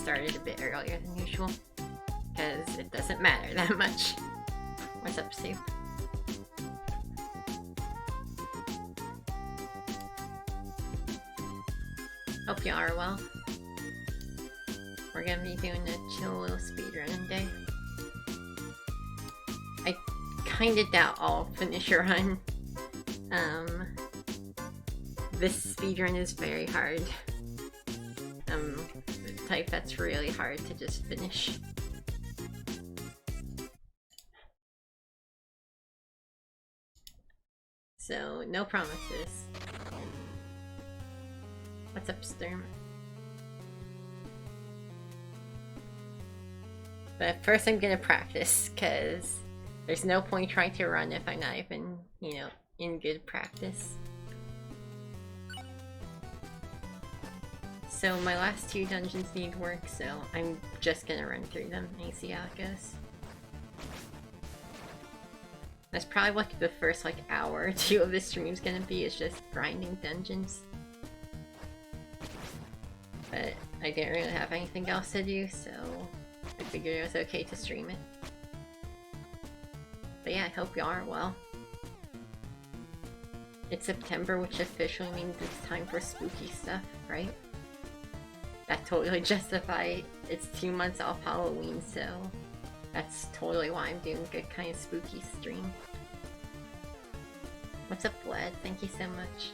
started a bit earlier than usual. Because it doesn't matter that much. What's up, Sue? Hope you are well. We're gonna be doing a chill little speedrun day. I kinda doubt I'll finish a run. This speedrun is very hard. The type that's really hard to just finish. So, no promises. What's up, Sturm? But first I'm gonna practice, because there's no point trying to run if I'm not even, you know, in good practice. So my last two dungeons need work, so I'm just gonna run through them and see how it goes. That's probably what the first like hour or two of this stream is gonna be, is just grinding dungeons. But I didn't really have anything else to do, so I figured it was okay to stream it. But yeah, I hope you are well. It's September, which officially means it's time for spooky stuff, right? That totally justifies it's 2 months off Halloween, so that's totally why I'm doing a kind of spooky stream. What's up, Vlad? Thank you so much.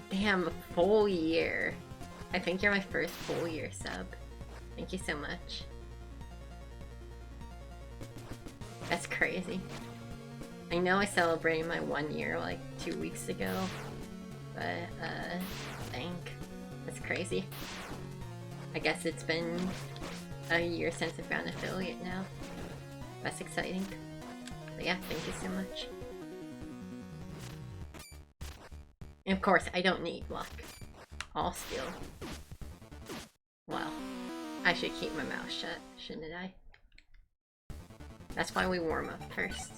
Damn, a full year. I think you're my first full year sub. Thank you so much. That's crazy. I know I celebrated my 1 year like 2 weeks ago, but dang, that's crazy. I guess it's been a year since I found affiliate now. That's exciting. But yeah, thank you so much. And of course, I don't need luck. All skill. Well, I should keep my mouth shut, shouldn't I? That's why we warm up first.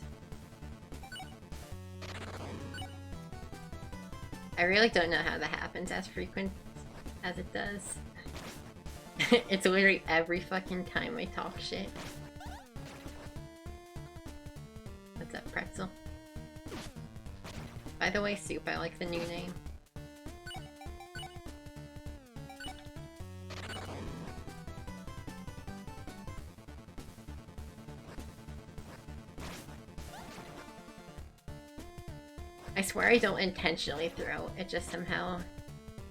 I really don't know how that happens as frequent as it does. It's literally every fucking time I talk shit. What's up, Pretzel? By the way, Soup, I like the new name. I swear I don't intentionally throw, it just somehow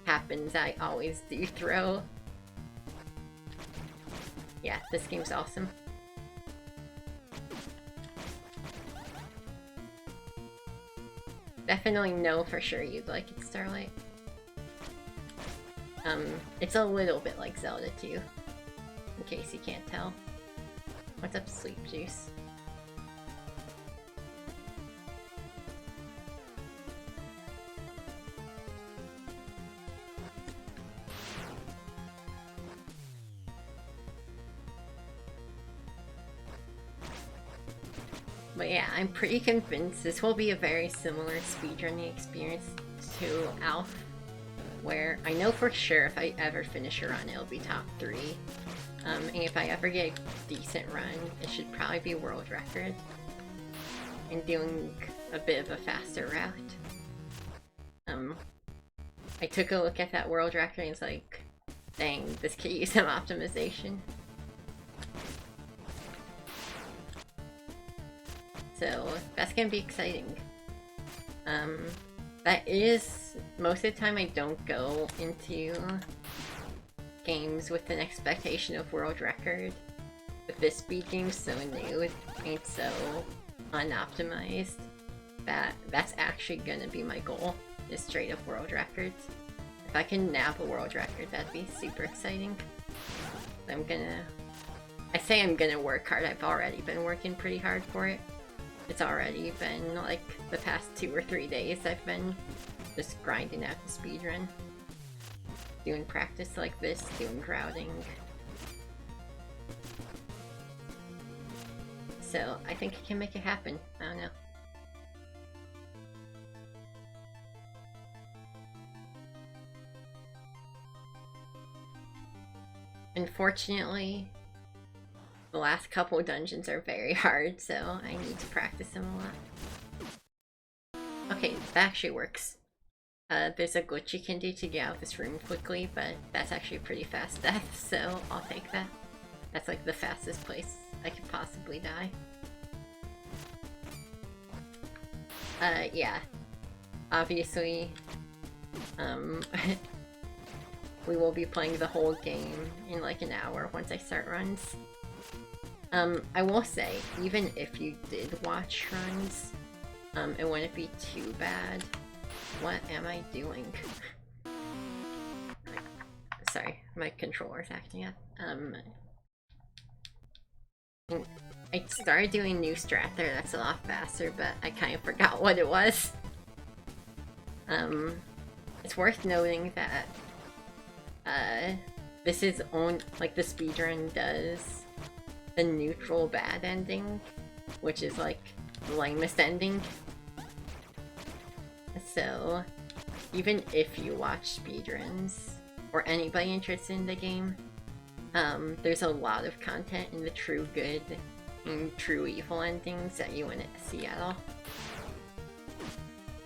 happens. I always do throw. Yeah, this game's awesome. Definitely know for sure you'd like it, Starlight. It's a little bit like Zelda too, in case you can't tell. What's up, Sleep Juice? But yeah, I'm pretty convinced this will be a very similar speedrunning experience to Alf, where I know for sure if I ever finish a run, it'll be top 3. And if I ever get a decent run, it should probably be world record. And doing a bit of a faster route. I took a look at that world record and it's like, dang, this could use some optimization. So that's gonna be exciting. That is, most of the time I don't go into games with an expectation of world record. But this speed game's so new and so unoptimized that that's actually gonna be my goal, is straight up world records. If I can nab a world record, that'd be super exciting. I say I'm gonna work hard, I've already been working pretty hard for it. It's already been like the past 2 or 3 days I've been just grinding out the speedrun. Doing practice like this, doing grouting. So I think I can make it happen. I don't know. unfortunately, the last couple dungeons are very hard, so I need to practice them a lot. Okay, that actually works. There's a glitch you can do to get out of this room quickly, but that's actually a pretty fast death, so I'll take that. That's like the fastest place I could possibly die. Yeah. Obviously, we will be playing the whole game in like an hour once I start runs. I will say, even if you did watch runs, it wouldn't be too bad. What am I doing? Sorry, my controller's acting up. I started doing new strat there, that's a lot faster, but I kind of forgot what it was. It's worth noting that, this is like the speedrun does the neutral bad ending, which is like the lamest ending. So, even if you watch speedruns, or anybody interested in the game, there's a lot of content in the true good and true evil endings that you wouldn't see at all.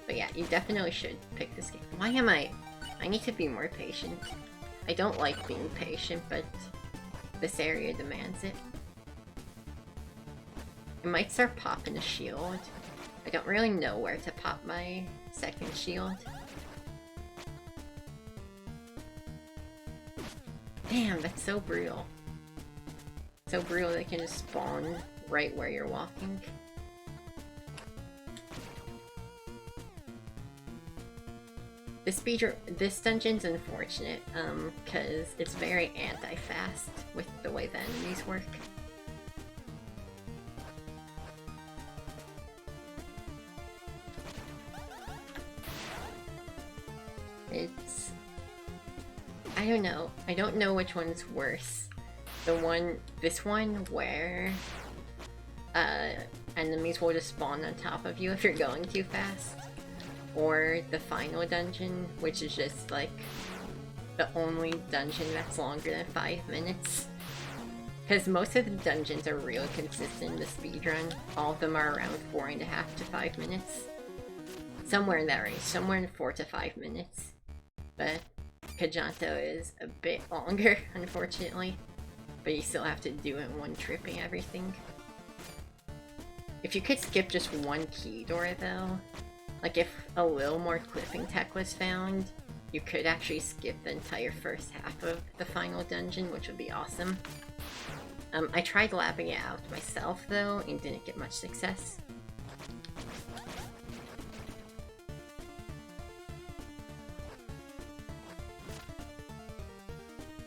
But yeah, you definitely should pick this game. Why am I need to be more patient. I don't like being patient, but this area demands it. I might start popping a shield. I don't really know where to pop my second shield. Damn, that's so brutal. So brutal they can just spawn right where you're walking. This dungeon's unfortunate, because it's very anti-fast with the way the enemies work. I don't know. I don't know which one's worse. This one where enemies will just spawn on top of you if you're going too fast, or the final dungeon, which is just like the only dungeon that's longer than 5 minutes. Because most of the dungeons are really consistent in the speedrun. All of them are around 4.5 to 5 minutes. Somewhere in that range, somewhere in 4 to 5 minutes. But Kajanto is a bit longer, unfortunately. But you still have to do it one tripping everything. If you could skip just one key door though, like if a little more clipping tech was found, you could actually skip the entire first half of the final dungeon, which would be awesome. I tried labbing it out myself though, and didn't get much success.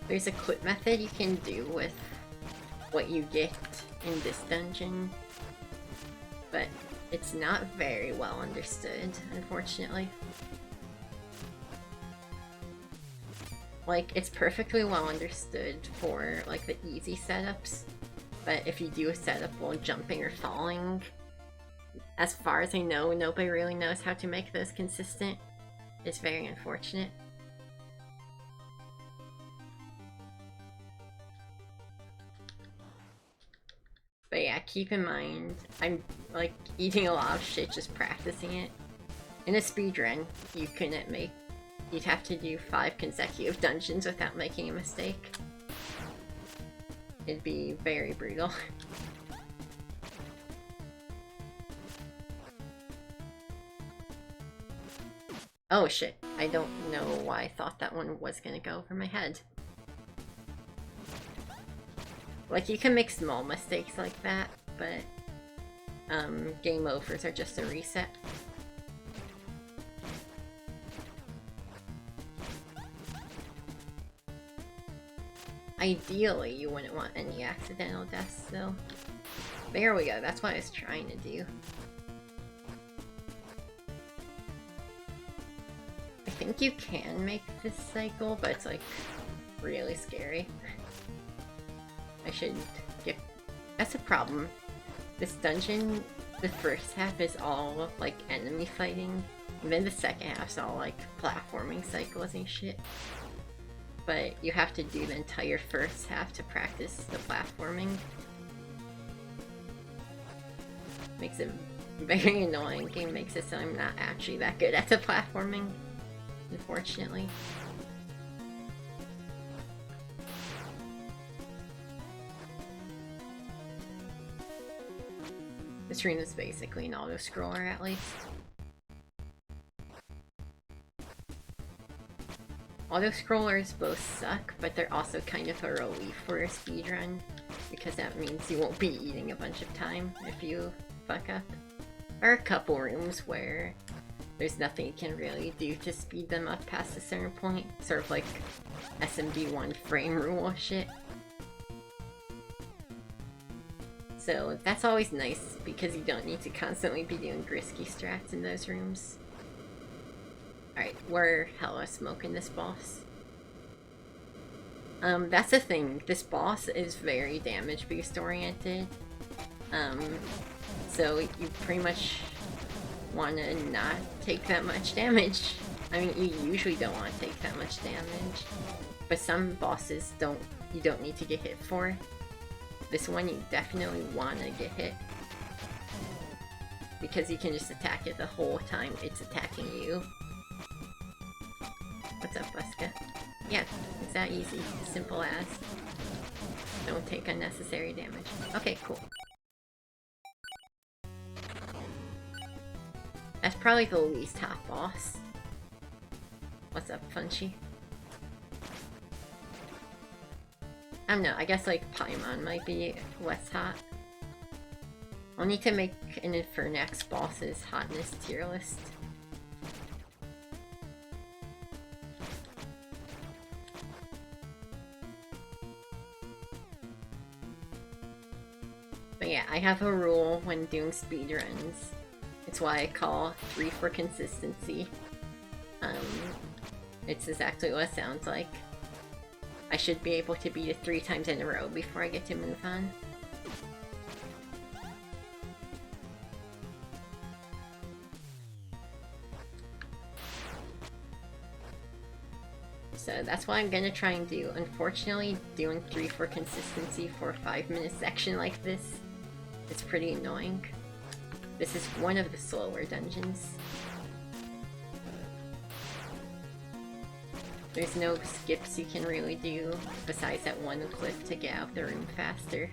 There's a clip method you can do with what you get in this dungeon, but it's not very well understood, unfortunately. Like, it's perfectly well understood for, like, the easy setups, but if you do a setup while jumping or falling, as far as I know, nobody really knows how to make those consistent. It's very unfortunate. But yeah, keep in mind, I'm, like, eating a lot of shit just practicing it. In a speedrun, you'd have to do 5 consecutive dungeons without making a mistake. It'd be very brutal. Oh shit, I don't know why I thought that one was gonna go over my head. Like, you can make small mistakes like that, but game overs are just a reset. Ideally, you wouldn't want any accidental deaths, though. There we go, that's what I was trying to do. I think you can make this cycle, but it's like really scary. I should get... That's a problem. This dungeon, the first half is all like enemy fighting, and then the second half's all like platforming cycles and shit. but you have to do the entire first half to practice the platforming. Makes it very annoying. Game makes it so I'm not actually that good at the platforming, unfortunately. This room is basically an auto-scroller, at least. Auto-scrollers both suck, but they're also kind of a relief for a speedrun, because that means you won't be eating a bunch of time if you fuck up. There are a couple rooms where there's nothing you can really do to speed them up past a certain point, sort of like SMD1 frame rule shit. So that's always nice, because you don't need to constantly be doing risky strats in those rooms. Alright, we're hella smoking this boss. That's the thing, this boss is very damage boost oriented. So you pretty much want to not take that much damage. I mean, you usually don't want to take that much damage, but some bosses you don't need to get hit for. This one you definitely want to get hit, because you can just attack it the whole time it's attacking you. What's up, Buska? Yeah, it's that easy. Simple as. Don't take unnecessary damage. Okay, cool. That's probably the least hot boss. What's up, Funchy? I don't know, I guess like Paimon might be less hot. I'll need to make an Infernax boss's hotness tier list. But yeah, I have a rule when doing speedruns. It's why I call 3 for consistency. It's exactly what it sounds like. I should be able to beat it 3 times in a row before I get to move on. So that's what I'm gonna try and do. Unfortunately, doing 3 for consistency for a 5-minute section like this is pretty annoying. This is one of the slower dungeons. There's no skips you can really do, besides that one cliff to get out of the room faster.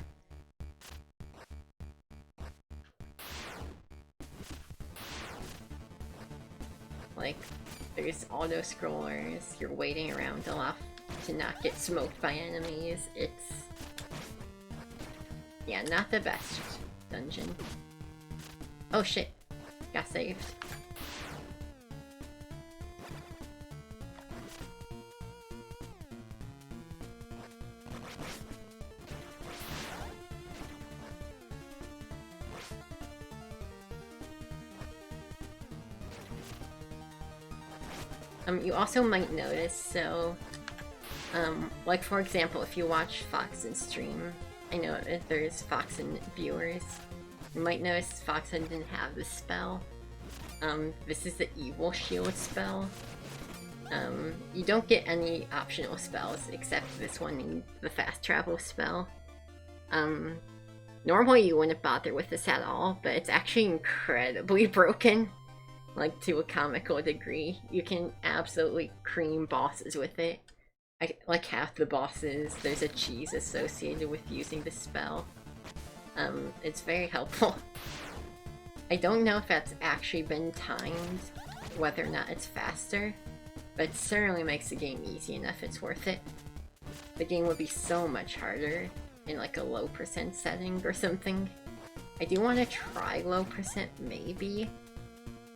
Like, there's auto-scrollers, you're waiting around a lot to not get smoked by enemies. It's... yeah, not the best dungeon. Oh shit, got saved. You also might notice, so, like for example, if you watch Foxen stream, I know that there's Foxen viewers, you might notice Foxen didn't have this spell. This is the Evil Shield spell. You don't get any optional spells except this one, the Fast Travel spell. Normally you wouldn't bother with this at all, but it's actually incredibly broken. Like, to a comical degree. You can absolutely cream bosses with it. Like half the bosses, there's a cheese associated with using the spell. It's very helpful. I don't know if that's actually been timed, whether or not it's faster, but it certainly makes the game easy enough it's worth it. The game would be so much harder in like a low percent setting or something. I do want to try low percent maybe,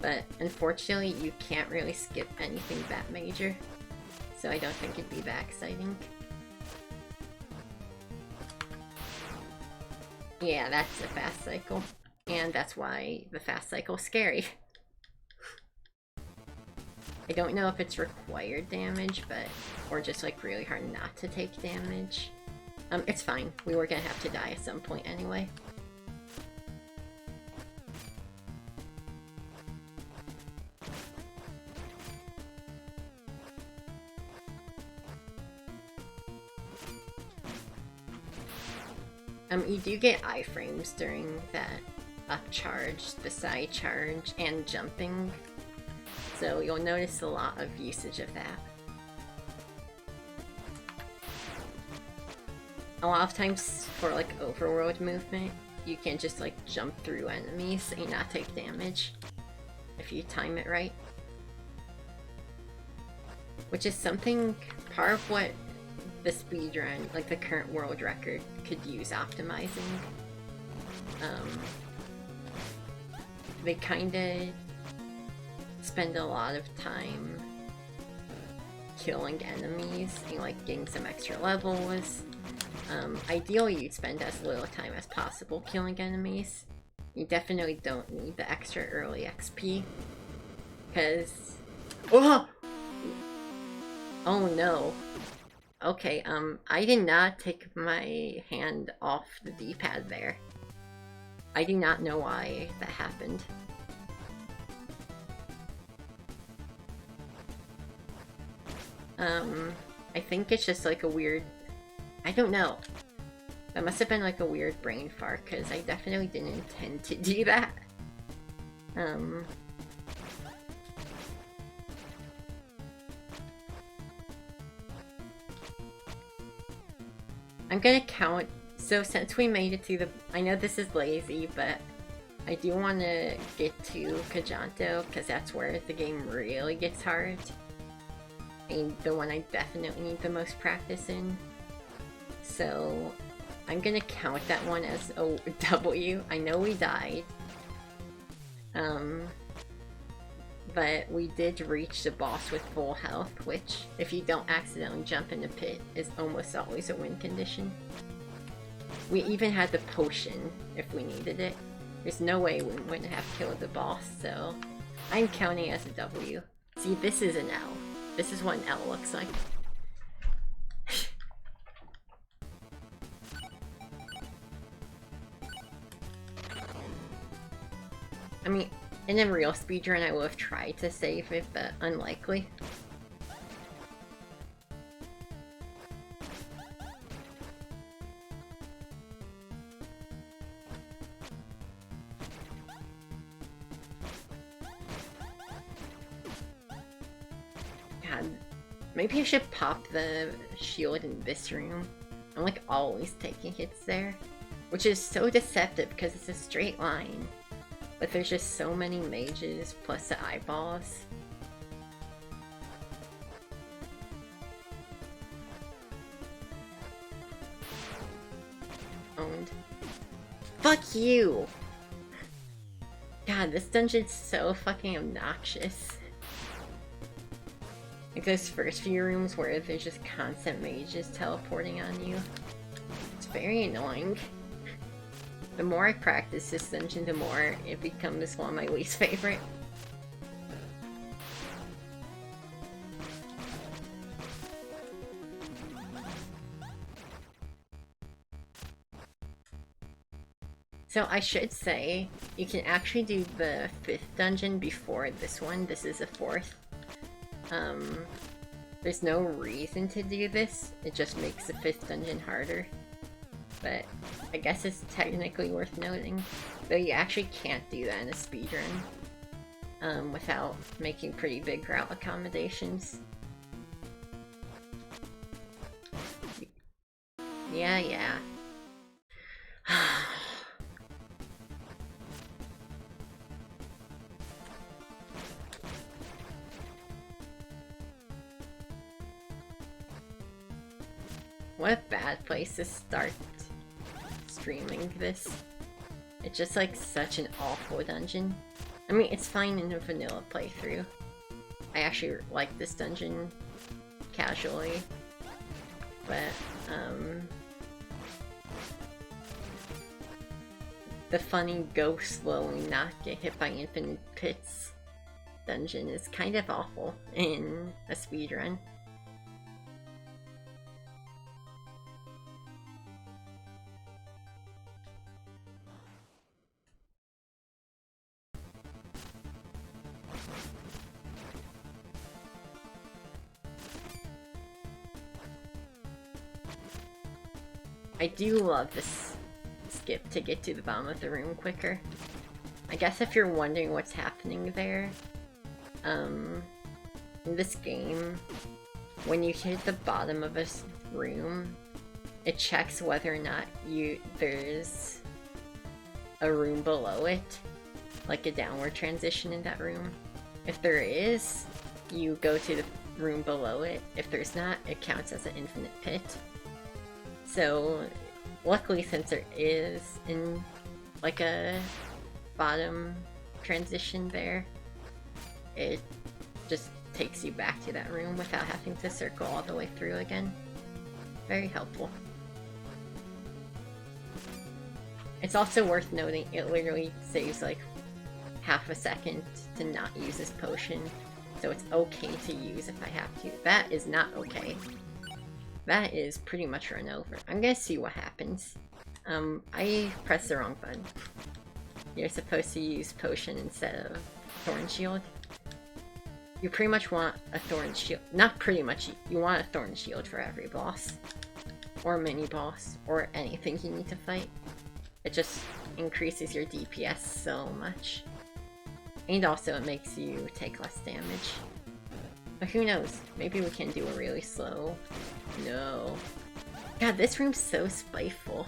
but unfortunately you can't really skip anything that major, so I don't think it'd be that exciting. Yeah, that's a fast cycle, and that's why the fast cycle's scary. I don't know if it's required damage, or just like really hard not to take damage. It's fine, we were gonna have to die at some point anyway. You do get iframes during that up charge, the side charge, and jumping. So you'll notice a lot of usage of that. A lot of times for like overworld movement, you can just like jump through enemies and not take damage if you time it right. Which is something, part of what the speedrun, like the current world record, could use optimizing. They kinda spend a lot of time killing enemies and like getting some extra levels. Ideally you'd spend as little time as possible killing enemies. You definitely don't need the extra early XP. Cause... Oh! Oh no. Okay, I did not take my hand off the D-pad there. I do not know why that happened. I think it's just like a weird... I don't know. That must have been like a weird brain fart, because I definitely didn't intend to do that. I'm gonna count, so since we made it to the, I know this is lazy, but I do want to get to Kajanto, because that's where the game really gets hard. And the one I definitely need the most practice in. So, I'm gonna count that one as a W. I know we died. But we did reach the boss with full health, which, if you don't accidentally jump in the pit, is almost always a win condition. We even had the potion, if we needed it. There's no way we wouldn't have killed the boss, so... I'm counting as a W. See, this is an L. This is what an L looks like. I mean, in a real speedrun I would have tried to save it, but unlikely. God, maybe I should pop the shield in this room. I'm like always taking hits there, which is so deceptive because it's a straight line. But there's just so many mages, plus the eyeballs. Owned. Fuck you! God, this dungeon's so fucking obnoxious. Like those first few rooms where there's just constant mages teleporting on you. It's very annoying. The more I practice this dungeon, the more it becomes one of my least favorite. So I should say, you can actually do the 5th dungeon before this one. This is the 4th. There's no reason to do this. It just makes the 5th dungeon harder. But I guess it's technically worth noting. Though you actually can't do that in a speedrun without making pretty big route accommodations. Yeah. What a bad place to start streaming this. It's just like such an awful dungeon. I mean, it's fine in a vanilla playthrough. I actually like this dungeon casually. But, the funny go slow and not get hit by infinite pits dungeon is kind of awful in a speedrun. I do love this skip to get to the bottom of the room quicker. I guess if you're wondering what's happening there, in this game, when you hit the bottom of a room, it checks whether or not there's a room below it, like a downward transition in that room. If there is, you go to the room below it. If there's not, it counts as an infinite pit. So, luckily, since there is in like a bottom transition there, it just takes you back to that room without having to circle all the way through again. Very helpful. It's also worth noting it literally saves like half a second to not use this potion, so it's okay to use if I have to. That is not okay. That is pretty much run over. I'm gonna see what happens. I pressed the wrong button. You're supposed to use potion instead of thorn shield. You pretty much want a thorn shield. Not pretty much, you want a thorn shield for every boss. Or mini boss, or anything you need to fight. It just increases your DPS so much. And also it makes you take less damage. But who knows, maybe we can do a really slow... No. God, this room's so spiteful.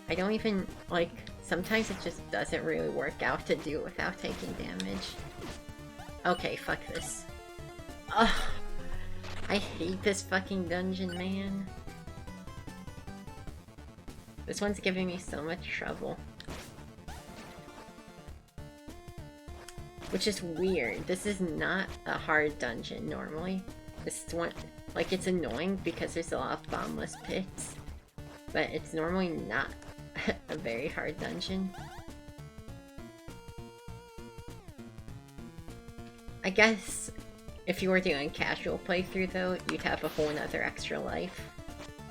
I don't even, like, sometimes it just doesn't really work out to do it without taking damage. Okay, fuck this. Ugh! I hate this fucking dungeon, man. This one's giving me so much trouble. Which is weird. This is not a hard dungeon normally. This one, like, it's annoying because there's a lot of bombless pits. But it's normally not a very hard dungeon. I guess if you were doing a casual playthrough though, you'd have a whole nother extra life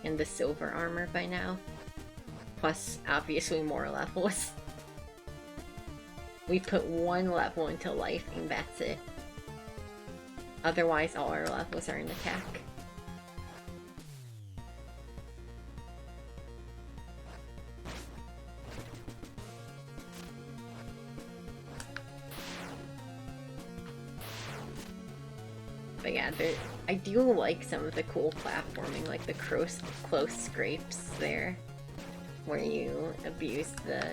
and the silver armor by now. Plus, obviously, more levels. We put one level into life and that's it. Otherwise, all our levels are in attack. But yeah, I do like some of the cool platforming, like the close scrapes there, where you abuse the,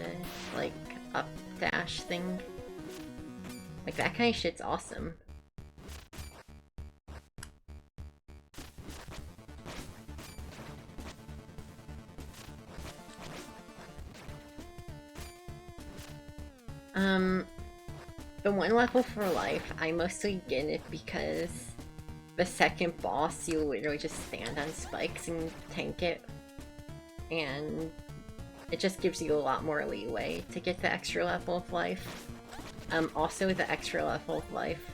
like, up dash thing. Like, that kind of shit's awesome. The one level for life, I mostly get it because the second boss, you literally just stand on spikes and tank it. And it just gives you a lot more leeway to get the extra level of life. Also the extra level of life.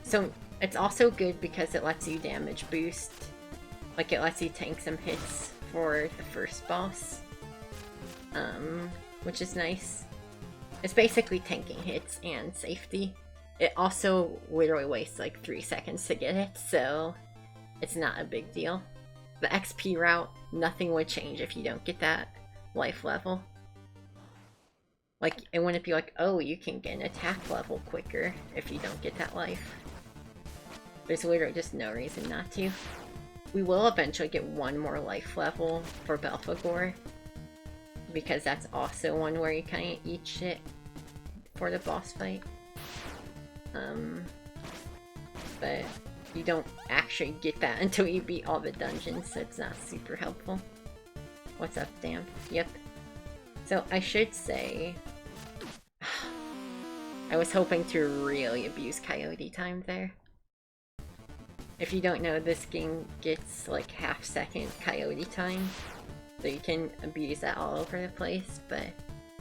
So it's also good because it lets you damage boost. Like, it lets you tank some hits for the first boss. Which is nice. It's basically tanking hits and safety. It also literally wastes like 3 seconds to get it, so it's not a big deal. The XP route, nothing would change if you don't get that life level. Like, it wouldn't be like, oh, you can get an attack level quicker if you don't get that life. There's literally just no reason not to. We will eventually get one more life level for Belphegor, because that's also one where you kind of eat shit for the boss fight. But you don't actually get that until you beat all the dungeons, so it's not super helpful. What's up, Damp? Yep. So I should say, I was hoping to really abuse Coyote time there. If you don't know, this game gets like half-second Coyote time, so you can abuse that all over the place, but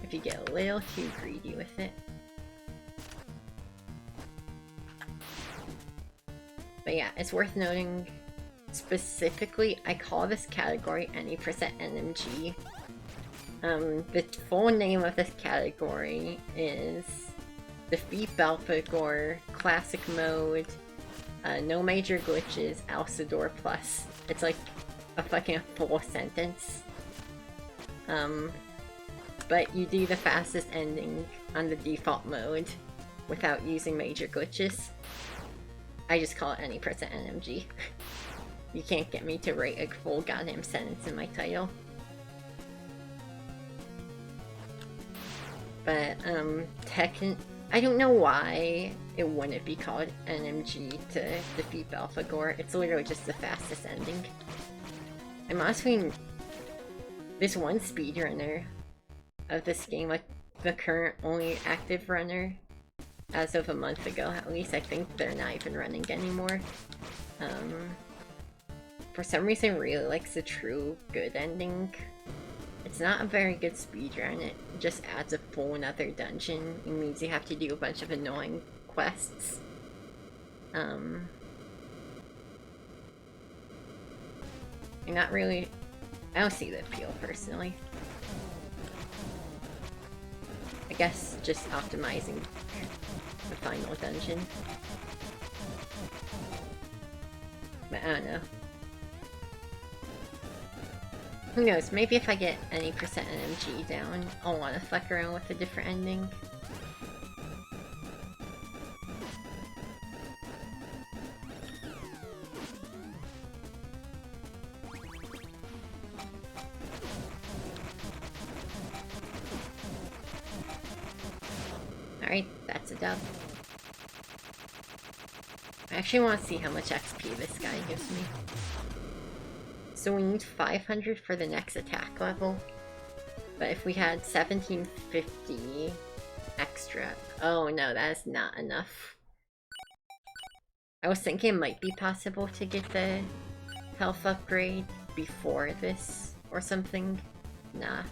if you get a little too greedy with it. But yeah, it's worth noting, specifically, I call this category any percent NMG. The full name of this category is Defeat Belphegor, Classic Mode, No major glitches, Alcidor plus. It's like a fucking full sentence. But you do the fastest ending on the default mode without using major glitches. I just call it any percent NMG. You can't get me to write a full goddamn sentence in my title. But, I don't know why it wouldn't be called NMG to defeat Belphegor. It's literally just the fastest ending. I'm honestly... This one speedrunner of this game, like the current only active runner, as of a month ago at least, I think they're not even running anymore. For some reason really likes the true good ending. It's not a very good speedrun, it just adds a full another dungeon. It means you have to do a bunch of annoying quests. I'm not really... I don't see the appeal personally. I guess just optimizing the final dungeon. But I don't know. Who knows, maybe if I get any percent NMG down, I'll want to fuck around with a different ending. Alright, that's a dub. I actually want to see how much XP this guy gives me. So we need 500 for the next attack level. But if we had 1750 extra... Oh no, that is not enough. I was thinking it might be possible to get the health upgrade before this or something. Nah.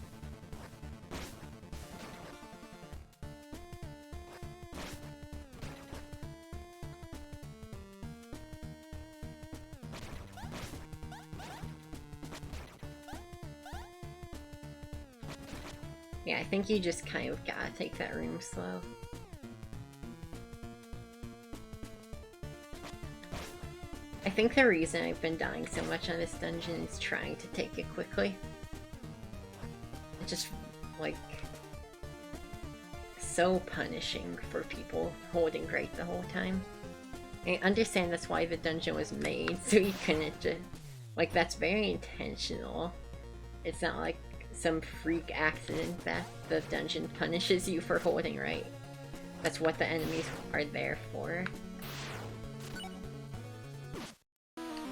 Yeah, I think you just kind of gotta take that room slow. I think the reason I've been dying so much on this dungeon is trying to take it quickly. It's just, like, so punishing for people holding great the whole time. I understand that's why the dungeon was made, so you couldn't just... Like, that's very intentional. It's not like some freak accident that the dungeon punishes you for holding right. That's what the enemies are there for.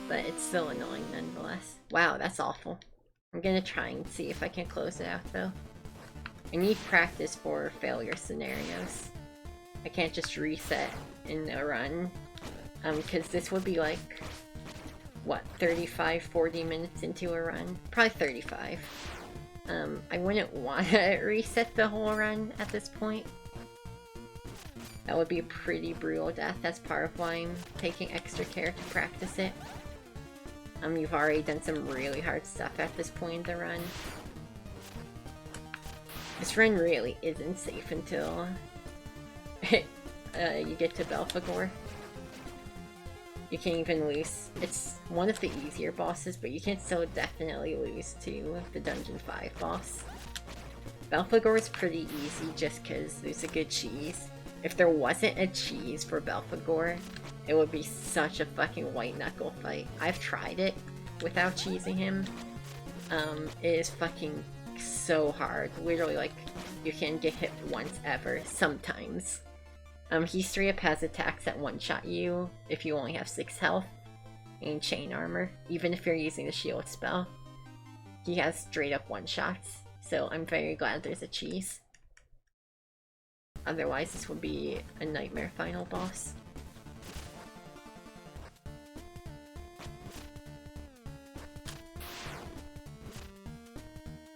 But it's still annoying nonetheless. Wow, that's awful. I'm gonna try and see if I can close it out though. I need practice for failure scenarios. I can't just reset in a run. Because this would be like, what, 35-40 minutes into a run? Probably 35. I wouldn't want to reset the whole run at this point. That would be a pretty brutal death. That's part of why I'm taking extra care to practice it. You've already done some really hard stuff at this point in the run. This run really isn't safe until you get to Belphegor. You can even lose. It's one of the easier bosses, but you can still definitely lose to the Dungeon 5 boss. Belphegor is pretty easy just because there's a good cheese. If there wasn't a cheese for Belphegor, it would be such a fucking white knuckle fight. I've tried it without cheesing him. It is fucking so hard. Literally, like, you can get hit once ever, sometimes. He straight up has attacks that one-shot you if you only have 6 health and chain armor, even if you're using the shield spell. He has straight up one-shots, so I'm very glad there's a cheese. Otherwise, this would be a nightmare final boss.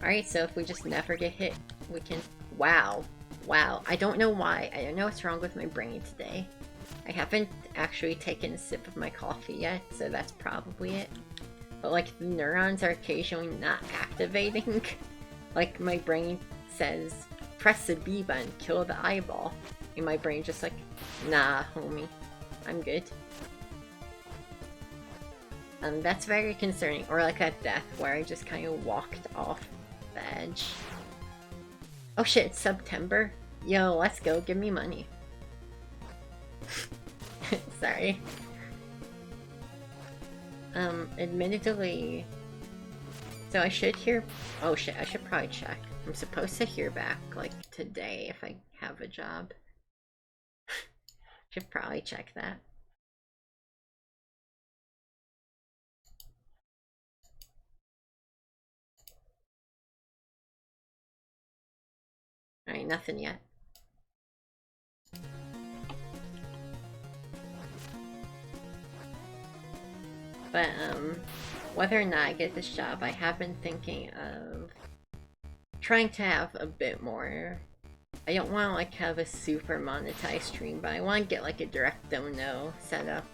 Alright, so if we just never get hit, we can... Wow. Wow. I don't know why. I don't know what's wrong with my brain today. I haven't actually taken a sip of my coffee yet, so that's probably it. But, like, the neurons are occasionally not activating. Like, my brain says, press the B button, kill the eyeball. And my brain just like, nah, homie. I'm good. That's very concerning. Or like a death where I just kind of walked off the edge. Oh shit, it's September? Yo, let's go, give me money. Sorry. Admittedly... So I should hear... Oh shit, I should probably check. I'm supposed to hear back, like, today if I have a job. Should probably check that. Alright, nothing yet. But, whether or not I get this job, I have been thinking of trying to have a bit more. I don't want to, like, have a super monetized stream, but I want to get, like, a direct dono set up.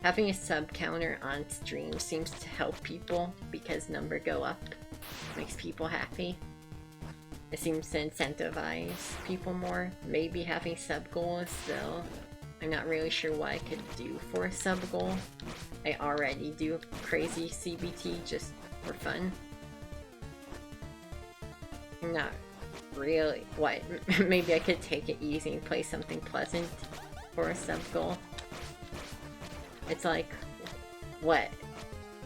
Having a sub counter on stream seems to help people because number go up. Makes people happy. It seems to incentivize people more. Maybe having sub goals, though. I'm not really sure what I could do for a sub goal. I already do crazy CBT just for fun. I'm not really... What? Maybe I could take it easy and play something pleasant for a sub goal. It's like... What?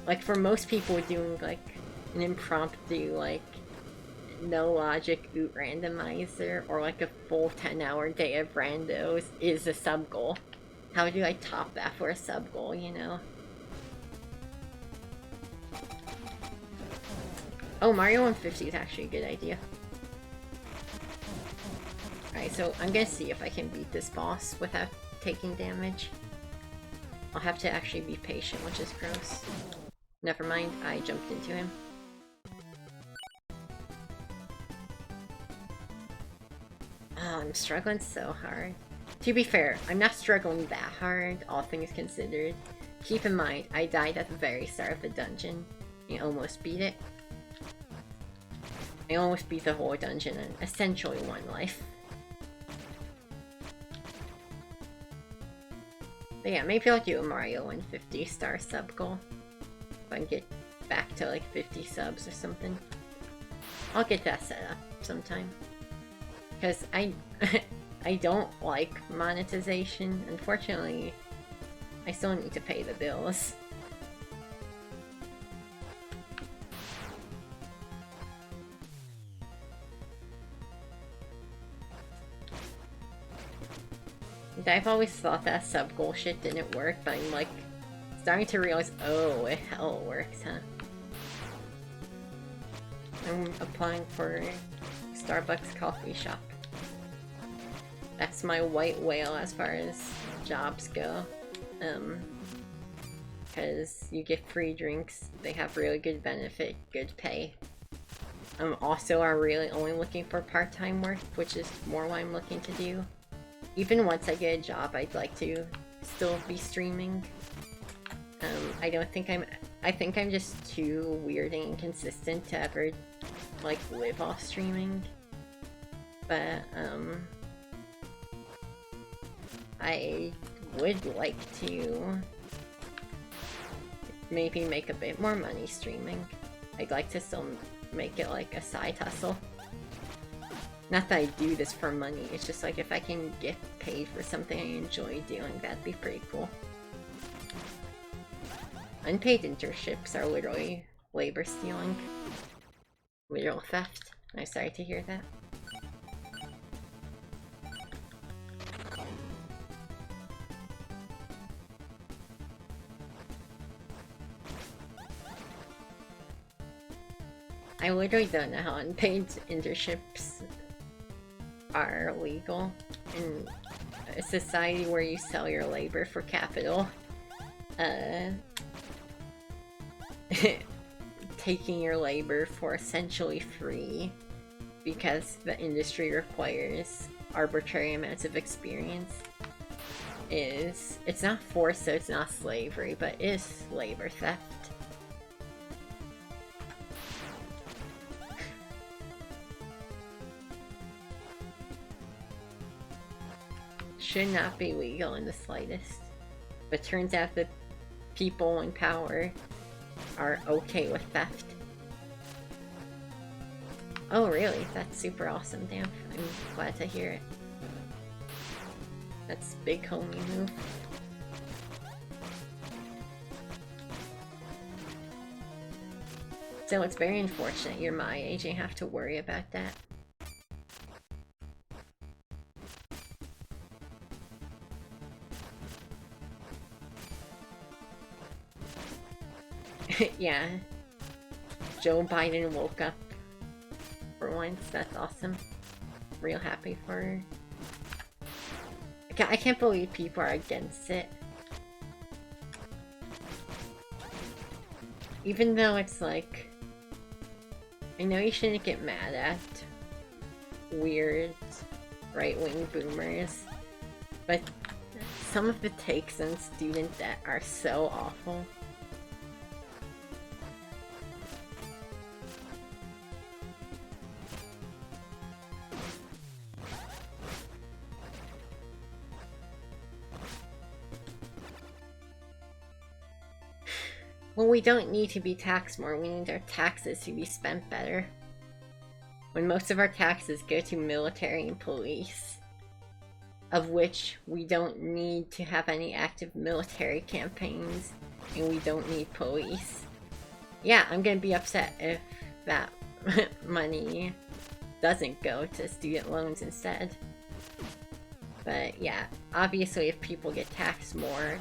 Like, for most people doing, like, an impromptu, like, no logic oot randomizer or like a full 10-hour day of randos is a sub goal. How do I top that for a sub goal, you know? Oh, Mario 150 is actually a good idea. Alright, so I'm gonna see if I can beat this boss without taking damage. I'll have to actually be patient, which is gross. Never mind, I jumped into him. Oh, I'm struggling so hard. To be fair, I'm not struggling that hard, all things considered. Keep in mind, I died at the very start of the dungeon. I almost beat it. I almost beat the whole dungeon in essentially one life. But yeah, maybe I'll do a Mario 150 star sub goal. If I can get back to like 50 subs or something. I'll get that set up sometime. Because I don't like monetization. Unfortunately, I still need to pay the bills. I've always thought that sub goal shit didn't work, but I'm like starting to realize, oh, it hell works, huh? I'm applying for Starbucks coffee shop. That's my white whale as far as jobs go. Because you get free drinks, they have really good benefit, good pay. Also are really only looking for part-time work, which is more what I'm looking to do. Even once I get a job, I'd like to still be streaming. I think I'm just too weird and inconsistent to ever, like, live off streaming. But, I would like to maybe make a bit more money streaming. I'd like to still make it like a side hustle. Not that I do this for money, it's just like if I can get paid for something I enjoy doing, that'd be pretty cool. Unpaid internships are literally labor stealing. Literal theft. I'm sorry to hear that. I literally don't know how unpaid internships are legal in a society where you sell your labor for capital. Taking your labor for essentially free because the industry requires arbitrary amounts of experience it's not forced, so it's not slavery, but it is labor theft. Should not be legal in the slightest. But turns out that people in power are okay with theft. Oh really? That's super awesome, damn. I'm glad to hear it. That's big homie move. So it's very unfortunate you're my age and have to worry about that. Yeah. Joe Biden woke up for once. That's awesome. Real happy for her. I can't believe people are against it. Even though it's like... I know you shouldn't get mad at weird right-wing boomers, but some of the takes on student debt are so awful. Well, we don't need to be taxed more, we need our taxes to be spent better. When most of our taxes go to military and police, of which we don't need to have any active military campaigns, and we don't need police. Yeah, I'm gonna be upset if that money doesn't go to student loans instead. But yeah, obviously if people get taxed more,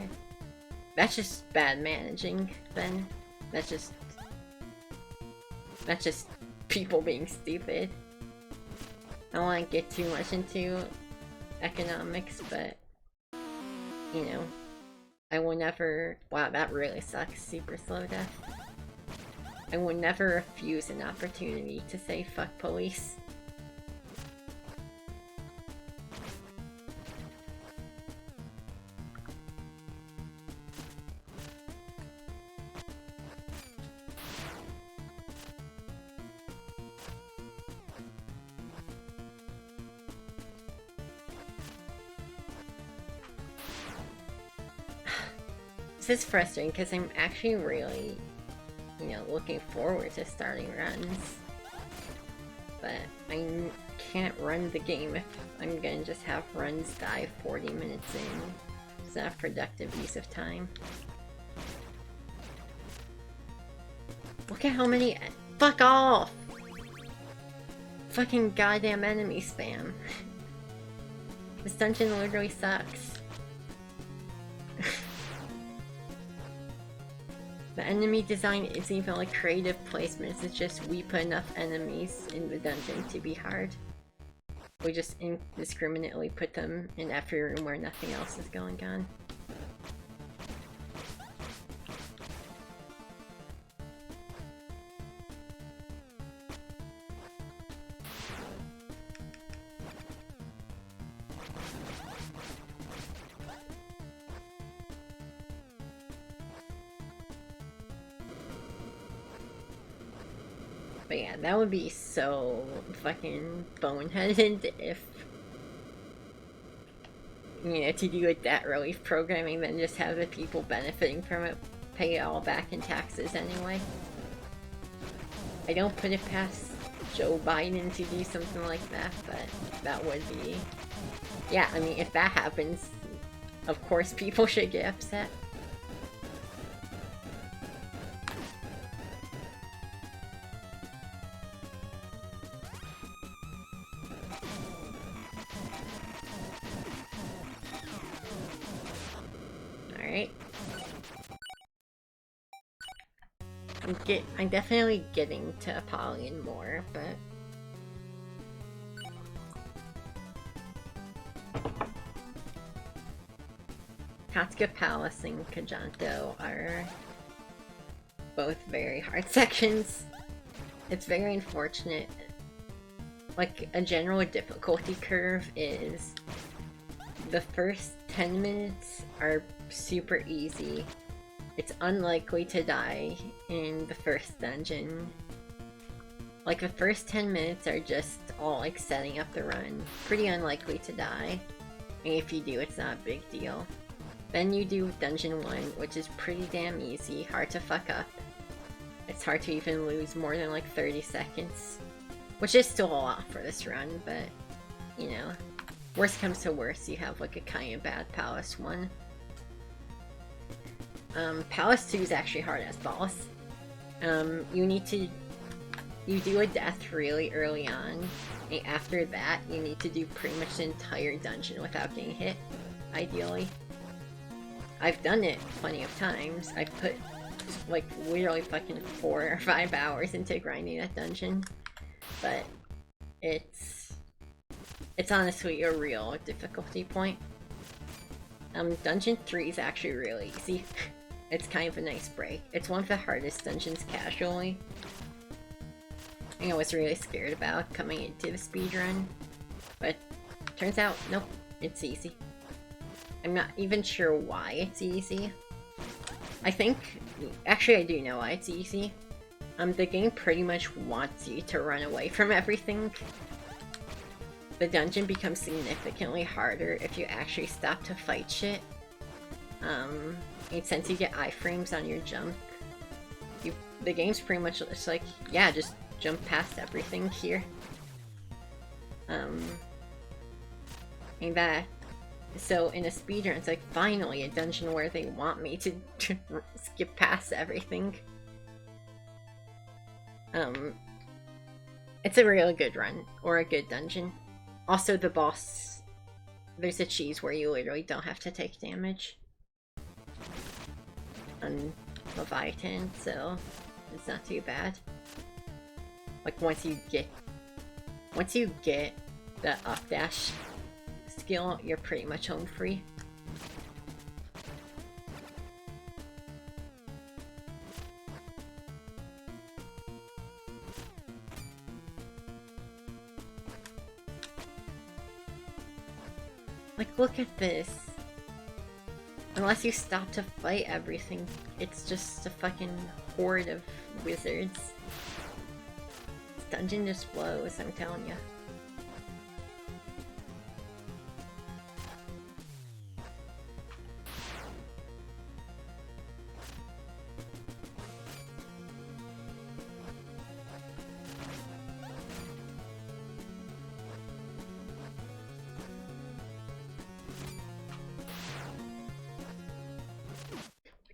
that's just bad managing, then. That's just people being stupid. I don't want to get too much into economics, but, you know, I will never... Wow, that really sucks. Super slow death. I will never refuse an opportunity to say fuck police. This is frustrating because I'm actually really, you know, looking forward to starting runs. But I can't run the game if I'm gonna just have runs die 40 minutes in. It's not productive use of time. Look at how many- Fuck off! Fucking goddamn enemy spam. This dungeon literally sucks. The enemy design isn't even like creative placements, it's just we put enough enemies in the dungeon to be hard. We just indiscriminately put them in every room where nothing else is going on. But yeah, that would be so fucking boneheaded if, you know, to do a debt relief programming, then just have the people benefiting from it pay it all back in taxes anyway. I don't put it past Joe Biden to do something like that, but that would be... Yeah, I mean, if that happens, of course people should get upset. I'm definitely getting to Apollyon more, but... Katsuka Palace and Kajanto are both very hard sections. It's very unfortunate. Like, a general difficulty curve is the first 10 minutes are super easy. It's unlikely to die in the first dungeon. Like, the first 10 minutes are just all, like, setting up the run. Pretty unlikely to die. And if you do, it's not a big deal. Then you do Dungeon 1, which is pretty damn easy, hard to fuck up. It's hard to even lose more than like 30 seconds. Which is still a lot for this run, but, you know, worst comes to worst, you have like a kind of bad Palace 1. Palace 2 is actually hard as balls. You do a death really early on, and after that, you need to do pretty much the entire dungeon without getting hit, ideally. I've done it plenty of times. I've put, like, literally fucking 4 or 5 hours into grinding that dungeon. But it's honestly a real difficulty point. Dungeon 3 is actually really easy. It's kind of a nice break. It's one of the hardest dungeons casually. I was really scared about coming into the speedrun, but turns out, nope, it's easy. I'm not even sure why it's easy. I think, actually I do know why it's easy. The game pretty much wants you to run away from everything. The dungeon becomes significantly harder if you actually stop to fight shit. And since you get iframes on your jump, the game's pretty much just like, yeah, just jump past everything here. And that, so in a speedrun, it's like, finally a dungeon where they want me to skip past everything. It's a really good run, or a good dungeon. Also the boss, there's a cheese where you literally don't have to take damage on Leviathan, so it's not too bad. Like once you get the up dash skill, you're pretty much home free. Like, look at this. Unless you stop to fight everything, it's just a fucking horde of wizards. This dungeon just blows, I'm telling you.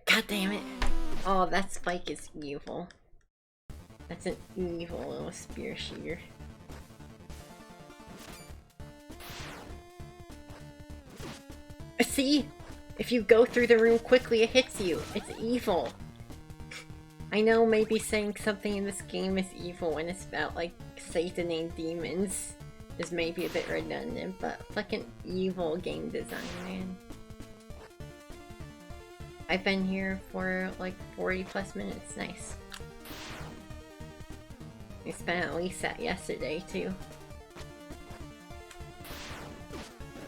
God damn it. Oh, that spike is evil. That's an evil little spear shooter. See? If you go through the room quickly, it hits you. It's evil. I know maybe saying something in this game is evil when it's about, like, Satan and demons is maybe a bit redundant, but fucking evil game design, man. I've been here for like 40 plus minutes, nice. I spent at least that yesterday too.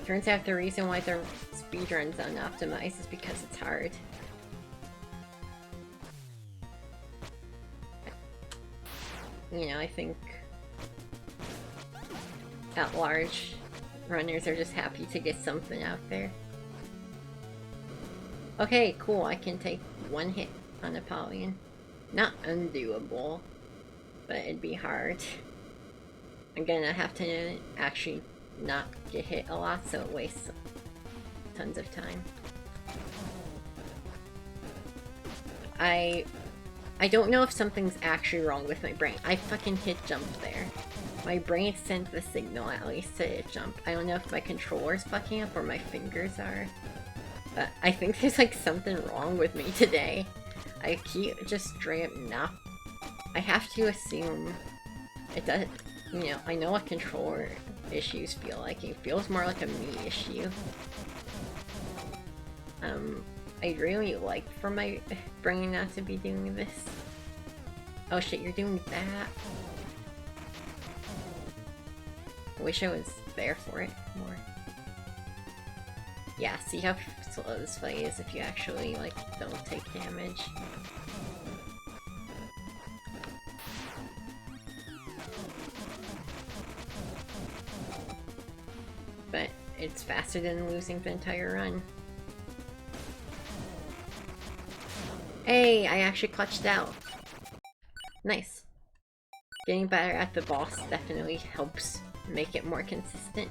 Turns out the reason why their speedrun's unoptimized is because it's hard. You know, I think at large, runners are just happy to get something out there. Okay, cool, I can take one hit on Napoleon. Not undoable, but it'd be hard. I'm gonna have to actually not get hit a lot, so it wastes tons of time. I don't know if something's actually wrong with my brain. I fucking hit jump there. My brain sent the signal at least to hit jump. I don't know if my controller's fucking up or my fingers are. But I think there's like something wrong with me today. I keep just straight up not. I have to assume it does. You know, I know what controller issues feel like. It feels more like a me issue. I really like for my brain not to be doing this. Oh shit, you're doing that. I wish I was there for it more. Yeah, see how slow this fight is if you actually, like, don't take damage. But it's faster than losing the entire run. Hey, I actually clutched out. Nice. Getting better at the boss definitely helps make it more consistent.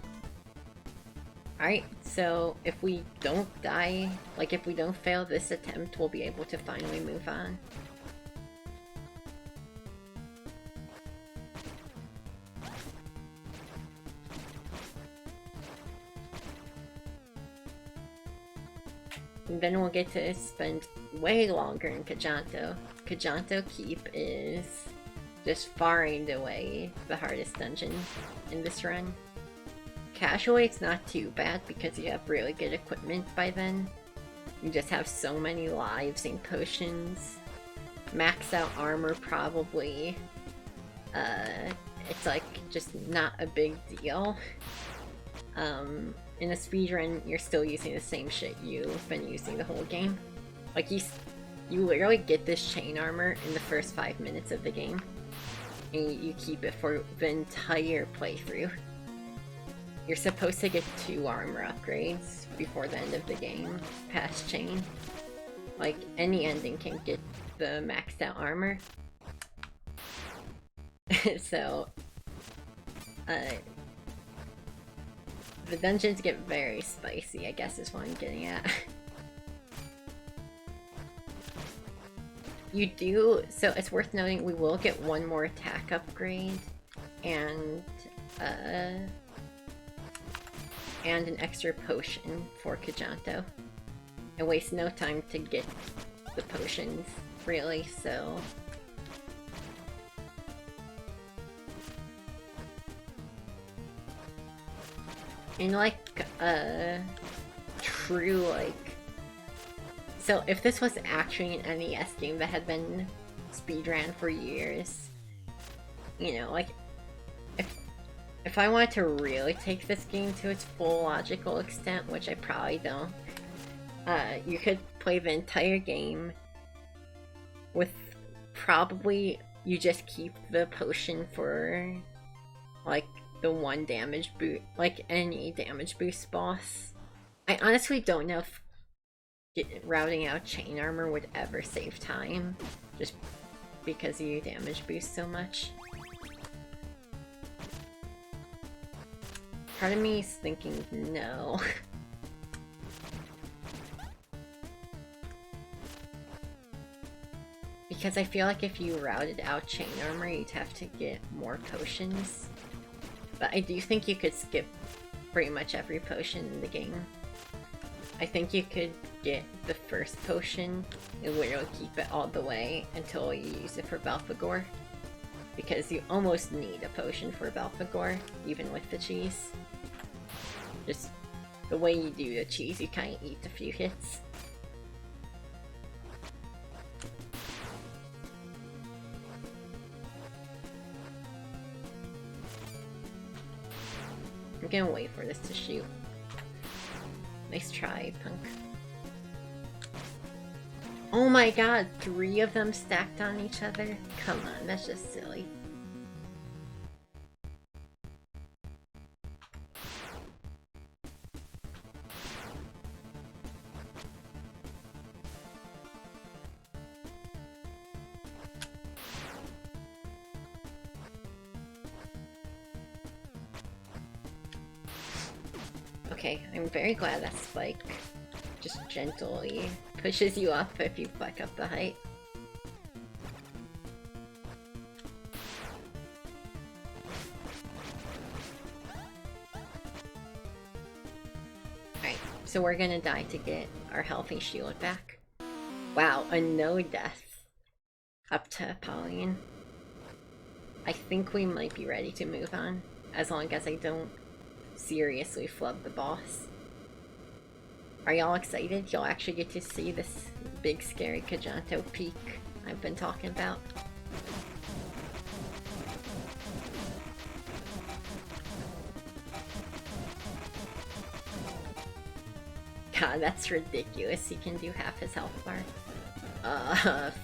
Alright, so if we don't die, like if we don't fail this attempt, we'll be able to finally move on. And then we'll get to spend way longer in Kajanto. Kajanto Keep is just far and away the hardest dungeon in this run. Casually, it's not too bad because you have really good equipment by then. You just have so many lives and potions. Max out armor probably. It's like just not a big deal. In a speedrun, you're still using the same shit you've been using the whole game. Like you literally get this chain armor in the first 5 minutes of the game. And you keep it for the entire playthrough. You're supposed to get 2 armor upgrades before the end of the game, past chain. Like, any ending can get the maxed out armor. So, the dungeons get very spicy, I guess is what I'm getting at. You do, so it's worth noting we will get 1 more attack upgrade, and an extra potion for Kajanto. It wastes no time to get the potions, really, so... In like, true, like... So if this was actually an NES game that had been speedrun for years, you know, like, if I wanted to really take this game to its full logical extent, which I probably don't, you could play the entire game with probably you just keep the potion for like the 1 damage boost, like any damage boost boss. I honestly don't know if routing out chain armor would ever save time, just because you damage boost so much. Part of me is thinking no. Because I feel like if you routed out chain armor, you'd have to get more potions. But I do think you could skip pretty much every potion in the game. I think you could get the first potion and literally keep it all the way until you use it for Belphegor. Because you almost need a potion for Belphegor, even with the cheese. Just the way you do the cheese, you kind of eat a few hits. I'm gonna wait for this to shoot. Nice try, punk. Oh my god, 3 of them stacked on each other? Come on, that's just silly. Okay, I'm very glad that spike just gently pushes you up if you fuck up the height. Alright, so we're gonna die to get our healthy shield back. Wow, a no death up to Pauline. I think we might be ready to move on, as long as I don't seriously flub the boss. Are y'all excited? You'll actually get to see this big scary Kajanto peak I've been talking about. God, that's ridiculous. He can do half his health bar.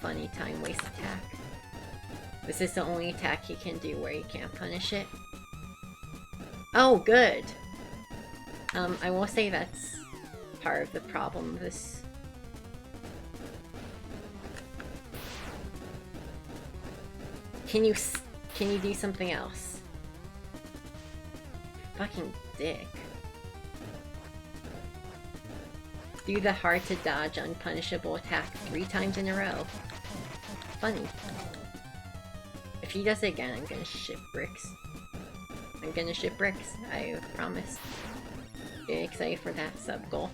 Funny time waste attack. This is the only attack he can do where you can't punish it. Oh, good! I will say that's part of the problem of this. Can you do something else? Fucking dick. Do the hard to dodge unpunishable attack 3 times in a row. Funny. If he does it again, I'm gonna ship bricks. I'm gonna ship bricks, I promise. Get excited for that sub goal.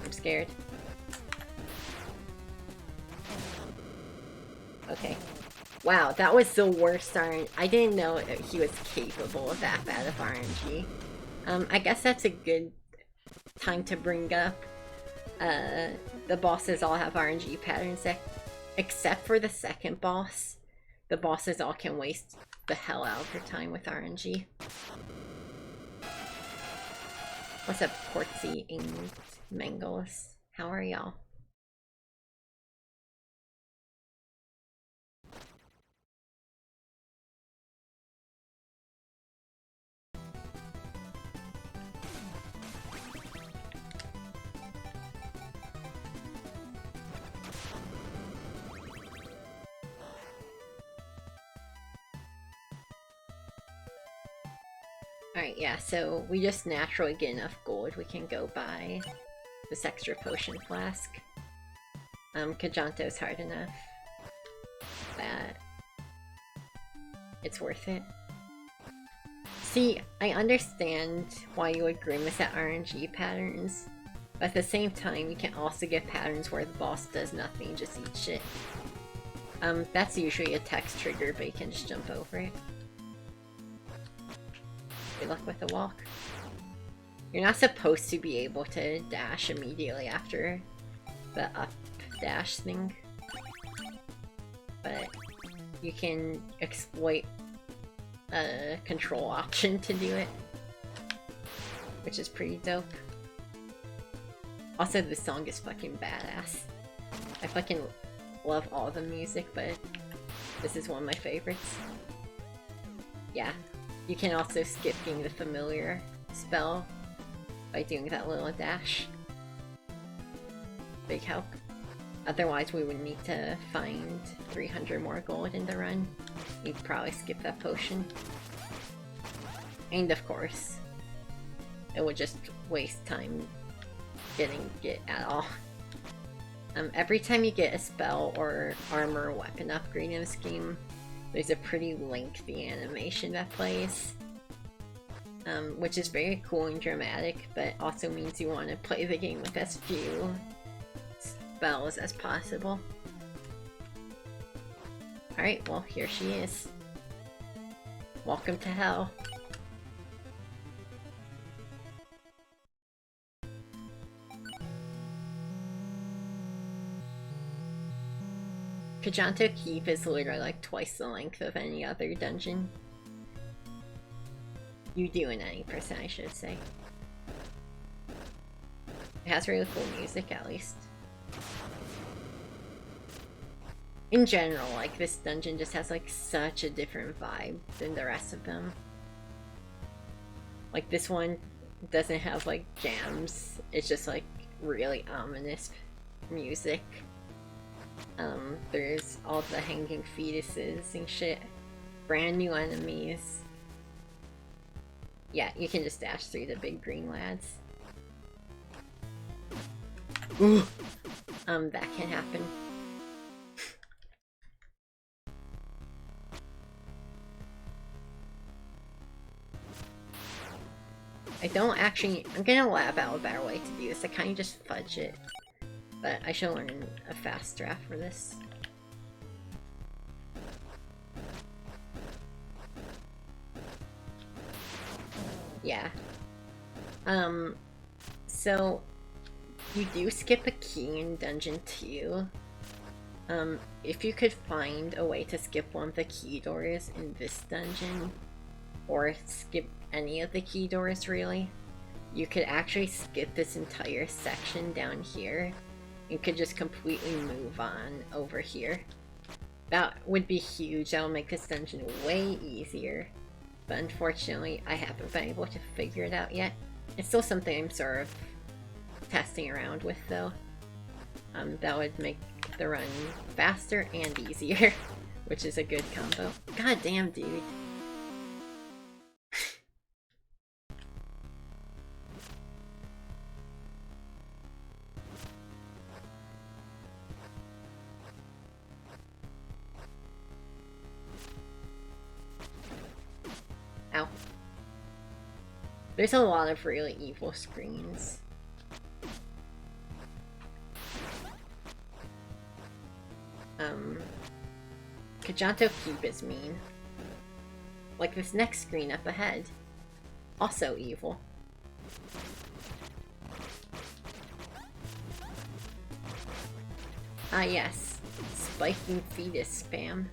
I'm scared. Okay. Wow, that was the worst RNG. I didn't know he was capable of that bad of RNG. I guess that's a good time to bring up the bosses all have RNG patterns except for the second boss. The bosses all can waste the hell out of their time with RNG. What's up, Portsy and Mangles? How are y'all? Alright, yeah, so we just naturally get enough gold, we can go buy this extra potion flask. Kajanto's hard enough that it's worth it. See, I understand why you would grimace at RNG patterns, but at the same time, you can also get patterns where the boss does nothing, just eat shit. That's usually a text trigger, but you can just jump over it. Good luck with the walk. You're not supposed to be able to dash immediately after the up dash thing, but you can exploit a control option to do it, which is pretty dope. Also, this song is fucking badass. I fucking love all the music, but this is one of my favorites. Yeah. You can also skip getting the familiar spell by doing that little dash. Big help. Otherwise we would need to find 300 more gold in the run. You'd probably skip that potion. And of course, it would just waste time getting it at all. Every time you get a spell or armor or weapon upgrade in this game, there's a pretty lengthy animation that plays, which is very cool and dramatic, but also means you want to play the game with as few spells as possible. Alright, well, here she is. Welcome to hell. Kajanto Keep is literally like twice the length of any other dungeon. You do in any percent, I should say. It has really cool music, at least. In general, like, this dungeon just has like such a different vibe than the rest of them. Like, this one doesn't have like jams, it's just like really ominous music. There's all the hanging fetuses and shit. Brand new enemies. Yeah, you can just dash through the big green lads. Ooh. That can happen. I'm gonna lab out a better way to do this. I kinda just fudge it. But I should learn a fast draft for this. Yeah. So you do skip a key in Dungeon 2. If you could find a way to skip one of the key doors in this dungeon, or skip any of the key doors really, you could actually skip this entire section down here and could just completely move on over here. That would be huge. That would make this dungeon way easier. But unfortunately, I haven't been able to figure it out yet. It's still something I'm sort of testing around with, though. that would make the run faster and easier, which is a good combo. God damn, dude. Ow. There's a lot of really evil screens. Kajanto Keep is mean. Like this next screen up ahead. Also evil. Ah yes. Spiking fetus spam.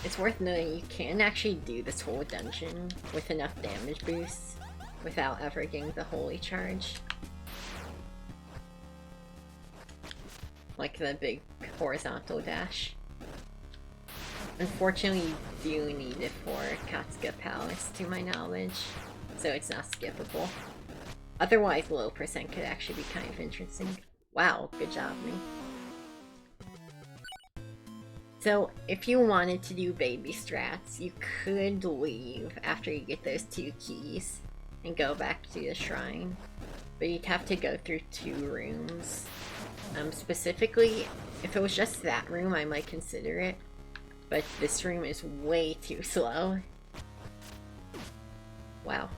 It's worth noting you can actually do this whole dungeon with enough damage boosts without ever getting the holy charge. Like the big horizontal dash. Unfortunately, you do need it for Katsuga Palace, to my knowledge, so it's not skippable. Otherwise, low percent could actually be kind of interesting. Wow, good job, me. So, if you wanted to do baby strats, you could leave after you get those 2 keys and go back to the shrine. But you'd have to go through 2 rooms. Specifically, if it was just that room, I might consider it. But this room is way too slow. Wow.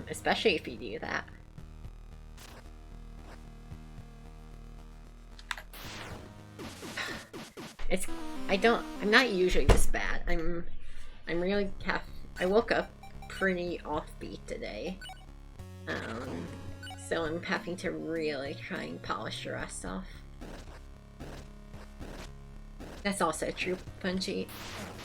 Especially if you do that. I'm not usually this bad. I'm really I woke up pretty offbeat today. So I'm having to really try and polish the rest off. That's also true, Punchy.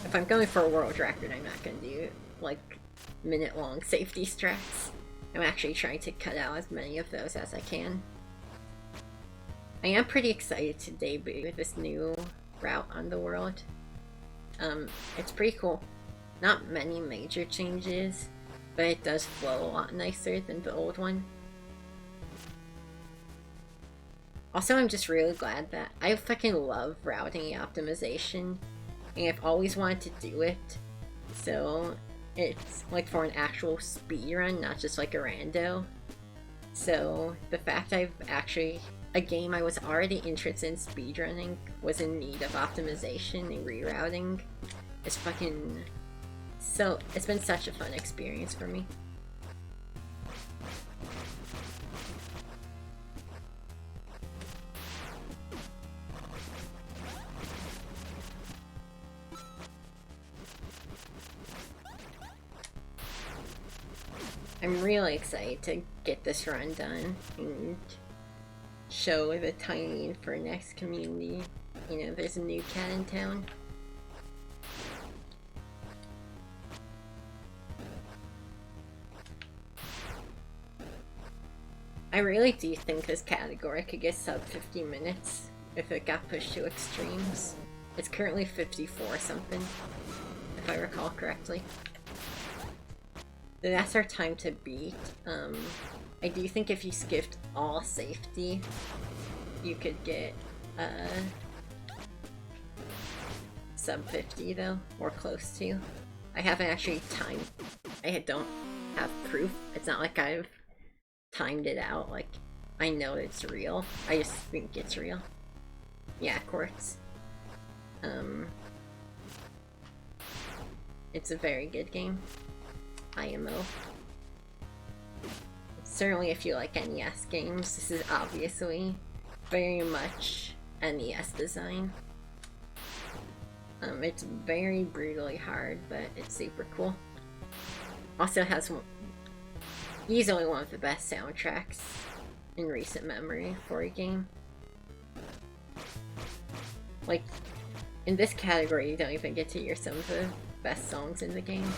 If I'm going for a world record, I'm not gonna do, like, minute-long safety strats. I'm actually trying to cut out as many of those as I can. I am pretty excited to debut this new route on the world. It's pretty cool. Not many major changes, but it does flow a lot nicer than the old one. Also, I'm just really glad that I fucking love routing optimization, and I've always wanted to do it. So it's like for an actual speedrun, not just like a rando. So the fact I've actually, a game I was already interested in speedrunning was in need of optimization and rerouting. It's fucking so, it's been such a fun experience for me. I'm really excited to get this run done and show the tiny Infernax community, you know, there's a new cat in town. I really do think this category could get sub 50 minutes if it got pushed to extremes. It's currently 54 something, if I recall correctly. So that's our time to beat. I do think if you skipped all safety, you could get sub 50 though, or close to. I haven't actually timed. I don't have proof. It's not like I've timed it out. Like, I know it's real. I just think it's real. Yeah, Quartz. It's a very good game. IMO. Certainly if you like NES games, this is obviously very much NES design. It's very brutally hard, but it's super cool. Also has easily one of the best soundtracks in recent memory for a game. Like, in this category, you don't even get to hear some of the best songs in the game.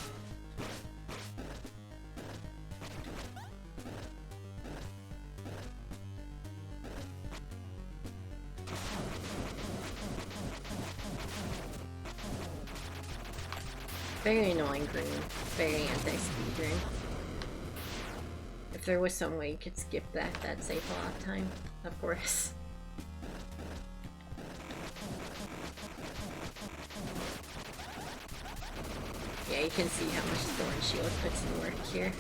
Very annoying room. Very anti-speedrun. If there was some way you could skip that, that'd save a lot of time, of course. Yeah, you can see how much Thorn Shield puts in work here.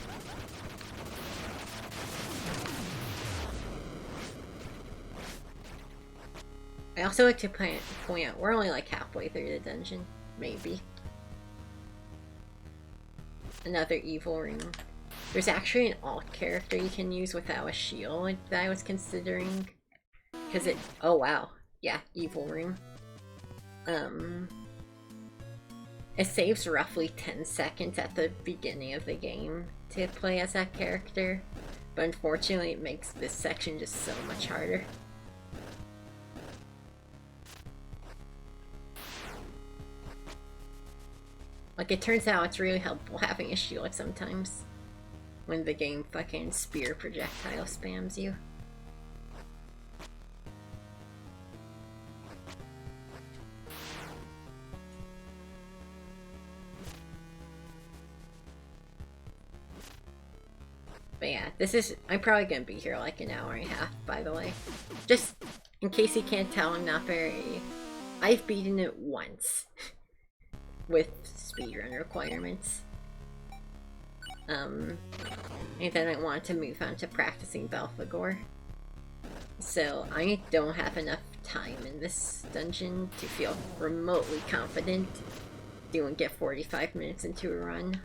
I also like to point out, we're only like halfway through the dungeon. Maybe. Another evil room. There's actually an alt character you can use without a shield that I was considering. Because it... oh wow. Yeah, evil room. It saves roughly 10 seconds at the beginning of the game to play as that character. But unfortunately it makes this section just so much harder. Like, it turns out it's really helpful having a shield sometimes. When the game fucking spear projectile spams you. But yeah, this is... I'm probably gonna be here like an hour and a half, by the way. Just in case you can't tell, I'm not very... I've beaten it once. With speedrun requirements. And then I wanted to move on to practicing Belphegor. So I don't have enough time in this dungeon to feel remotely confident doing get 45 minutes into a run.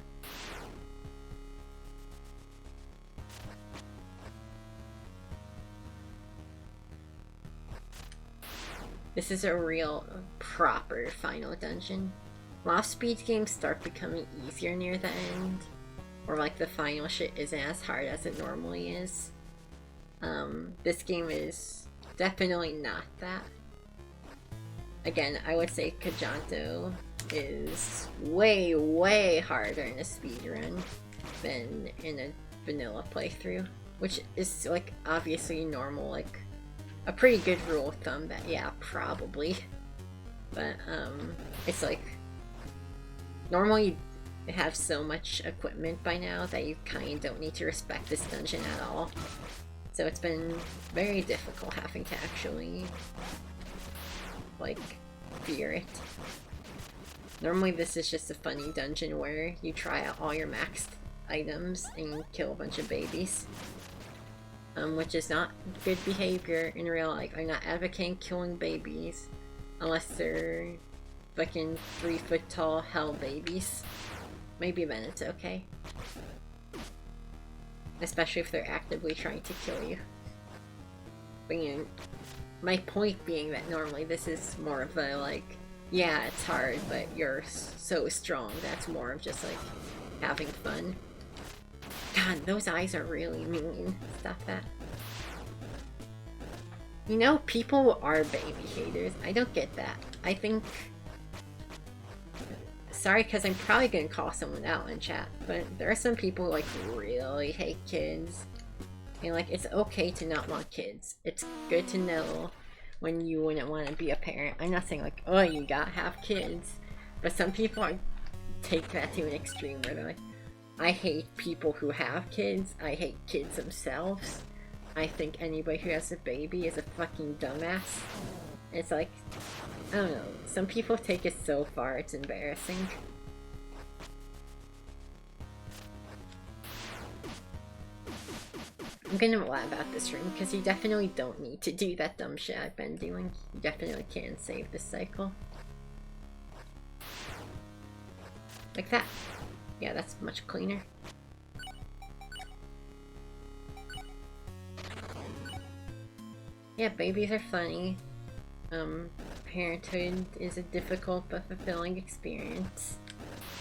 This is a real, proper final dungeon. A lot of speed games start becoming easier near the end. Or like the final shit isn't as hard as it normally is. This game is definitely not that. Again, I would say Kajanto is way, way harder in a speedrun than in a vanilla playthrough. Which is like obviously normal, like a pretty good rule of thumb that yeah, probably. But it's like normally you have so much equipment by now that you kind of don't need to respect this dungeon at all. So it's been very difficult having to actually, like, fear it. Normally this is just a funny dungeon where you try out all your maxed items and kill a bunch of babies. Which is not good behavior in real life. I'm not advocating killing babies unless they're fucking 3-foot tall hell babies. Maybe then it's okay. Especially if they're actively trying to kill you. But you know, my point being that normally this is more of a like, yeah, it's hard, but you're so strong. That's more of just like having fun. God, those eyes are really mean. Stop that. You know, people are baby haters. I don't get that. I think... Sorry, because I'm probably going to call someone out in chat, but there are some people who, like, really hate kids. And, like, it's okay to not want kids. It's good to know when you wouldn't want to be a parent. I'm not saying, like, oh, you gotta have kids. But some people take that to an extreme where they're like, I hate people who have kids. I hate kids themselves. I think anybody who has a baby is a fucking dumbass. It's like, I don't know. Some people take it so far, it's embarrassing. I'm gonna lie about this room, because you definitely don't need to do that dumb shit I've been doing. You definitely can save this cycle. Like that. Yeah, that's much cleaner. Yeah, babies are funny. Parenthood is a difficult but fulfilling experience.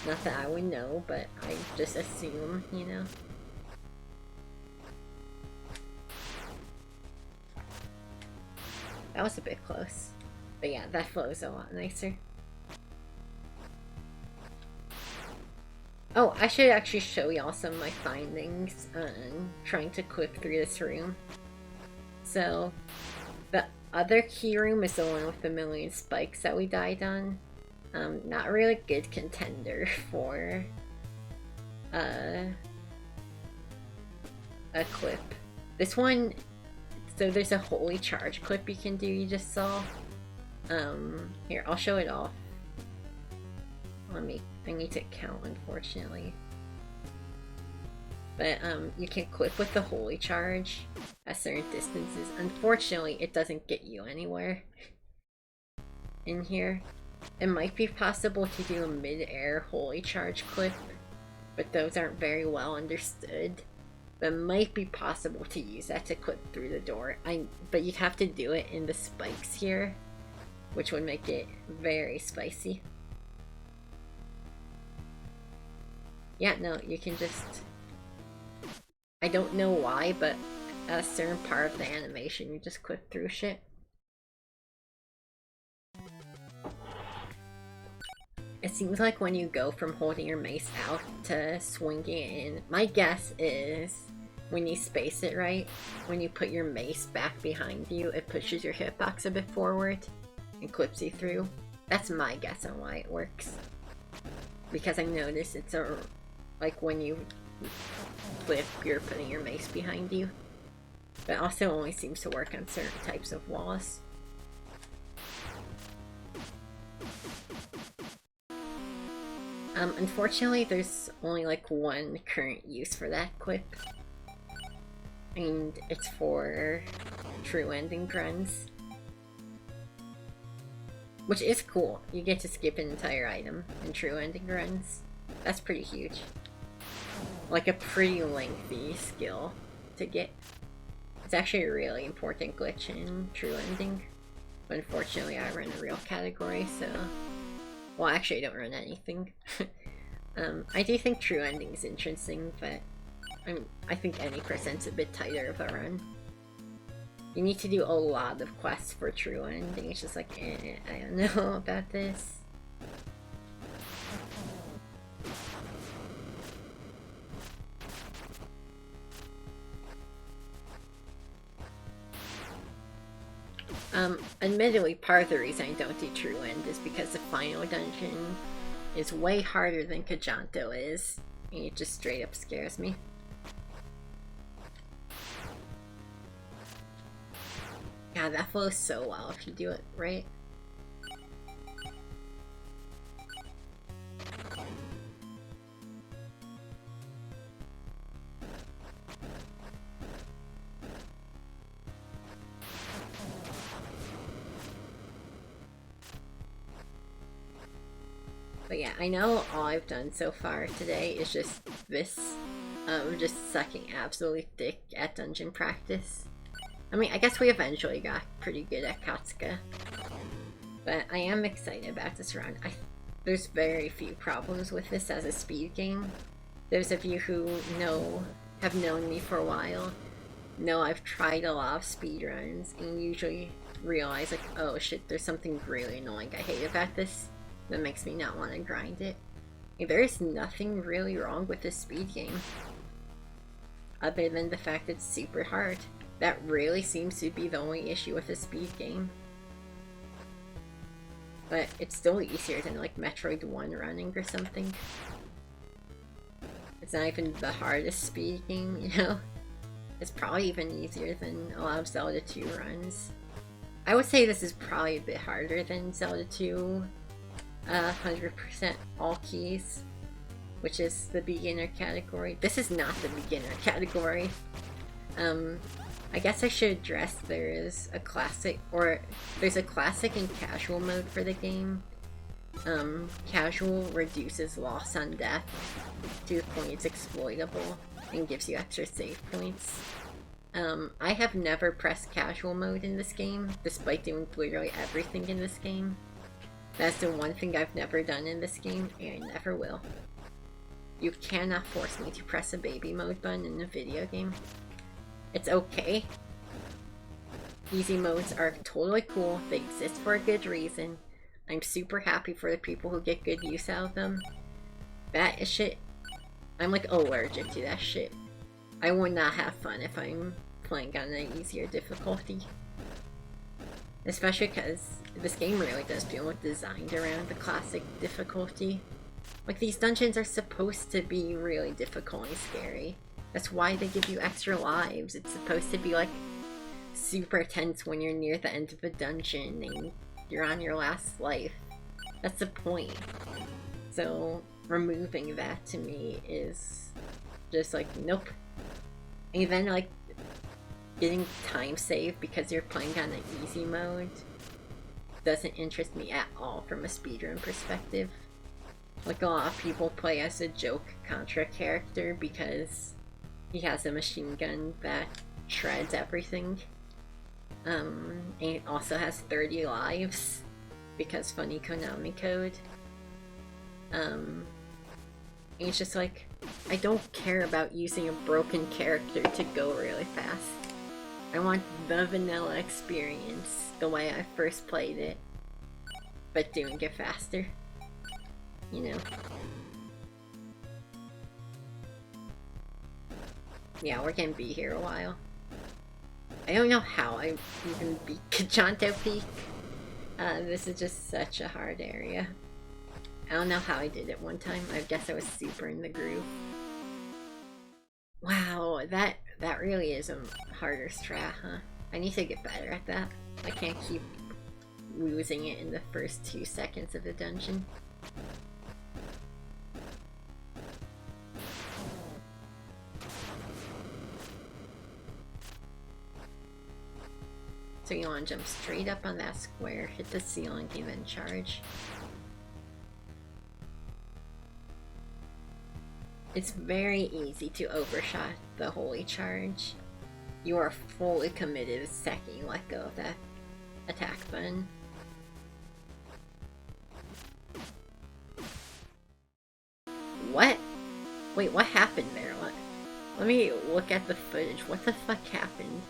Not that I would know, but I just assume, you know. That was a bit close. But yeah, that flows a lot nicer. Oh, I should actually show y'all some of my findings on trying to clip through this room. So, the other key room is the one with the million spikes that we died on. Not a really good contender for a clip. This one, so there's a holy charge clip you can do, you just saw. Here, I'll show it off. I need to count, unfortunately. But, you can clip with the holy charge at certain distances. Unfortunately, it doesn't get you anywhere in here. It might be possible to do a mid-air holy charge clip, but those aren't very well understood. But it might be possible to use that to clip through the door. But you'd have to do it in the spikes here, which would make it very spicy. Yeah, no, you can just... I don't know why, but at a certain part of the animation, you just clip through shit. It seems like when you go from holding your mace out to swinging it in, my guess is when you space it right, when you put your mace back behind you, it pushes your hitbox a bit forward and clips you through. That's my guess on why it works. Because I noticed it's like when you flip, you're putting your mace behind you. But it also only seems to work on certain types of walls. Unfortunately, there's only like one current use for that clip. And it's for true ending grunts. Which is cool. You get to skip an entire item in true ending runs. That's pretty huge. Like a pretty lengthy skill to get. It's actually a really important glitch in true ending. But unfortunately I run a real category, so... Well, actually I don't run anything. I do think true ending is interesting, but I think any percent's a bit tighter of a run. You need to do a lot of quests for true ending. It's just like, I don't know about this. Admittedly, part of the reason I don't do True End is because the final dungeon is way harder than Kajanto is, and it just straight up scares me. God, that flows so well if you do it right. But yeah, I know all I've done so far today is just this. Just sucking absolutely dick at dungeon practice. I mean, I guess we eventually got pretty good at Katsuka. But I am excited about this run. There's very few problems with this as a speed game. Those of you who have known me for a while, know I've tried a lot of speed runs and usually realize like, oh shit, there's something really annoying I hate about this that makes me not want to grind it. Like, there is nothing really wrong with this speed game. Other than the fact it's super hard. That really seems to be the only issue with a speed game. But it's still easier than like Metroid 1 running or something. It's not even the hardest speed game, you know? It's probably even easier than a lot of Zelda 2 runs. I would say this is probably a bit harder than Zelda 2 100% all keys, which is the beginner category. This is not the beginner category. I guess I should address there's a classic and casual mode for the game. Casual reduces loss on death to the point it's exploitable and gives you extra save points. I have never pressed casual mode in this game, despite doing literally everything in this game. That's the one thing I've never done in this game, and I never will. You cannot force me to press a baby mode button in a video game. It's okay. Easy modes are totally cool, they exist for a good reason. I'm super happy for the people who get good use out of them. That is shit. I'm like allergic to that shit. I will not have fun if I'm playing on an easier difficulty. Especially because this game really does feel designed around the classic difficulty. Like, these dungeons are supposed to be really difficult and scary. That's why they give you extra lives. It's supposed to be, like, super tense when you're near the end of a dungeon and you're on your last life. That's the point. So, removing that to me is just like, nope. And then, like, getting time saved because you're playing on the easy mode doesn't interest me at all from a speedrun perspective. Like, a lot of people play as a joke Contra character because he has a machine gun that shreds everything. And it also has 30 lives because funny Konami code. And it's just like, I don't care about using a broken character to go really fast. I want the vanilla experience, the way I first played it, but doing it faster. You know? Yeah, we're gonna be here a while. I don't know how I even beat Kajanto Peak. This is just such a hard area. I don't know how I did it one time. I guess I was super in the groove. Wow, that really is a harder strat, huh? I need to get better at that. I can't keep losing it in the first 2 seconds of the dungeon. So you want to jump straight up on that square, hit the ceiling, and then charge. It's very easy to overshot the holy charge. You are fully committed the second you let go of that attack button. What? Wait, what happened there? What? Let me look at the footage. What the fuck happened?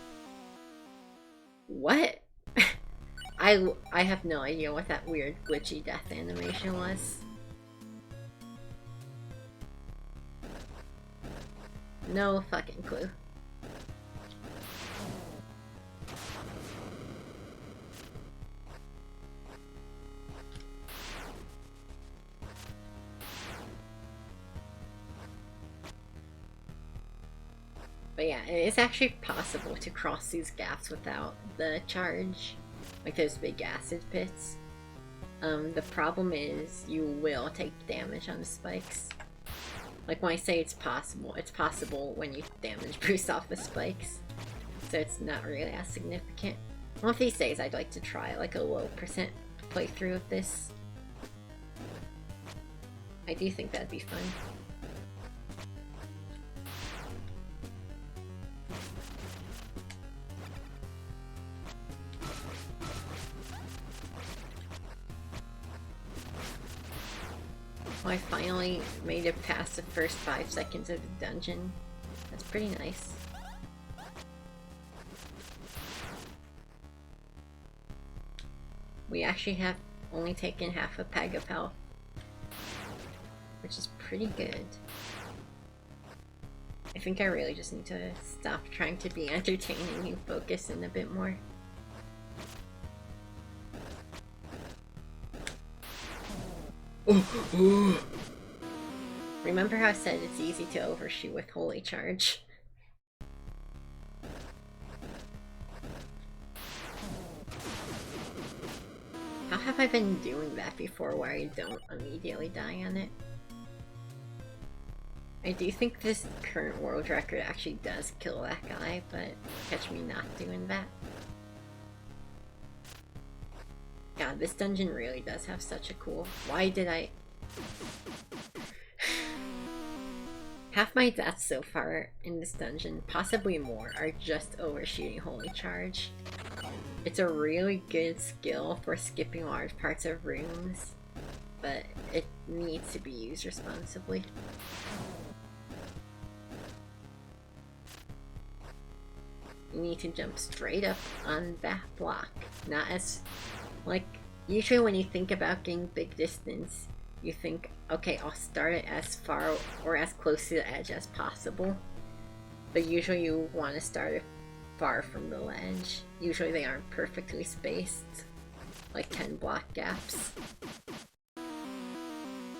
What? I have no idea what that weird glitchy death animation was. No fucking clue. But yeah, it's actually possible to cross these gaps without the charge. Like those big acid pits. The problem is you will take damage on the spikes. Like when I say it's possible when you damage boost off the spikes. So it's not really as significant. One of these days I'd like to try like a low percent playthrough of this. I do think that'd be fun. Well, I finally made it past the first 5 seconds of the dungeon. That's pretty nice. We actually have only taken half a peg of health, which is pretty good. I think I really just need to stop trying to be entertaining and focus in a bit more. Remember how I said it's easy to overshoot with Holy Charge? How have I been doing that before where I don't immediately die on it? I do think this current world record actually does kill that guy, but catch me not doing that. God, this dungeon really does have such a cool... Why did I... Half my deaths so far in this dungeon, possibly more, are just overshooting Holy Charge. It's a really good skill for skipping large parts of rooms, but it needs to be used responsibly. You need to jump straight up on that block, not as... Like, usually when you think about getting big distance, you think, okay, I'll start it as far or as close to the edge as possible. But usually you want to start it far from the ledge. Usually they aren't perfectly spaced, like 10 block gaps.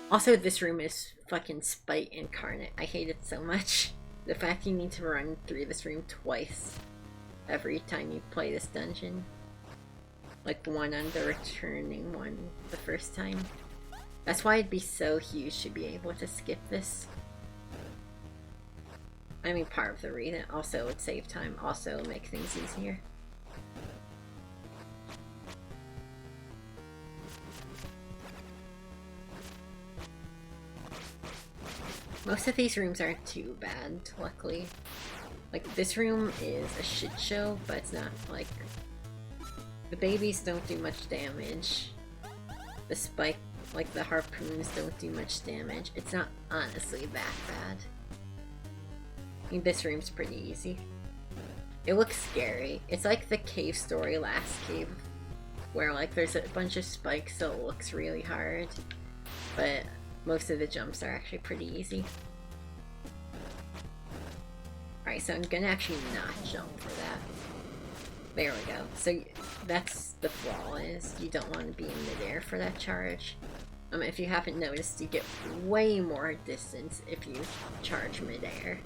Also, this room is fucking spite incarnate. I hate it so much. The fact you need to run through this room twice every time you play this dungeon. Like one on the returning one the first time. That's why it'd be so huge to be able to skip this. I mean, part of the reason. Also, it would save time. Also, make things easier. Most of these rooms aren't too bad, luckily. Like, this room is a shit show, but it's not, like... The babies don't do much damage. The spike, like the harpoons, don't do much damage. It's not honestly that bad. I mean, this room's pretty easy. It looks scary. It's like the cave story last cave, where like there's a bunch of spikes, so it looks really hard. But most of the jumps are actually pretty easy. Alright, so I'm gonna actually not jump for that. There we go. So that's the flaw, is you don't want to be in midair for that charge. If you haven't noticed, you get way more distance if you charge midair.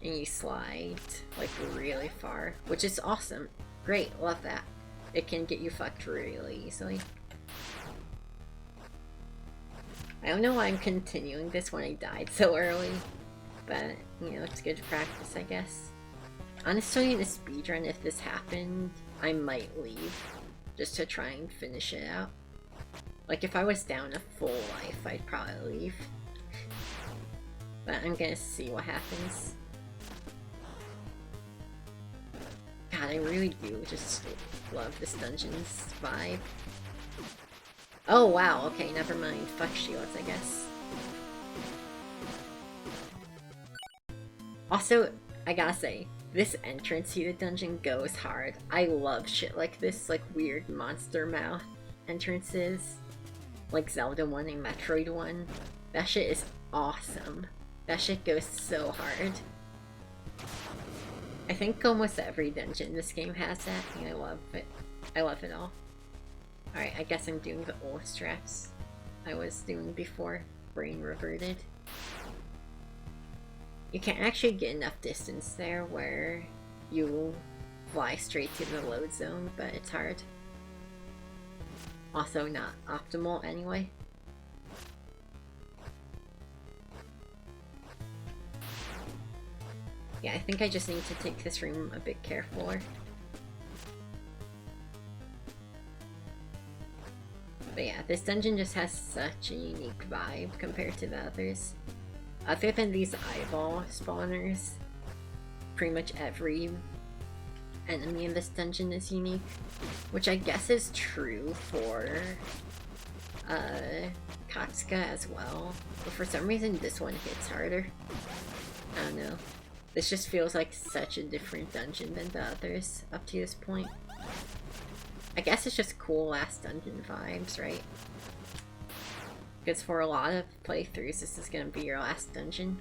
And you slide, like, really far. Which is awesome. Great, love that. It can get you fucked really easily. I don't know why I'm continuing this when I died so early. But, you know, it's good practice, I guess. Honestly, in a speedrun, if this happened, I might leave. Just to try and finish it out. Like, if I was down a full life, I'd probably leave. But I'm gonna see what happens. God, I really do just love this dungeon's vibe. Oh wow, okay, never mind. Fuck shields, I guess. Also, I gotta say, this entrance to the dungeon goes hard. I love shit like this, like weird monster mouth entrances. Like Zelda 1 and Metroid 1. That shit is awesome. That shit goes so hard. I think almost every dungeon in this game has that, and I love it. I love it all. Alright, I guess I'm doing the old strats I was doing before. Brain reverted. You can't actually get enough distance there where you fly straight to the load zone, but it's hard. Also not optimal anyway. Yeah, I think I just need to take this room a bit carefuler. But yeah, this dungeon just has such a unique vibe compared to the others. Other than these eyeball spawners, pretty much every enemy in this dungeon is unique. Which I guess is true for Katsuka as well. But for some reason this one hits harder. I don't know. This just feels like such a different dungeon than the others up to this point. I guess it's just cool last dungeon vibes, right? Because for a lot of playthroughs, this is gonna be your last dungeon.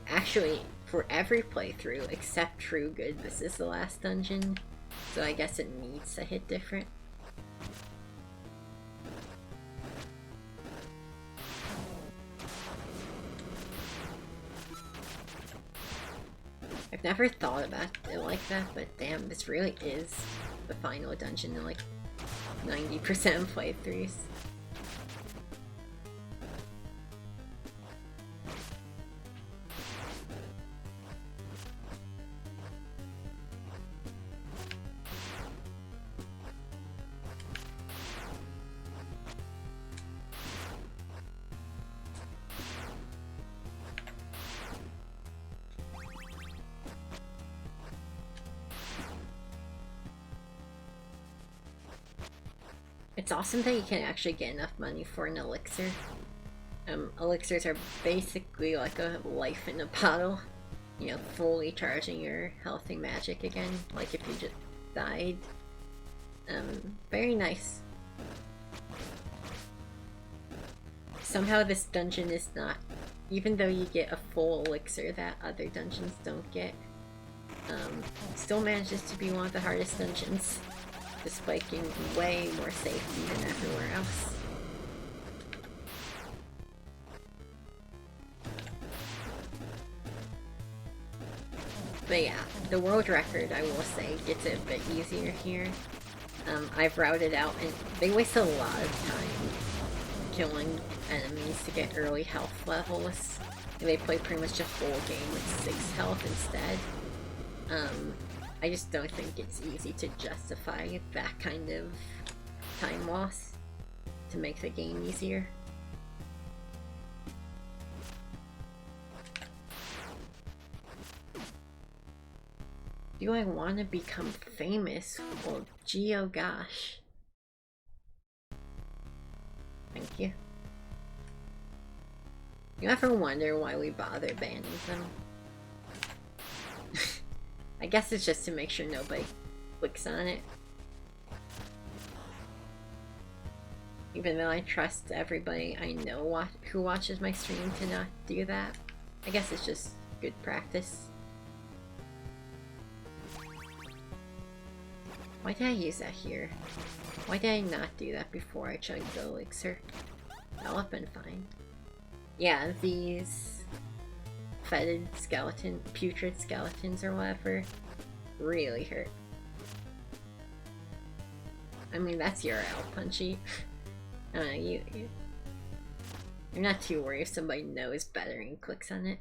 Actually, for every playthrough except True Good, this is the last dungeon. So I guess it needs to hit different. I've never thought about it like that, but damn, this really is the final dungeon in like 90% of playthroughs. It's awesome that you can actually get enough money for an elixir. Elixirs are basically like a life in a bottle. You know, fully charging your health and magic again, like if you just died. Very nice. Somehow this dungeon is not even though you get a full elixir that other dungeons don't get, still manages to be one of the hardest dungeons, despite being way more safety than everywhere else. But yeah, the world record, I will say, gets a bit easier here. I've routed out, and they waste a lot of time killing enemies to get early health levels. And they play pretty much a full game with 6 health instead. I just don't think it's easy to justify that kind of time loss to make the game easier. Do I want to become famous? Well, gee, oh gosh. Thank you. You ever wonder why we bother banning them? I guess it's just to make sure nobody clicks on it. Even though I trust everybody I know who watches my stream to not do that. I guess it's just good practice. Why did I use that here? Why did I not do that before I chugged the elixir? That'll have been fine. Yeah, these fetid putrid skeletons or whatever really hurt. I mean, that's URL punchy. You're not too worried if somebody knows better and clicks on it.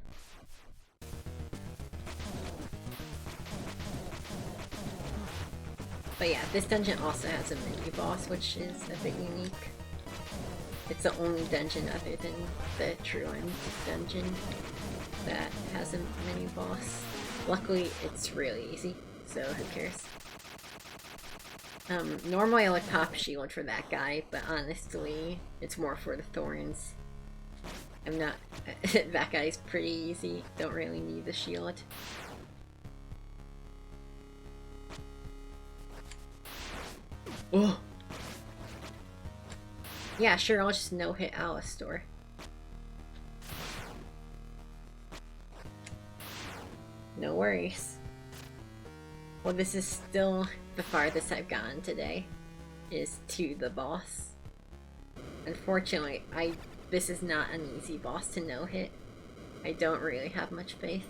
But yeah, this dungeon also has a mini boss, which is a bit unique. It's the only dungeon other than the True End dungeon that has a mini boss. Luckily, it's really easy, so who cares? Normally I would pop shield for that guy, but honestly, it's more for the thorns. I'm not... that guy's pretty easy, don't really need the shield. Oh! Yeah, sure, I'll just no-hit Alistor. No worries. Well, this is still the farthest I've gotten today, is to the boss. Unfortunately, this is not an easy boss to no-hit. I don't really have much faith.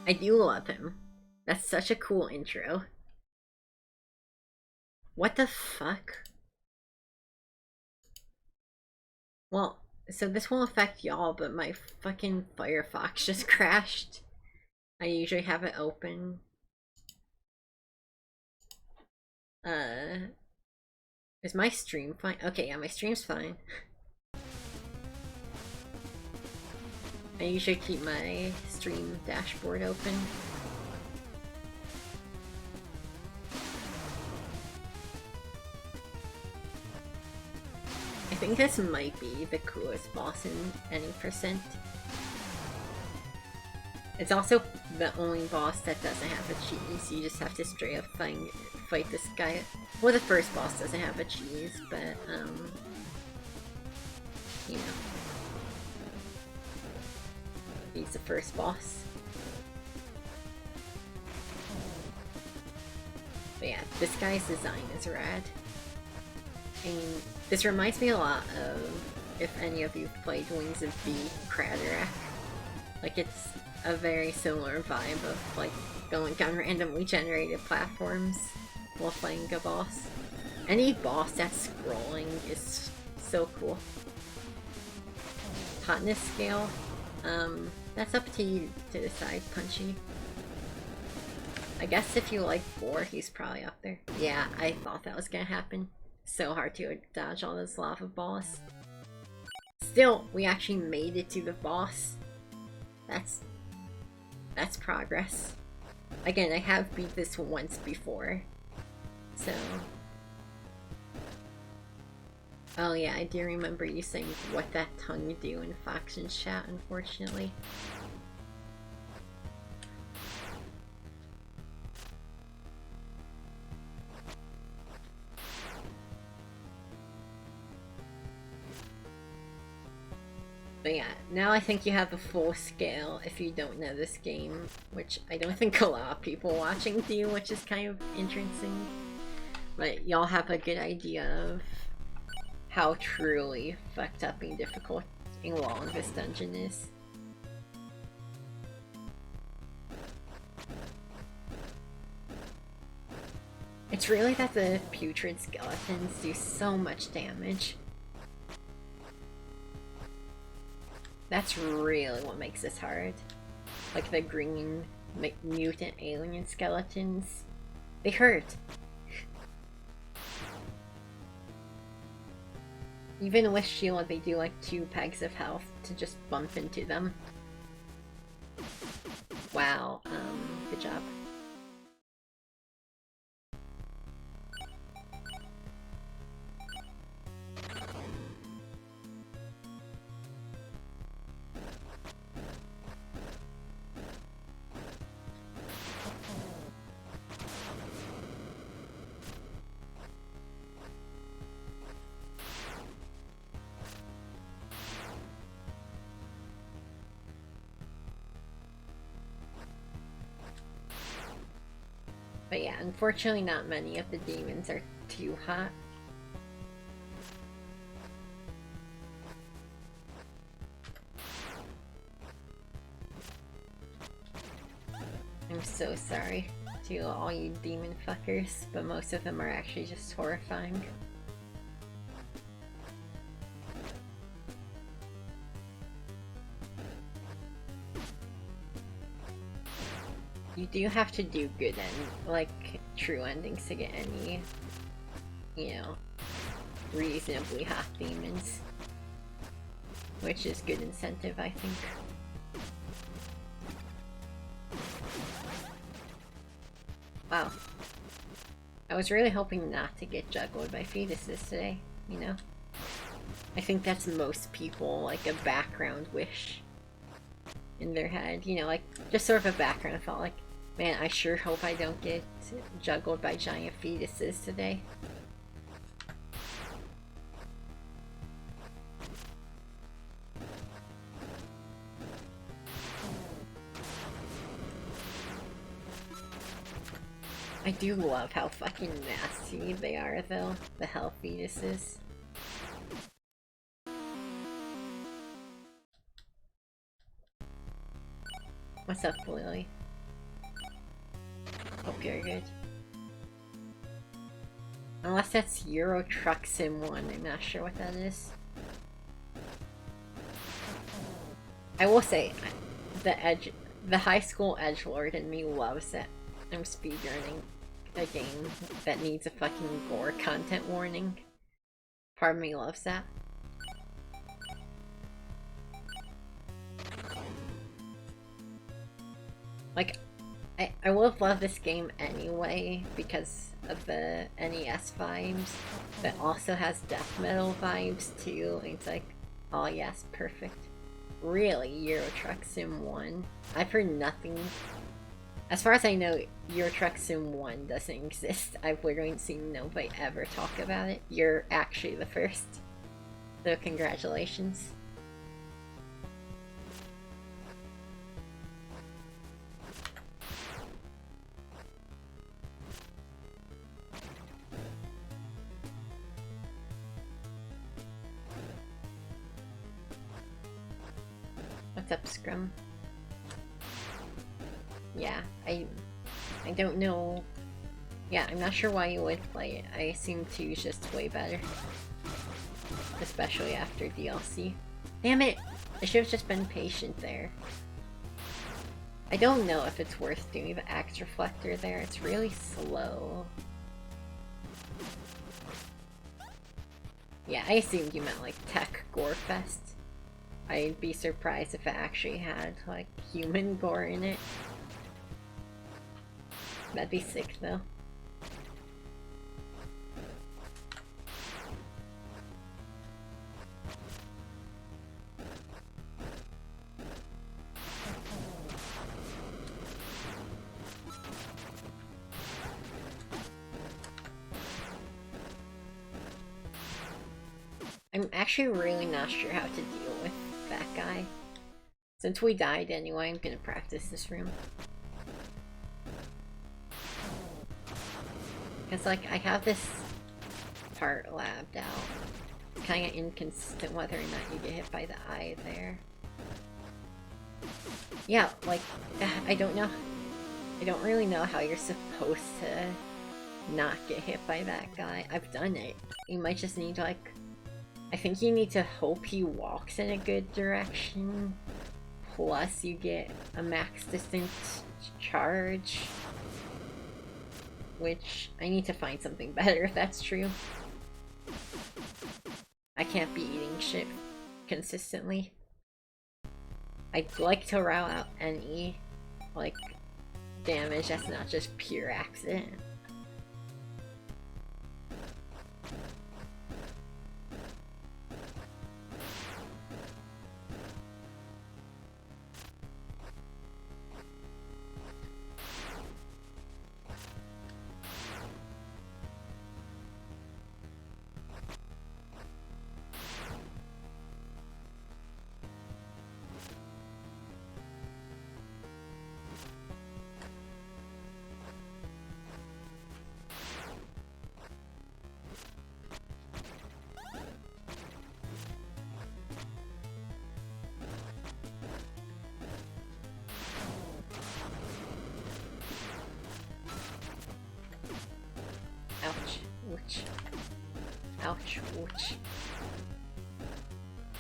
I do love him. That's such a cool intro. What the fuck? Well, so this won't affect y'all, but my fucking Firefox just crashed. I usually have it open. Is my stream fine? Okay, yeah, my stream's fine. I usually keep my stream dashboard open. I think this might be the coolest boss in any percent. It's also the only boss that doesn't have a cheese. You just have to straight up fight this guy. Well, the first boss doesn't have a cheese, but you know. He's the first boss. But yeah, this guy's design is rad. And this reminds me a lot of, if any of you played Wings of B, Craterak. Like, it's a very similar vibe of like going down randomly generated platforms while fighting a boss. Any boss that's scrolling is so cool. Hotness scale, that's up to you to decide, Punchy. I guess if you like Boar, he's probably up there. Yeah, I thought that was gonna happen. So hard to dodge all those lava balls. Still, we actually made it to the boss. That's progress. Again, I have beat this once before, so... Oh yeah, I do remember you saying what that tongue do in Foxen's chat, unfortunately. now I think you have the full scale if you don't know this game, which I don't think a lot of people watching do, which is kind of interesting. But y'all have a good idea of how truly fucked up and difficult and long this dungeon is. It's really that the putrid skeletons do so much damage. That's really what makes this hard. Like the green mutant alien skeletons. They hurt. Even with shield, they do like 2 pegs of health to just bump into them. Wow, good job. But yeah, unfortunately not many of the demons are too hot. I'm so sorry to all you demon fuckers, but most of them are actually just horrifying. You do have to do good true endings to get any, you know, reasonably hot demons. Which is good incentive, I think. Wow. I was really hoping not to get juggled by fetuses today, you know? I think that's most people, like, a background wish in their head, you know, like, just sort of a background thought, like, man, I sure hope I don't get juggled by giant fetuses today. I do love how fucking nasty they are, though, the hell fetuses. What's up, Lily? Hope you're good. Unless that's Euro Truck Sim 1, I'm not sure what that is. I will say, the high school edgelord in me loves that I'm speedrunning a game that needs a fucking gore content warning. Part of me loves that. Like, I would have loved this game anyway because of the NES vibes, but also has death metal vibes too. It's like, oh yes, perfect. Really, Euro Truck Sim 1? I've heard nothing. As far as I know, Euro Truck Sim 1 doesn't exist. I've literally seen nobody ever talk about it. You're actually the first. So congratulations. What's up, Scrum? Yeah, I don't know. Yeah, I'm not sure why you would play it. I assume 2 is just way better. Especially after DLC. Damn it! I should have just been patient there. I don't know if it's worth doing the Axe Reflector there. It's really slow. Yeah, I assumed you meant like Tech Gore Fest. I'd be surprised if it actually had like human gore in it. That'd be sick though. I'm actually really not sure how to deal with that guy. Since we died anyway, I'm gonna practice this room. Because, like, I have this part labbed out. It's kind of inconsistent whether or not you get hit by the eye there. Yeah, like, I don't know. I don't really know how you're supposed to not get hit by that guy. I've done it. You might just need to, like... I think you need to hope he walks in a good direction. Plus you get a max distance charge. Which, I need to find something better if that's true. I can't be eating shit consistently. I'd like to route out any, like, damage that's not just pure accident.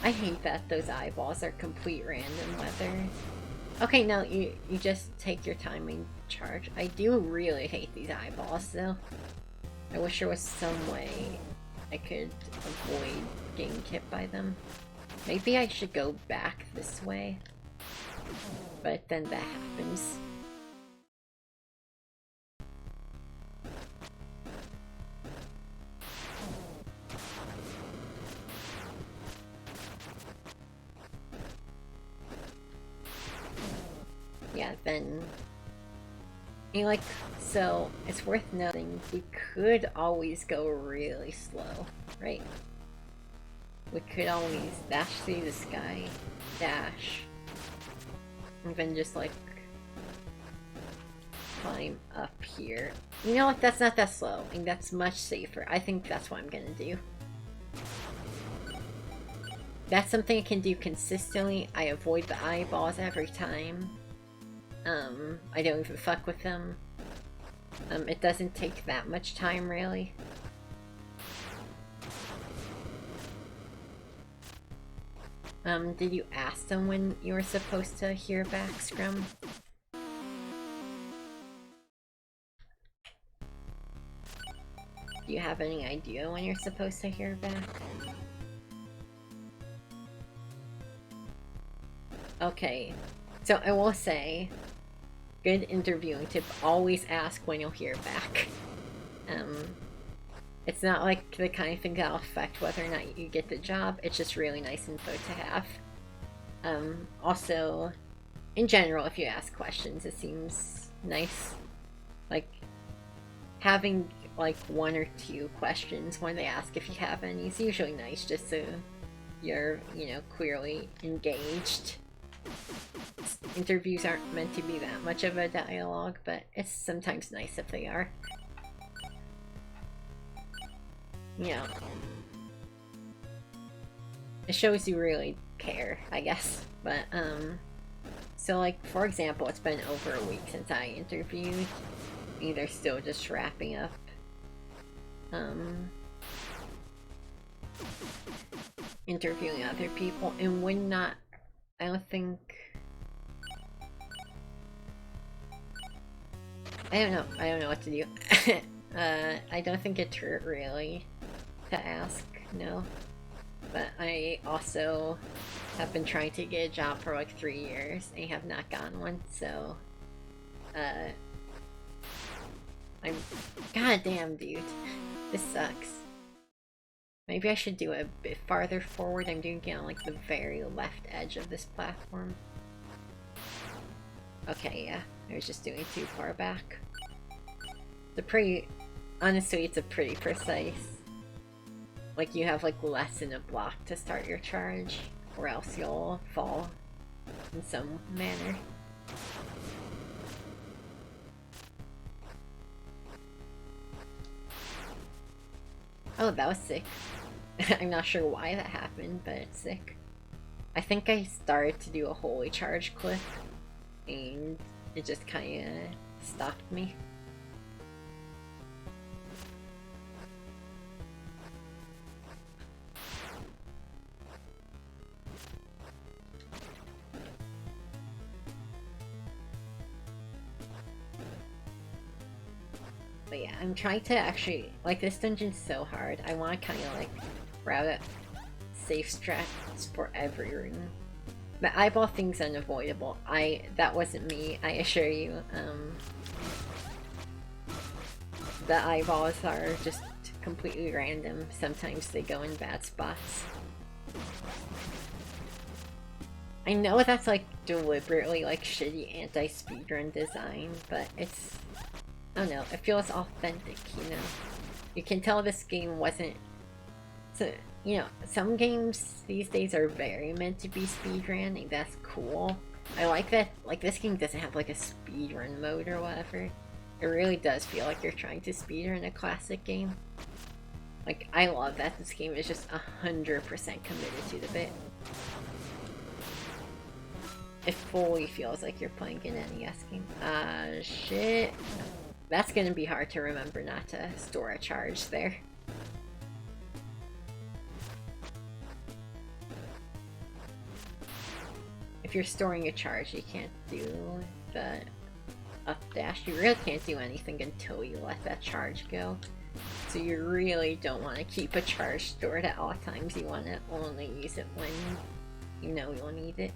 I hate that those eyeballs are complete random weather. Okay, no, you just take your time and charge. I do really hate these eyeballs though. I wish there was some way I could avoid getting hit by them. Maybe I should go back this way. But then that happens. Yeah, then... like, so, it's worth noting, we could always go really slow, right? We could always dash through the sky, dash, and then just, like, climb up here. You know what, that's not that slow, and that's much safer. I think that's what I'm gonna do. That's something I can do consistently. I avoid the eyeballs every time. I don't even fuck with them. It doesn't take that much time, really. Did you ask them when you were supposed to hear back, Scrum? Do you have any idea when you're supposed to hear back? Okay, so I will say, good interviewing tip, always ask when you'll hear back. It's not like the kind of thing that'll affect whether or not you get the job, it's just really nice info to have. Also, in general, if you ask questions, it seems nice. Like, having like 1 or 2 questions when they ask if you have any is usually nice, just so you're, you know, clearly engaged. Interviews aren't meant to be that much of a dialogue, but it's sometimes nice if they are. You know, it shows you really care, I guess. But, so like, for example, it's been over a week since I interviewed. They're still just wrapping up. Interviewing other people, and would not, I don't think, I don't know what to do. I don't think it's hurt really to ask, no. But I also have been trying to get a job for like 3 years and have not gotten one, so I'm, goddamn dude, this sucks. Maybe I should do it a bit farther forward. I'm doing it on like the very left edge of this platform. Okay, yeah, I was just doing it too far back. It's a pretty, honestly, it's a pretty precise. Like, you have like less than a block to start your charge, or else you'll fall. in some manner. Oh, that was sick. I'm not sure why that happened, but it's sick. I think I started to do a holy charge clip, and it just kinda stopped me. But yeah, I'm trying to actually, like, this dungeon's so hard. I want to kind of, like, route it safe strats for every room. The eyeball thing's unavoidable. That wasn't me, I assure you. The eyeballs are just completely random. Sometimes they go in bad spots. I know that's, like, deliberately, like, shitty anti-speedrun design, but it's... I don't know, it feels authentic, you know? You can tell this game wasn't... So, you know, some games these days are very meant to be speedrun, and that's cool. I like that, like, this game doesn't have, like, a speedrun mode or whatever. It really does feel like you're trying to speedrun a classic game. Like, I love that this game is just 100% committed to the bit. It fully feels like you're playing an NES game. Shit. That's gonna be hard to remember not to store a charge there. If you're storing a charge, you can't do the up dash. You really can't do anything until you let that charge go. So you really don't want to keep a charge stored at all times. You want to only use it when you know you'll need it.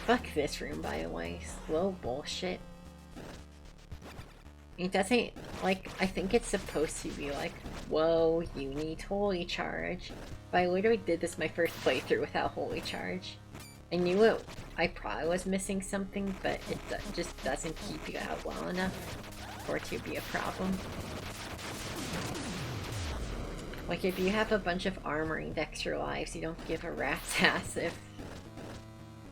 Fuck this room, by the way. Slow bullshit. It doesn't, like, I think it's supposed to be like, whoa, you need holy charge. But I literally did this my first playthrough without holy charge. I knew I probably was missing something, but it just doesn't keep you out well enough for it to be a problem. Like, if you have a bunch of armor and extra lives, you don't give a rat's ass if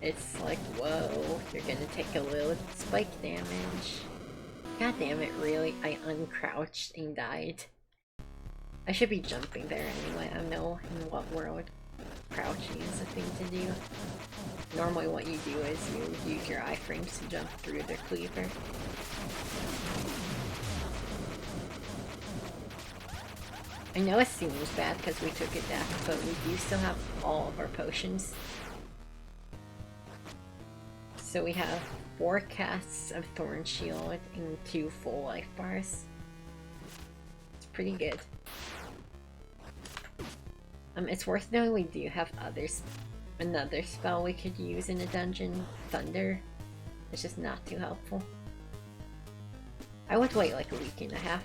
it's like, whoa, you're gonna take a little spike damage. God damn it, really? I uncrouched and died. I should be jumping there anyway. I don't know in what world crouching is a thing to do. Normally what you do is you use your iframes to jump through the cleaver. I know it seems bad because we took it back, but we do still have all of our potions. So we have 4 casts of Thorn Shield and 2 full life bars. It's pretty good. It's worth knowing we do have another spell we could use in a dungeon, Thunder. It's just not too helpful. I would wait like a week and a half.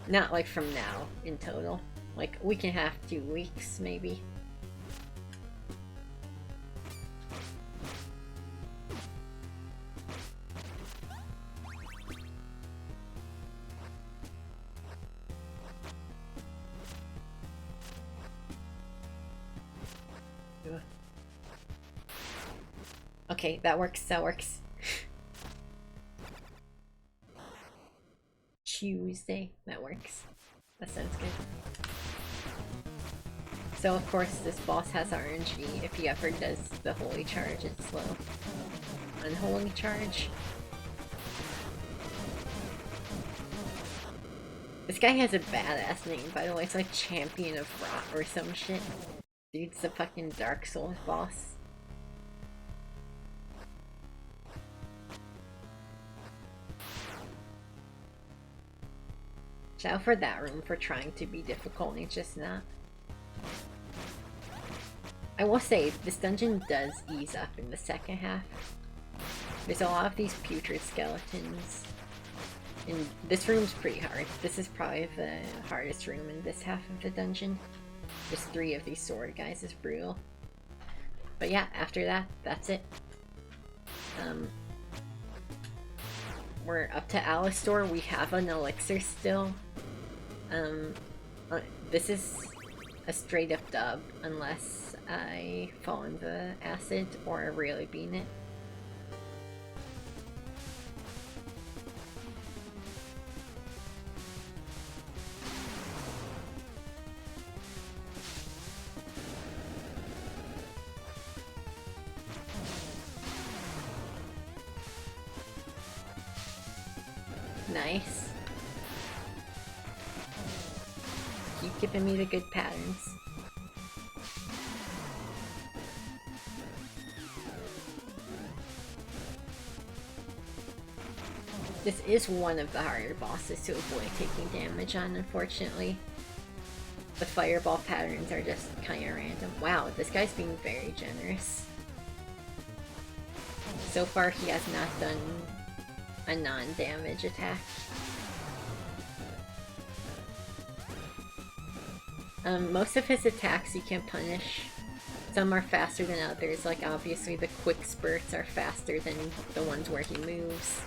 Not like from now, in total. Like a week and a half, 2 weeks, maybe. Okay, that works, that works. Tuesday, that works. That sounds good. So of course this boss has RNG. If he ever does the holy charge, it's slow. Unholy charge. This guy has a badass name, by the way. It's like Champion of Rot or some shit. Dude's the fucking Dark Souls boss. Shout out for that room for trying to be difficult and it's just not. I will say, this dungeon does ease up in the second half. There's a lot of these putrid skeletons. And this room's pretty hard. This is probably the hardest room in this half of the dungeon. Just 3 of these sword guys is brutal. But yeah, after that, that's it. We're up to Alistor. We have an elixir still. This is a straight up dub unless I fall in the acid or really bean it. Nice. Keep giving me the good patterns. This is one of the harder bosses to avoid taking damage on, unfortunately. The fireball patterns are just kinda random. Wow, this guy's being very generous. So far he has not done a non-damage attack. Most of his attacks you can punish. Some are faster than others, like obviously the quick spurts are faster than the ones where he moves.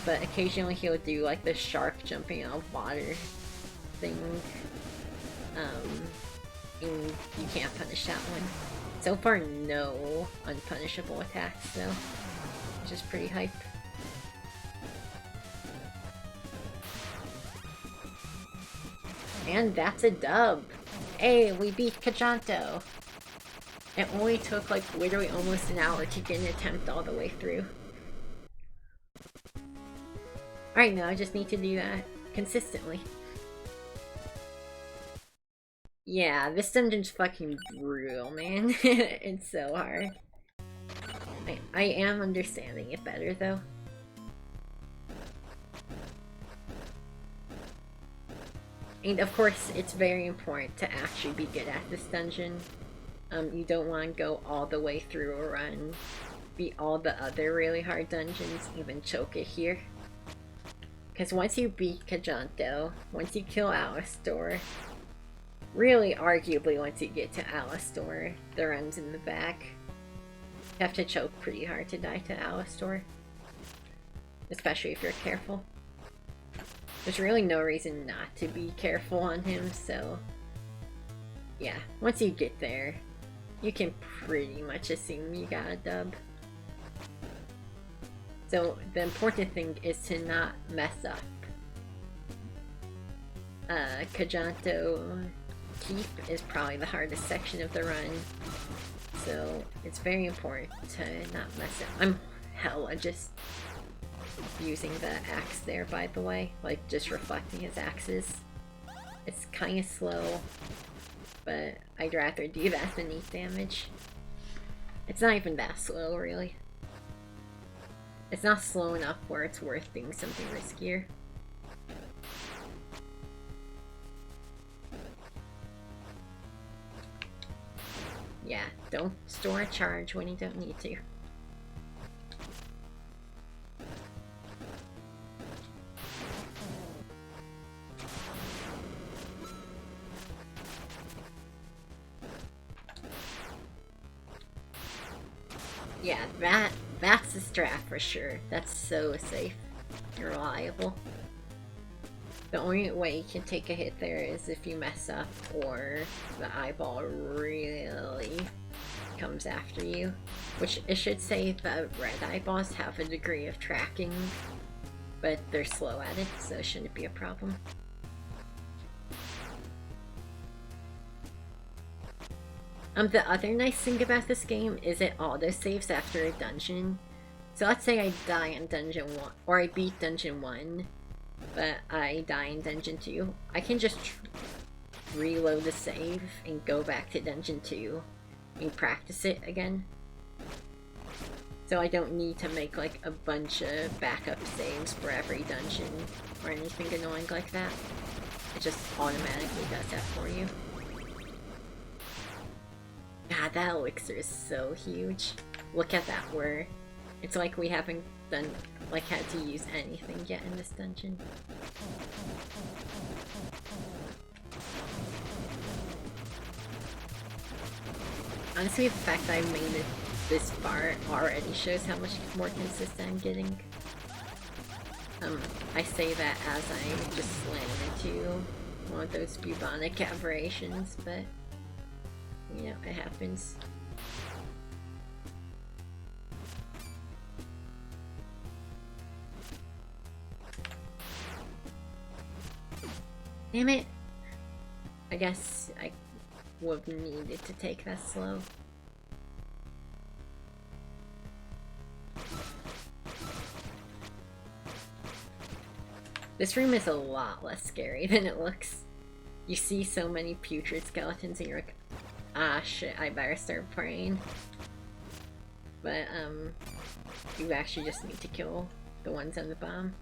But occasionally he'll do like the shark jumping out of water thing. And you can't punish that one. So far no unpunishable attacks though, which is pretty hype. And that's a dub! Hey, we beat Kajanto! It only took like literally almost an hour to get an attempt all the way through. Alright, now I just need to do that consistently. Yeah, this dungeon's fucking brutal, man. It's so hard. I am understanding it better though. And of course, it's very important to actually be good at this dungeon. You don't want to go all the way through a run, beat all the other really hard dungeons, even choke it here. Because once you beat Kajanto, once you kill Alistor, really arguably once you get to Alistor, the run's in the back. You have to choke pretty hard to die to Alistor. Especially if you're careful. There's really no reason not to be careful on him, so... yeah, once you get there, you can pretty much assume you got a dub. So the important thing is to not mess up. Kajanto Keep is probably the hardest section of the run, so it's very important to not mess up. I'm hella just using the axe there, by the way, like just reflecting his axes. It's kind of slow, but I'd rather do that than eat damage. It's not even that slow, really. It's not slow enough where it's worth doing something riskier. Yeah, don't store a charge when you don't need to. Yeah, that's the strat for sure. That's so safe and reliable. The only way you can take a hit there is if you mess up or the eyeball really comes after you. Which it should say the red eyeballs have a degree of tracking, but they're slow at it, so it shouldn't be a problem. The other nice thing about this game is it auto-saves after a dungeon. So let's say I die in Dungeon 1, or I beat Dungeon 1, but I die in Dungeon 2. I can just reload the save and go back to Dungeon 2 and practice it again. So I don't need to make like a bunch of backup saves for every dungeon or anything annoying like that. It just automatically does that for you. God, that elixir is so huge. Look at that, where it's like we haven't done, like, had to use anything yet in this dungeon. Honestly, the fact that I made it this far already shows how much more consistent I'm getting. I say that as I just slam into one of those bubonic aberrations, but you know, it happens. Damn it! I guess I would have needed to take that slow. This room is a lot less scary than it looks. You see so many putrid skeletons and you're like, ah shit, I better start praying. But, you actually just need to kill the ones on the bomb.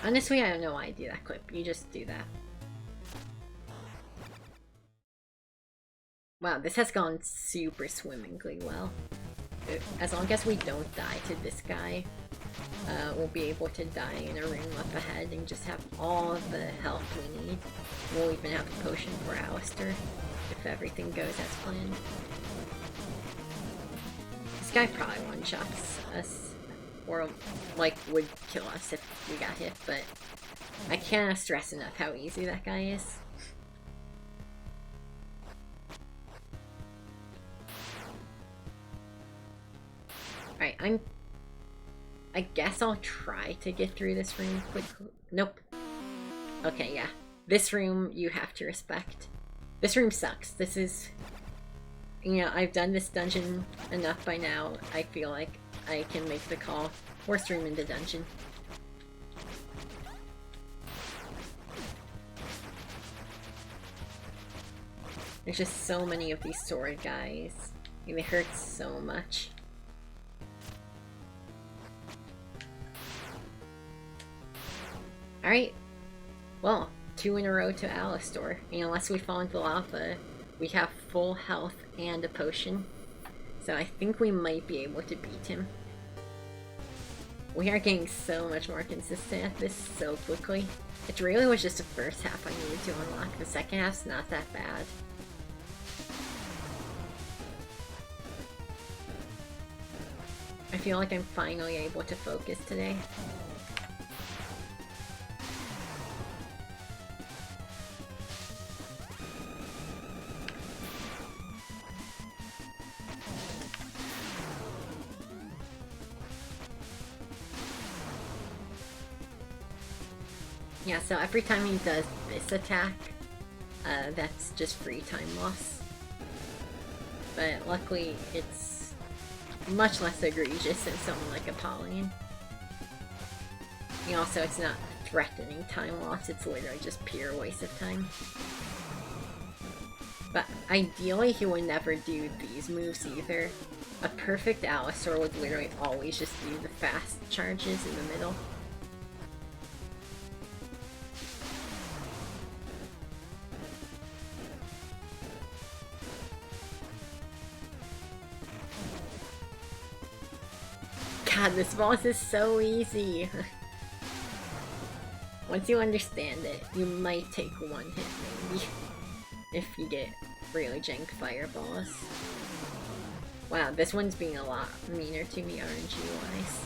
Honestly, I don't know why I do that clip. You just do that. Wow, this has gone super swimmingly well. As long as we don't die to this guy, we'll be able to die in a room up ahead and just have all the health we need. We'll even have a potion for Alistair, if everything goes as planned. This guy probably one-shots us, or like would kill us if we got hit, but I cannot stress enough how easy that guy is. Alright, I guess I'll try to get through this room quickly. Nope. Okay, yeah. This room you have to respect. This room sucks. This is... You know, I've done this dungeon enough by now. I feel like I can make the call. Worst room in the dungeon. There's just so many of these sword guys. I mean, they hurt so much. Alright. Well, 2 in a row to Alistair. And unless we fall into lava, we have full health and a potion. So I think we might be able to beat him. We are getting so much more consistent at this so quickly. It really was just the first half I needed to unlock. The second half's not that bad. I feel like I'm finally able to focus today. Yeah, so every time he does this attack, that's just free time loss. But luckily, it's much less egregious than someone like Apollyon. And also, it's not threatening time loss, it's literally just pure waste of time. But ideally, he would never do these moves either. A perfect Alistair would literally always just do the fast charges in the middle. God, this boss is so easy. Once you understand it, you might take one hit maybe. If you get really jank fireballs. Wow, this one's being a lot meaner to me RNG-wise.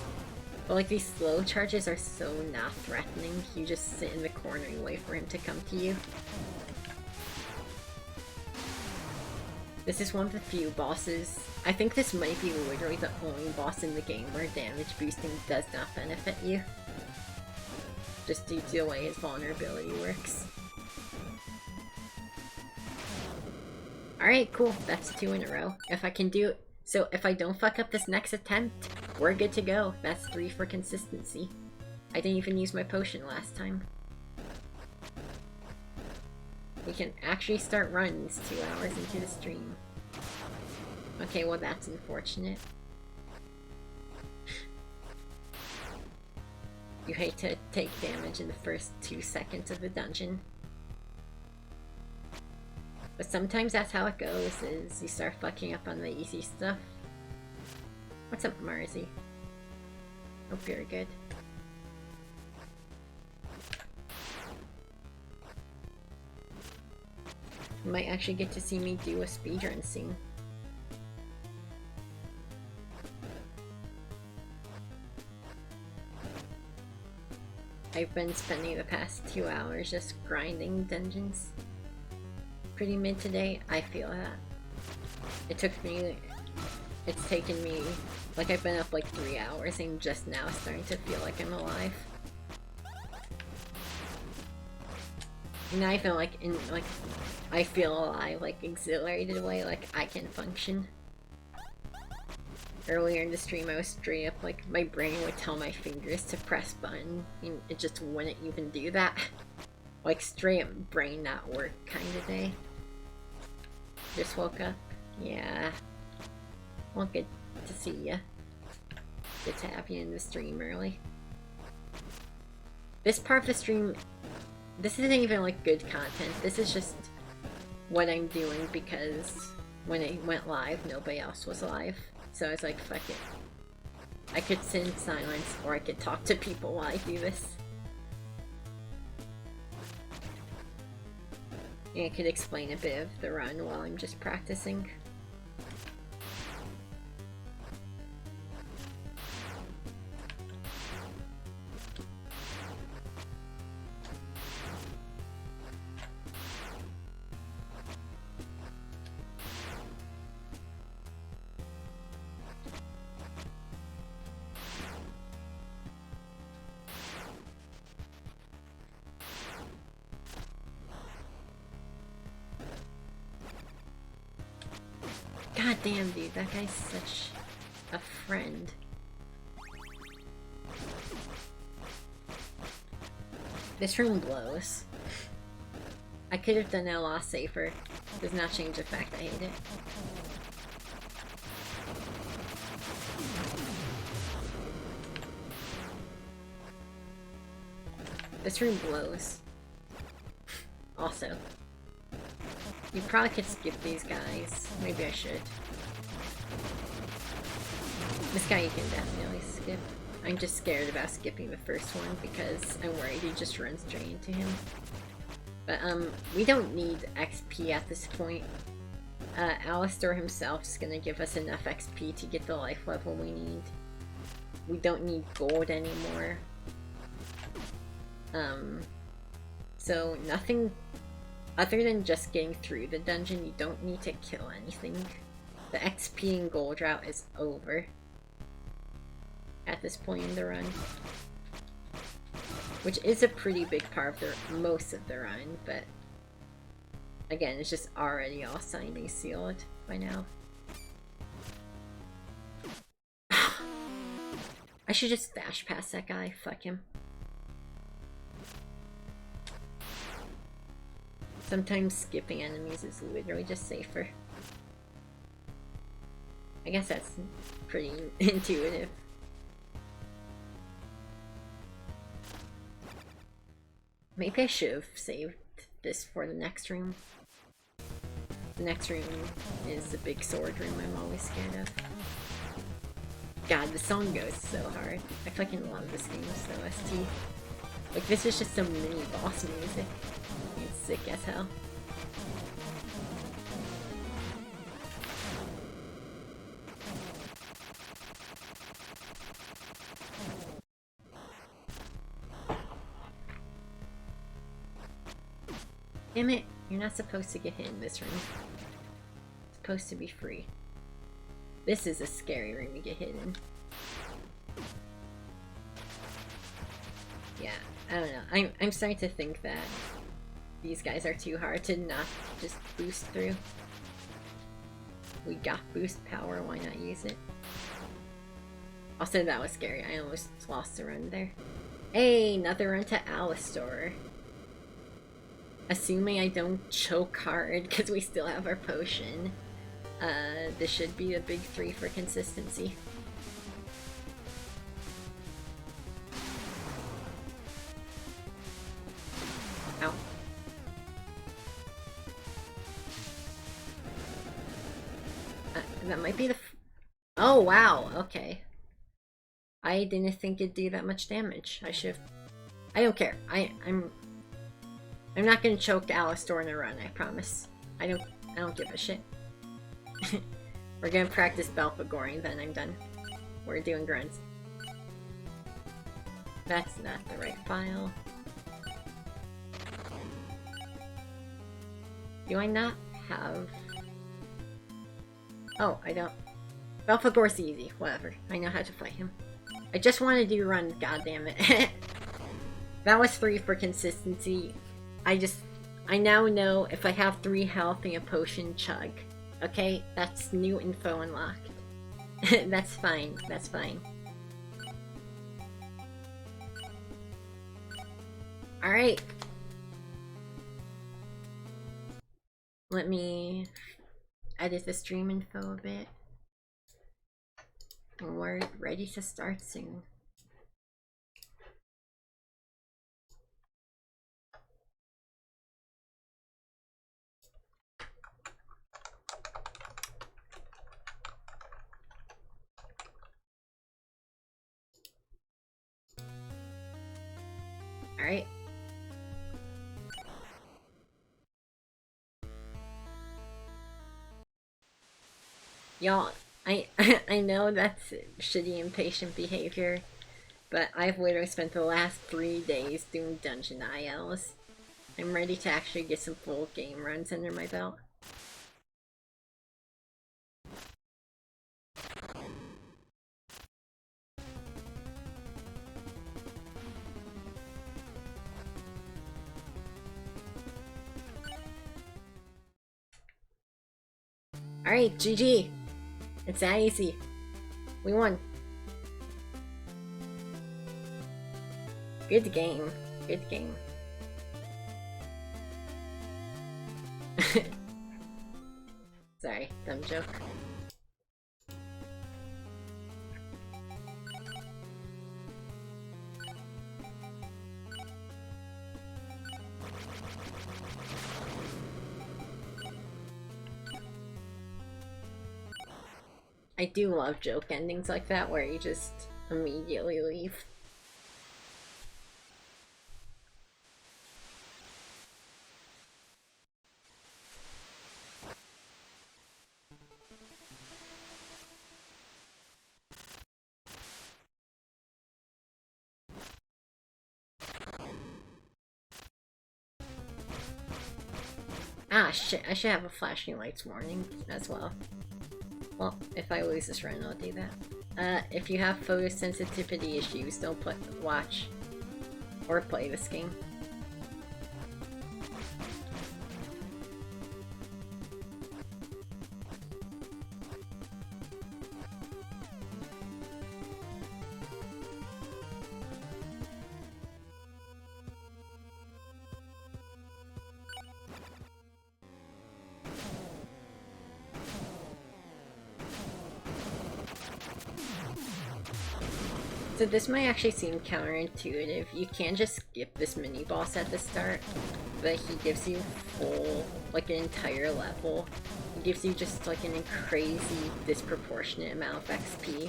But like, these slow charges are so not threatening. You just sit in the corner and wait for him to come to you. This is one of the few bosses. I think this might be literally the only boss in the game where damage boosting does not benefit you. Just due to the way his vulnerability works. Alright, cool. That's 2 in a row. If I can do it. So if I don't fuck up this next attempt, we're good to go. That's 3 for consistency. I didn't even use my potion last time. We can actually start runs 2 hours into the stream. Okay, well that's unfortunate. You hate to take damage in the first 2 seconds of the dungeon. But sometimes that's how it goes, is you start fucking up on the easy stuff. What's up, Marzi? Hope you're good. You might actually get to see me do a speedrun soon. I've been spending the past 2 hours just grinding dungeons. Pretty mid today, I feel that. It's taken me, like I've been up like 3 hours and just now starting to feel like I'm alive. And I feel like I feel alive, like exhilarated way, like I can function. Earlier in the stream I was straight up like, my brain would tell my fingers to press button and it just wouldn't even do that. Like straight up brain not work kind of day. Just woke up. Yeah. Well, good to see ya. Good to have you in the stream early. This part of the stream, this isn't even like good content. This is just what I'm doing because when it went live, nobody else was live. So I was like, fuck it. I could sit in silence or I could talk to people while I do this. And I could explain a bit of the run while I'm just practicing. God damn, dude, that guy's such a friend. This room blows. I could have done it a lot safer. Does not change the fact I hate it. This room blows. Also. You probably could skip these guys. Maybe I should. This guy you can definitely skip. I'm just scared about skipping the first one because I'm worried he just runs straight into him. But we don't need XP at this point. Alistar himself is gonna give us enough XP to get the life level we need. We don't need gold anymore. So nothing other than just getting through the dungeon, you don't need to kill anything. The XP and gold route is over at this point in the run. Which is a pretty big part of most of the run, but again, it's just already all signed and sealed by now. I should just dash past that guy, fuck him. Sometimes skipping enemies is literally just safer. I guess that's pretty intuitive. Maybe I should have saved this for the next room. The next room is the big sword room I'm always scared of. God, the song goes so hard. I fucking love this game's OST. Like, this is just some mini boss music. It's sick as hell. Damn it, you're not supposed to get hit in this room. It's supposed to be free. This is a scary room to get hit in. Yeah, I don't know. I'm starting to think that these guys are too hard to not just boost through. We got boost power, why not use it? Also, that was scary. I almost lost a run there. Hey, another run to Alistar. Assuming I don't choke hard because we still have our potion. This should be a big 3 for consistency. Ow. That might be the oh wow, okay. I didn't think it'd do that much damage. I should've... I don't care. I'm not gonna choke Alistar in a run, I promise. I don't give a shit. We're gonna practice Belphegor and then I'm done. We're doing grunts. That's not the right file. Do I not have... Oh, I don't... Belphegor's easy, whatever. I know how to fight him. I just want to do runs, goddammit. That was 3 for consistency. I now know if I have 3 health and a potion, chug. Okay? That's new info unlocked. That's fine, that's fine. Alright. Let me edit the stream info a bit. And we're ready to start soon. Alright. Y'all, I know that's shitty impatient behavior, but I've literally spent the last 3 days doing dungeon ILs. I'm ready to actually get some full game runs under my belt. Alright, GG! It's that easy. We won. Good game. Good game. Sorry, dumb joke. I do love joke endings like that where you just immediately leave. Ah shit, I should have a flashing lights warning as well. Well, if I lose this run, I'll do that. If you have photosensitivity issues, don't watch or play this game. So this might actually seem counterintuitive. You can just skip this mini boss at the start, but he gives you full, like an entire level. He gives you just like a crazy disproportionate amount of XP.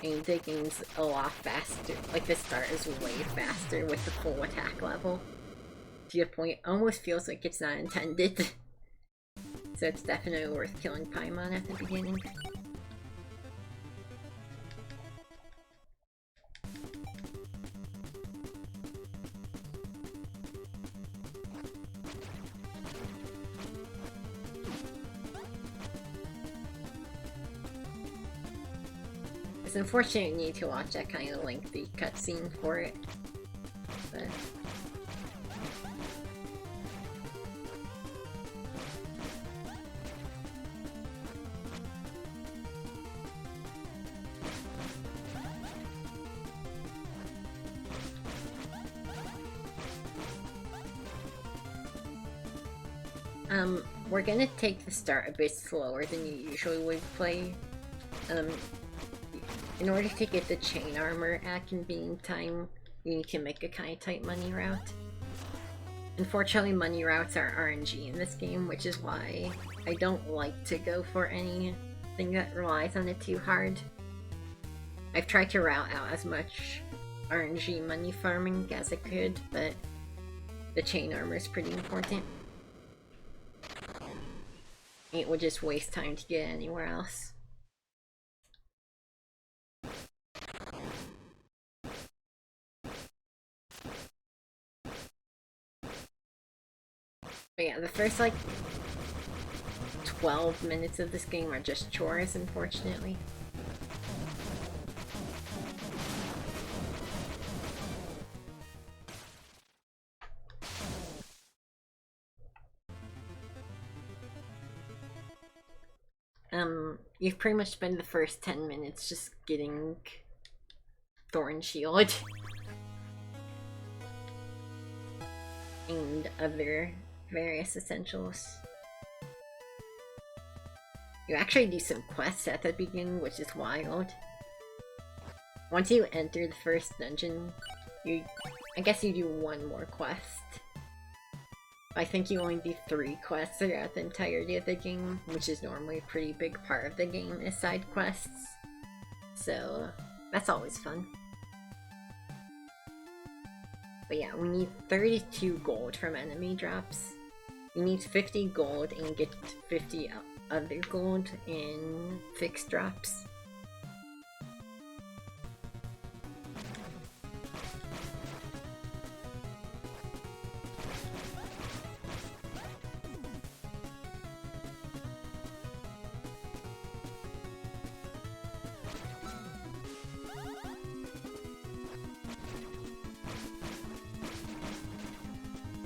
And the game's a lot faster. Like the start is way faster with the full attack level. To the point, it almost feels like it's not intended. So it's definitely worth killing Paimon at the beginning. It's unfortunate you need to watch that kind of lengthy cutscene for it, but... We're gonna take the start a bit slower than you usually would play. In order to get the chain armor at convenient time, you need to make a kind of tight money route. Unfortunately, money routes are RNG in this game, which is why I don't like to go for anything that relies on it too hard. I've tried to route out as much RNG money farming as I could, but the chain armor is pretty important. It would just waste time to get anywhere else. But yeah, the first like 12 minutes of this game are just chores, unfortunately. You've pretty much spent the first 10 minutes just getting Thorn Shield and other various essentials. You actually do some quests at the beginning, which is wild. Once you enter the first dungeon, I guess you do one more quest. I think you only do 3 quests throughout the entirety of the game, which is normally a pretty big part of the game is side quests. So, that's always fun. But yeah, we need 32 gold from enemy drops. You need 50 gold and get 50 other gold in fixed drops.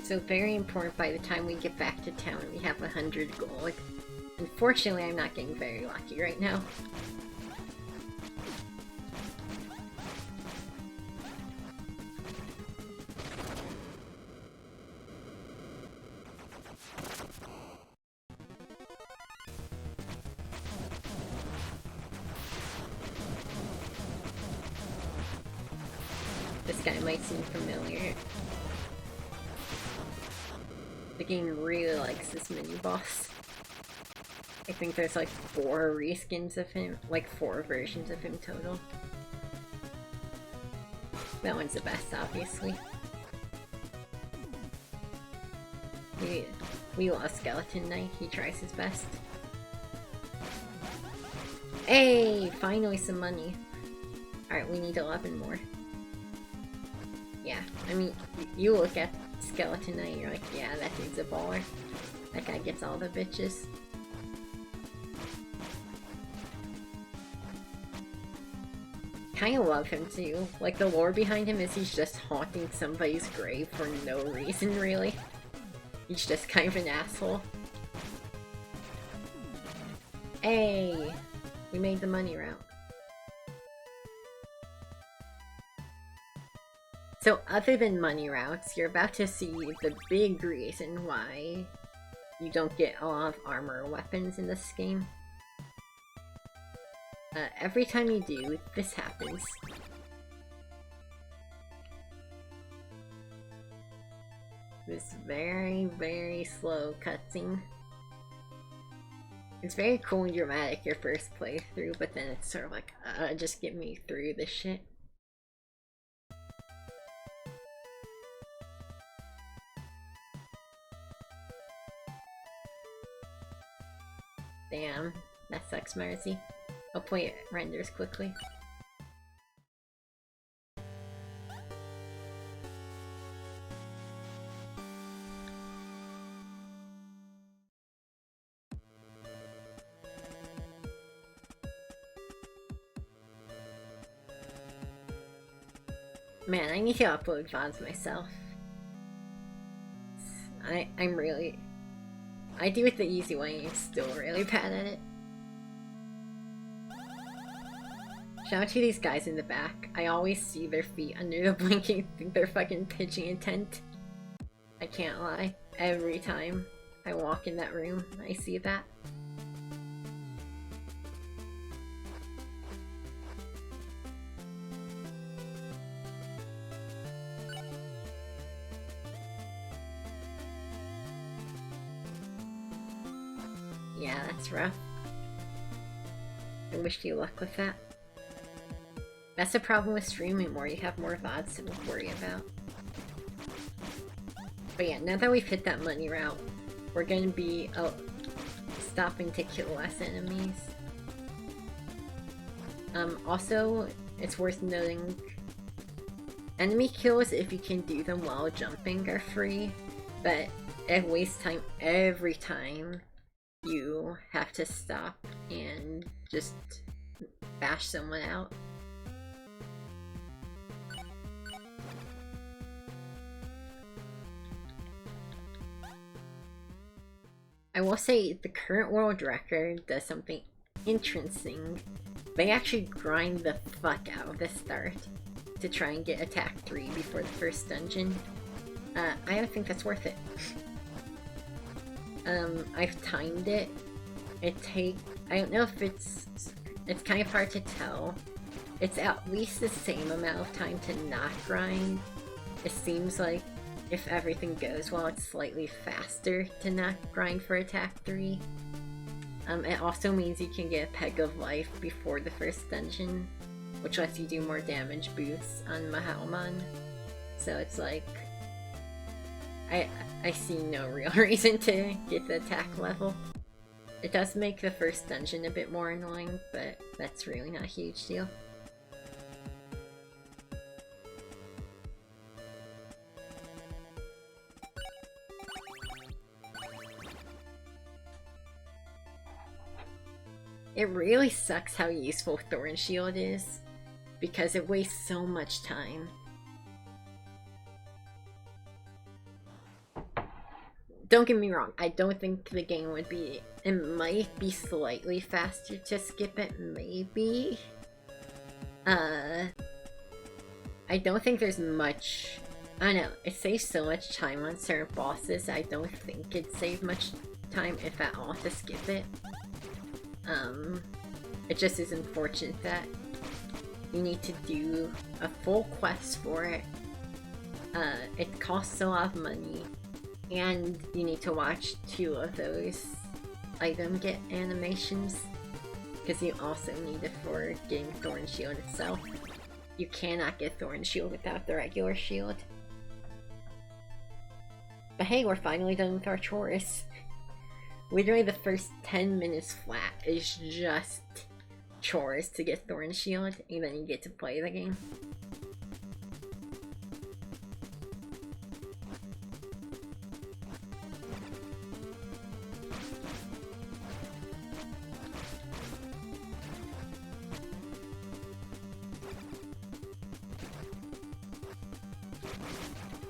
So very important, by the time we get back to town we have 100 gold. Unfortunately, I'm not getting very lucky right now. This guy might seem familiar. The game really likes this mini-boss. I think there's like 4 reskins of him, like 4 versions of him total. That one's the best, obviously. We lost Skeleton Knight, he tries his best. Hey! Finally some money. Alright, we need 11 more. Yeah, I mean, you look at Skeleton Knight, you're like, yeah, that dude's a baller. That guy gets all the bitches. Kinda love him too. Like, the lore behind him is he's just haunting somebody's grave for no reason, really. He's just kind of an asshole. Hey! We made the money route. So other than money routes, you're about to see the big reason why you don't get a lot of armor or weapons in this game. Every time you do, this happens. This very, very slow cutscene. It's very cool and dramatic your first playthrough, but then it's sort of like, just get me through this shit. Damn, that sucks, Marcy. Hopefully it renders quickly. Man, I need to upload VODs myself. I'm really... I do it the easy way and I'm still really bad at it. Shout out to these guys in the back. I always see their feet under the blinking, think they're fucking pitching a tent. I can't lie. Every time I walk in that room, I see that. Yeah, that's rough. I wish you luck with that. That's the problem with streaming more, you have more VODs to worry about. But yeah, now that we've hit that money route, we're gonna be stopping to kill less enemies. Also, it's worth noting, enemy kills, if you can do them while jumping, are free, but it wastes time every time you have to stop and just bash someone out. I will say the current world record does something interesting. They actually grind the fuck out of the start to try and get attack 3 before the first dungeon. I don't think that's worth it. I've timed it. I don't know if it's kind of hard to tell. It's at least the same amount of time to not grind. It seems like if everything goes well, it's slightly faster to not grind for attack 3. It also means you can get a peg of life before the first dungeon, which lets you do more damage boosts on Mahalman. So it's like, I see no real reason to get the attack level. It does make the first dungeon a bit more annoying, but that's really not a huge deal. It really sucks how useful Thorn Shield is, because it wastes so much time. Don't get me wrong, I don't think the game would be... It might be slightly faster to skip it, maybe? I don't think there's much... I don't know, it saves so much time on certain bosses, I don't think it'd save much time, if at all, to skip it. It just is unfortunate that you need to do a full quest for it. It costs a lot of money, and you need to watch 2 of those item get animations, because you also need it for getting Thorn Shield itself. You cannot get Thorn Shield without the regular shield. But hey, we're finally done with our chores. Literally the first 10 minutes flat is just chores to get Thorn Shield, and then you get to play the game.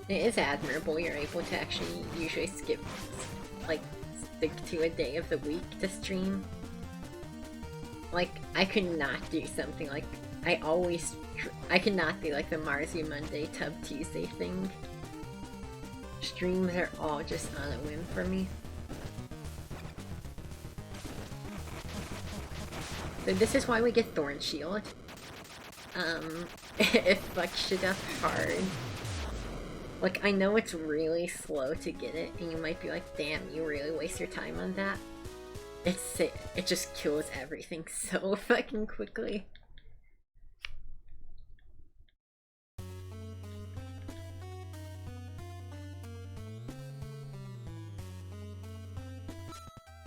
It is admirable you're able to actually usually skip, like, stick to a day of the week to stream. Like, I could not do something like, I could not do like the Marzi Monday, Tub Tuesday thing. Streams are all just on a whim for me. So this is why we get Thorn Shield. It fucks shit up hard. Like, I know it's really slow to get it, and you might be like, damn, you really waste your time on that. It just kills everything so fucking quickly.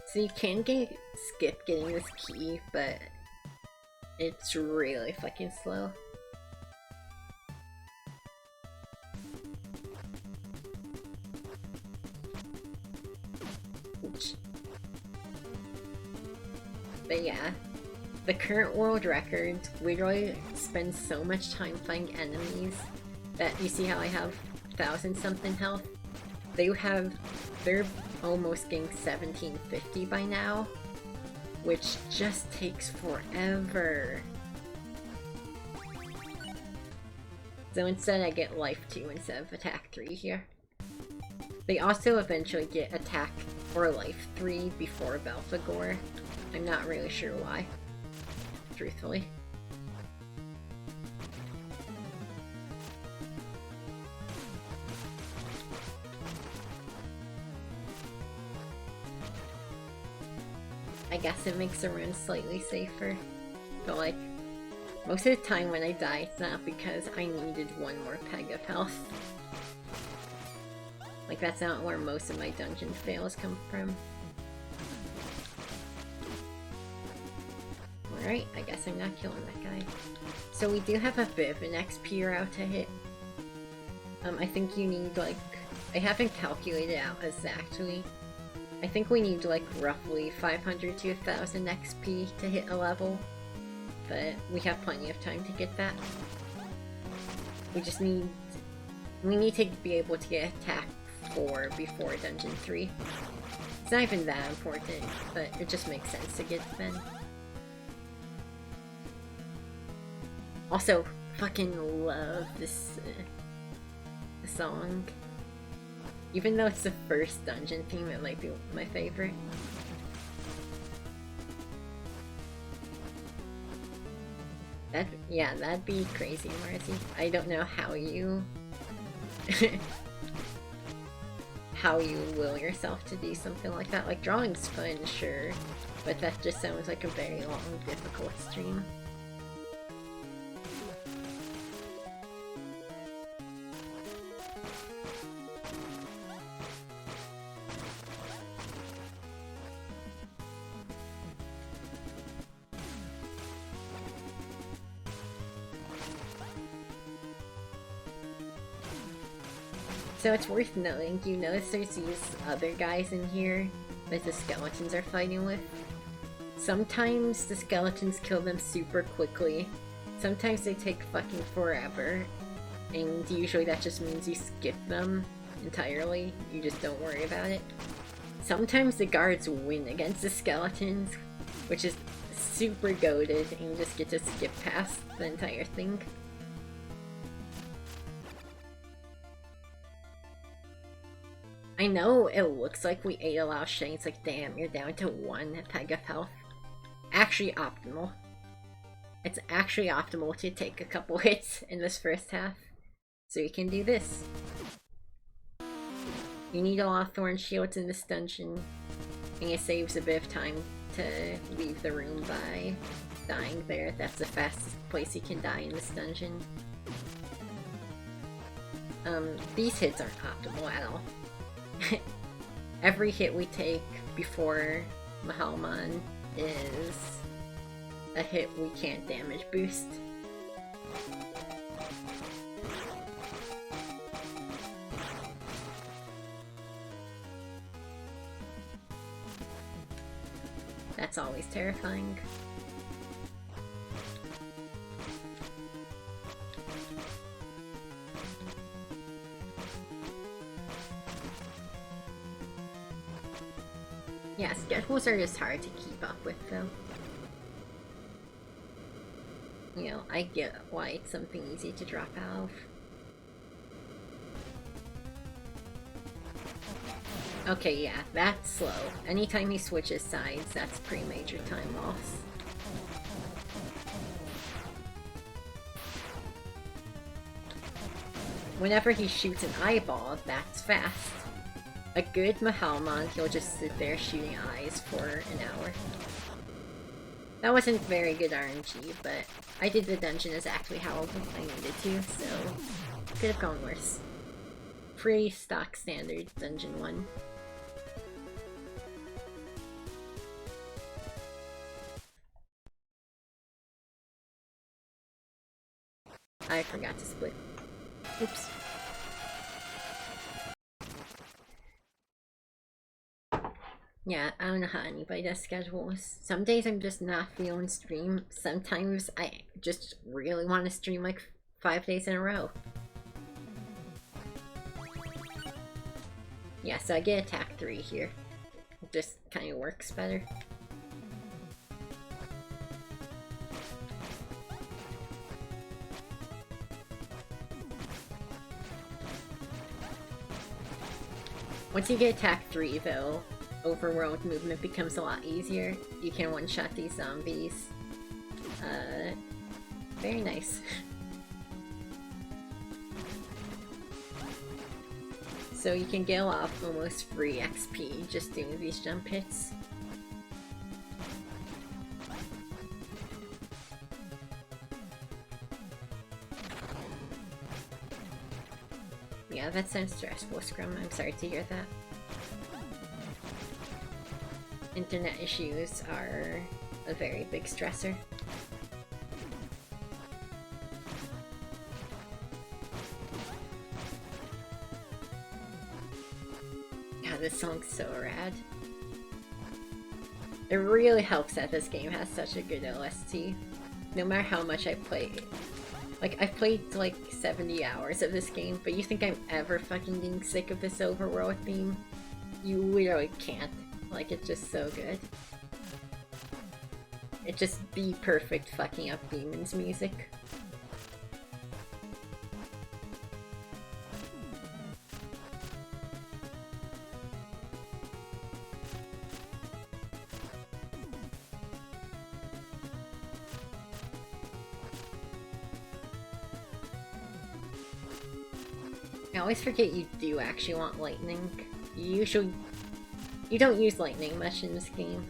So you can skip getting this key, but it's really fucking slow. But yeah, the current world record literally spends so much time fighting enemies that you see how I have 1,000 something health? They're almost getting 1750 by now, which just takes forever. So instead I get life 2 instead of attack 3 here. They also eventually get attack or life 3 before Belphegor. I'm not really sure why, truthfully. I guess it makes the run slightly safer, but like, most of the time when I die, it's not because I needed one more peg of health. Like, that's not where most of my dungeon fails come from. Alright, I guess I'm not killing that guy. So we do have a bit of an XP route to hit. I think you need like I haven't calculated out exactly. I think we need like roughly 500 to 1000 XP to hit a level, but we have plenty of time to get that. We need to be able to get attack 4 before Dungeon 3. It's not even that important, but it just makes sense to get then. Also, fucking love this song. Even though it's the first dungeon theme, it might be my favorite. That'd be crazy, Marcy. I don't know how you how you will yourself to do something like that. Like, drawing's fun, sure, but that just sounds like a very long, difficult stream. So it's worth noting, you notice there's these other guys in here that the skeletons are fighting with. Sometimes the skeletons kill them super quickly, sometimes they take fucking forever, and usually that just means you skip them entirely, you just don't worry about it. Sometimes the guards win against the skeletons, which is super goated, and you just get to skip past the entire thing. I know it looks like we ate a lot of shit. It's like, damn, you're down to 1 peg of health. Actually optimal. It's actually optimal to take a couple hits in this first half. So you can do this. You need a lot of thorn shields in this dungeon, and it saves a bit of time to leave the room by dying there. That's the fastest place you can die in this dungeon. These hits aren't optimal at all. Every hit we take before Mahalman is a hit we can't damage boost. That's always terrifying. Yeah, schedules are just hard to keep up with, though. You know, I get why it's something easy to drop out of. Okay, yeah, that's slow. Anytime he switches sides, that's pretty major time loss. Whenever he shoots an eyeball, that's fast. A good Mahalman, he'll just sit there shooting eyes for an hour. That wasn't very good RNG, but I did the dungeon exactly how I needed to, so could have gone worse. Pretty stock standard dungeon 1. I forgot to split. Oops. Yeah, I don't know how anybody does schedules. Some days I'm just not feeling stream. Sometimes I just really want to stream like 5 days in a row. Yeah, so I get attack 3 here. It just kind of works better. Once you get attack 3 though, overworld movement becomes a lot easier. You can one-shot these zombies. Very nice. So you can get a lot of almost free XP just doing these jump hits. Yeah, that sounds stressful, Scrum. I'm sorry to hear that. Internet issues are a very big stressor. God, this song's so rad. It really helps that this game has such a good OST. No matter how much I play it. Like, I've played like 70 hours of this game, but you think I'm ever fucking getting sick of this overworld theme? You literally can't. Like, it's just so good. It's just the perfect fucking up demons music. I always forget you do actually want lightning. You don't use lightning much in this game.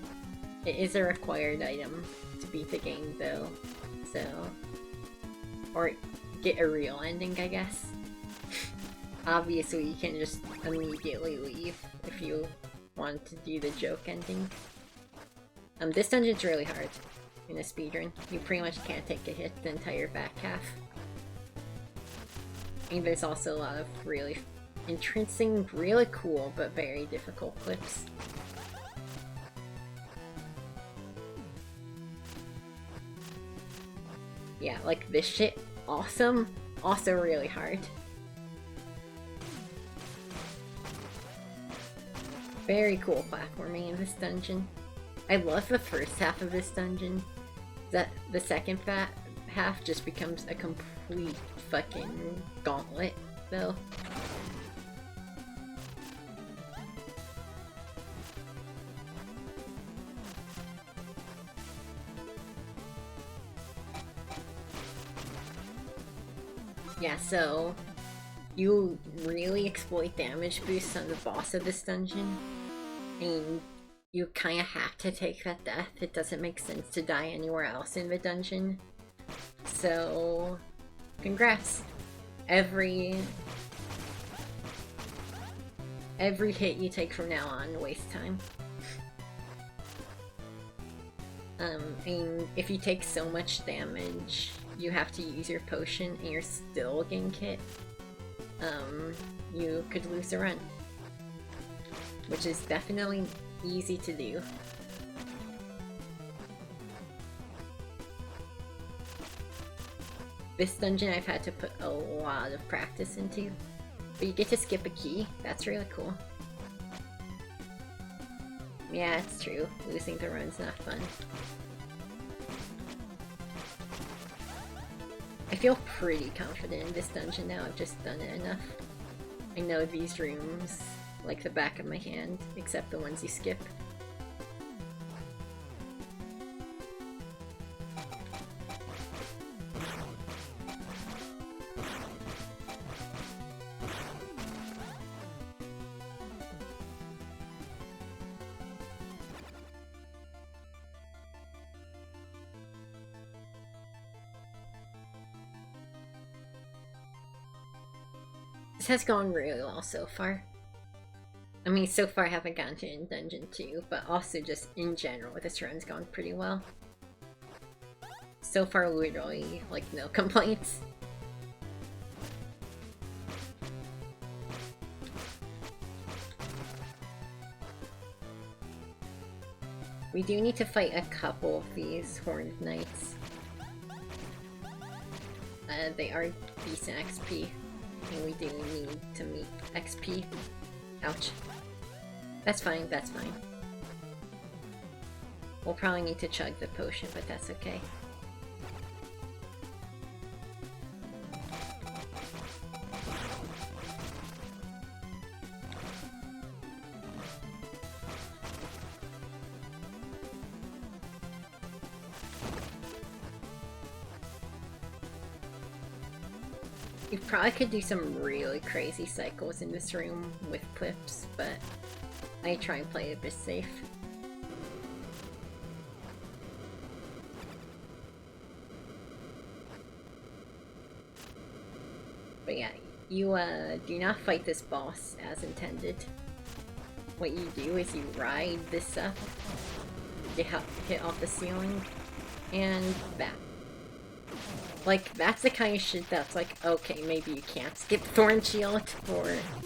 It is a required item to beat the game though, so... Or get a real ending, I guess. Obviously you can just immediately leave if you want to do the joke ending. This dungeon's really hard in a speedrun. You pretty much can't take a hit the entire back half. And there's also a lot of really interesting, really cool, but very difficult clips. Yeah, like this shit, awesome, also really hard. Very cool platforming in this dungeon. I love the first half of this dungeon. That the second half just becomes a complete fucking gauntlet, though. Yeah, so you really exploit damage boosts on the boss of this dungeon, and you kinda have to take that death. It doesn't make sense to die anywhere else in the dungeon. So, congrats. Every hit you take from now on wastes time. And if you take so much damage, you have to use your potion and you're still getting hit, you could lose a run. Which is definitely easy to do. This dungeon I've had to put a lot of practice into, but you get to skip a key. That's really cool. Yeah, it's true. Losing the run's not fun. I feel pretty confident in this dungeon now. I've just done it enough. I know these rooms like the back of my hand, except the ones you skip. This has gone really well so far. I mean, so far I haven't gotten to in Dungeon 2, but also just in general, this run's gone pretty well. So far, literally, like, no complaints. We do need to fight a couple of these Horned Knights. They are decent XP. And we do need to meet XP. Ouch. That's fine, that's fine. We'll probably need to chug the potion, but that's okay. You probably could do some really crazy cycles in this room with clips, but I try and play it a bit safe. But yeah, you do not fight this boss as intended. What you do is you ride this up, you hit off the ceiling, and that. Like, that's the kind of shit that's like, okay, maybe you can't skip Thorn Shield,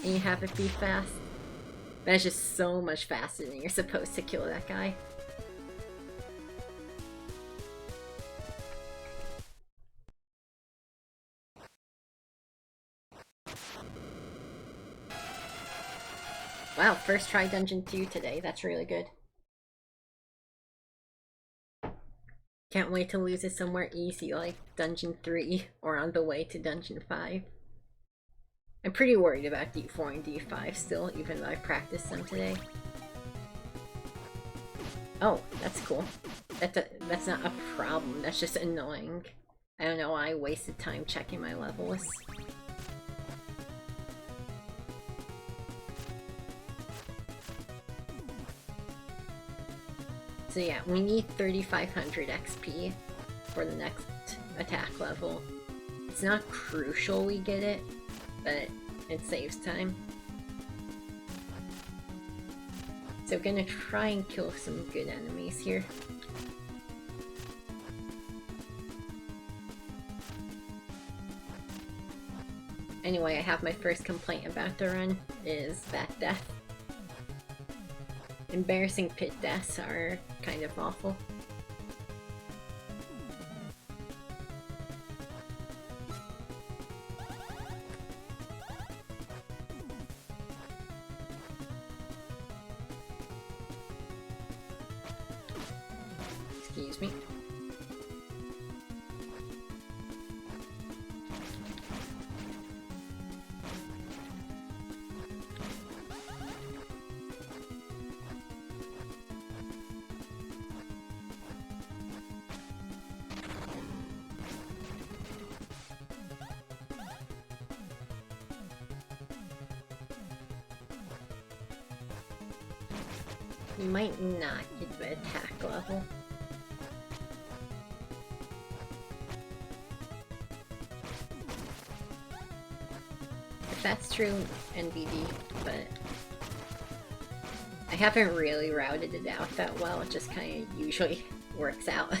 and you have it be fast. That's just so much faster than you're supposed to kill that guy. Wow, first try Dungeon 2 today. That's really good. Can't wait to lose it somewhere easy like Dungeon 3 or on the way to Dungeon 5. I'm pretty worried about D4 and D5 still, even though I practiced them today. Oh, that's cool. That's not a problem, that's just annoying. I don't know why I wasted time checking my levels. So yeah, we need 3500 XP for the next attack level. It's not crucial we get it, but it saves time. So gonna try and kill some good enemies here. Anyway, I have my first complaint about the run, is that death. Embarrassing pit deaths are kind of awful. Excuse me. You might not get the attack level. If that's true, NBD, but I haven't really routed it out that well, it just kind of usually works out.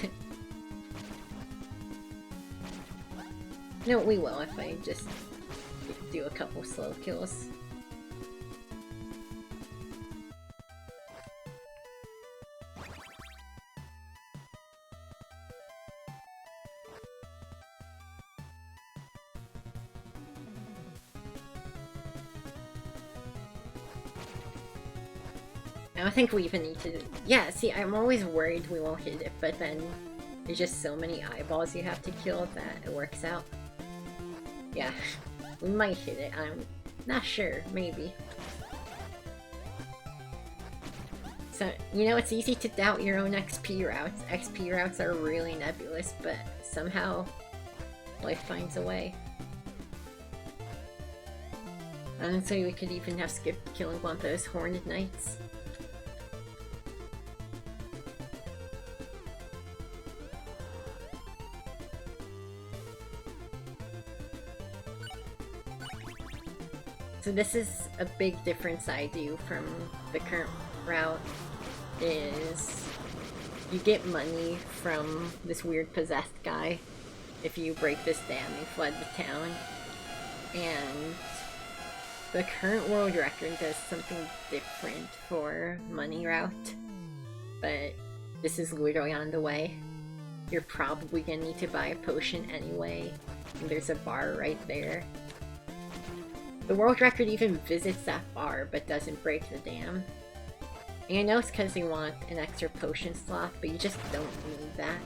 No, we will if I just do a couple slow kills. I don't think we even need to... Yeah, see, I'm always worried we won't hit it, but then there's just so many eyeballs you have to kill that it works out. Yeah, we might hit it, I'm not sure, maybe. So, you know, it's easy to doubt your own XP routes. XP routes are really nebulous, but somehow life finds a way. Honestly, we could even have skipped killing one of those Horned Knights. So this is a big difference I do from the current route, is you get money from this weird possessed guy if you break this dam and flood the town. And the current world record does something different for money route, but this is literally on the way. You're probably gonna need to buy a potion anyway, and there's a bar right there. The world record even visits that bar, but doesn't break the dam. And I know it's because you want an extra potion slot, but you just don't need that.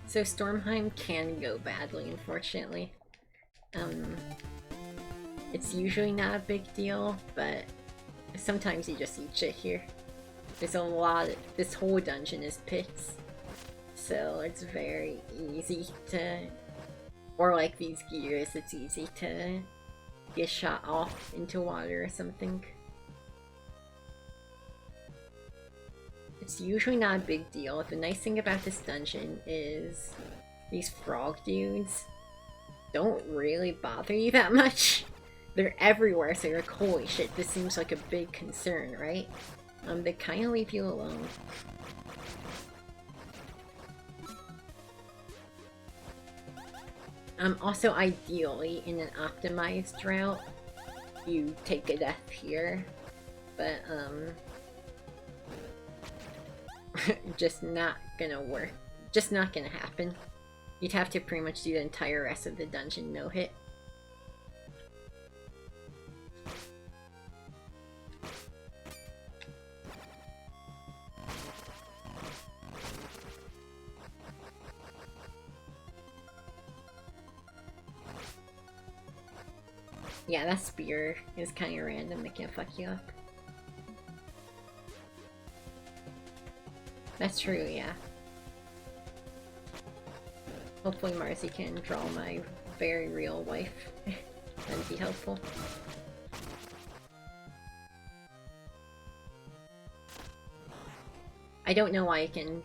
So Stormheim can go badly, unfortunately. It's usually not a big deal, but sometimes you just eat shit here. There's a lot of, this whole dungeon is pits, so it's very easy to, or like these gears, it's easy to get shot off into water or something. It's usually not a big deal. The nice thing about this dungeon is these frog dudes don't really bother you that much. they're everywhere, so you're like, holy shit, this seems like a big concern, right? They kind of leave you alone. Also, ideally, in an optimized route, you take a death here, but, just not gonna work. Just not gonna happen. You'd have to pretty much do the entire rest of the dungeon no-hit. Yeah, that spear is kind of random. It can fuck you up. That's true, yeah. Hopefully Marcy can draw my very real wife. That'd be helpful. I don't know why I can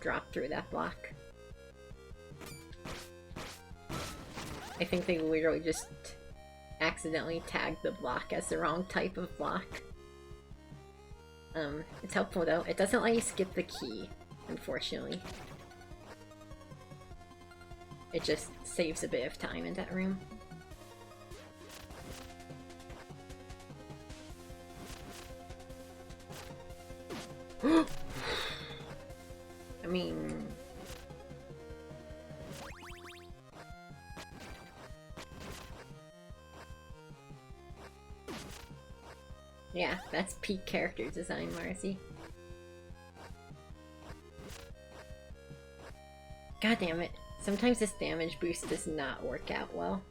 drop through that block. I think they literally just accidentally tagged the block as the wrong type of block. It's helpful though. It doesn't let you skip the key, unfortunately. It just saves a bit of time in that room. I mean... yeah, that's peak character design, Marcy. God damn it. Sometimes this damage boost does not work out well.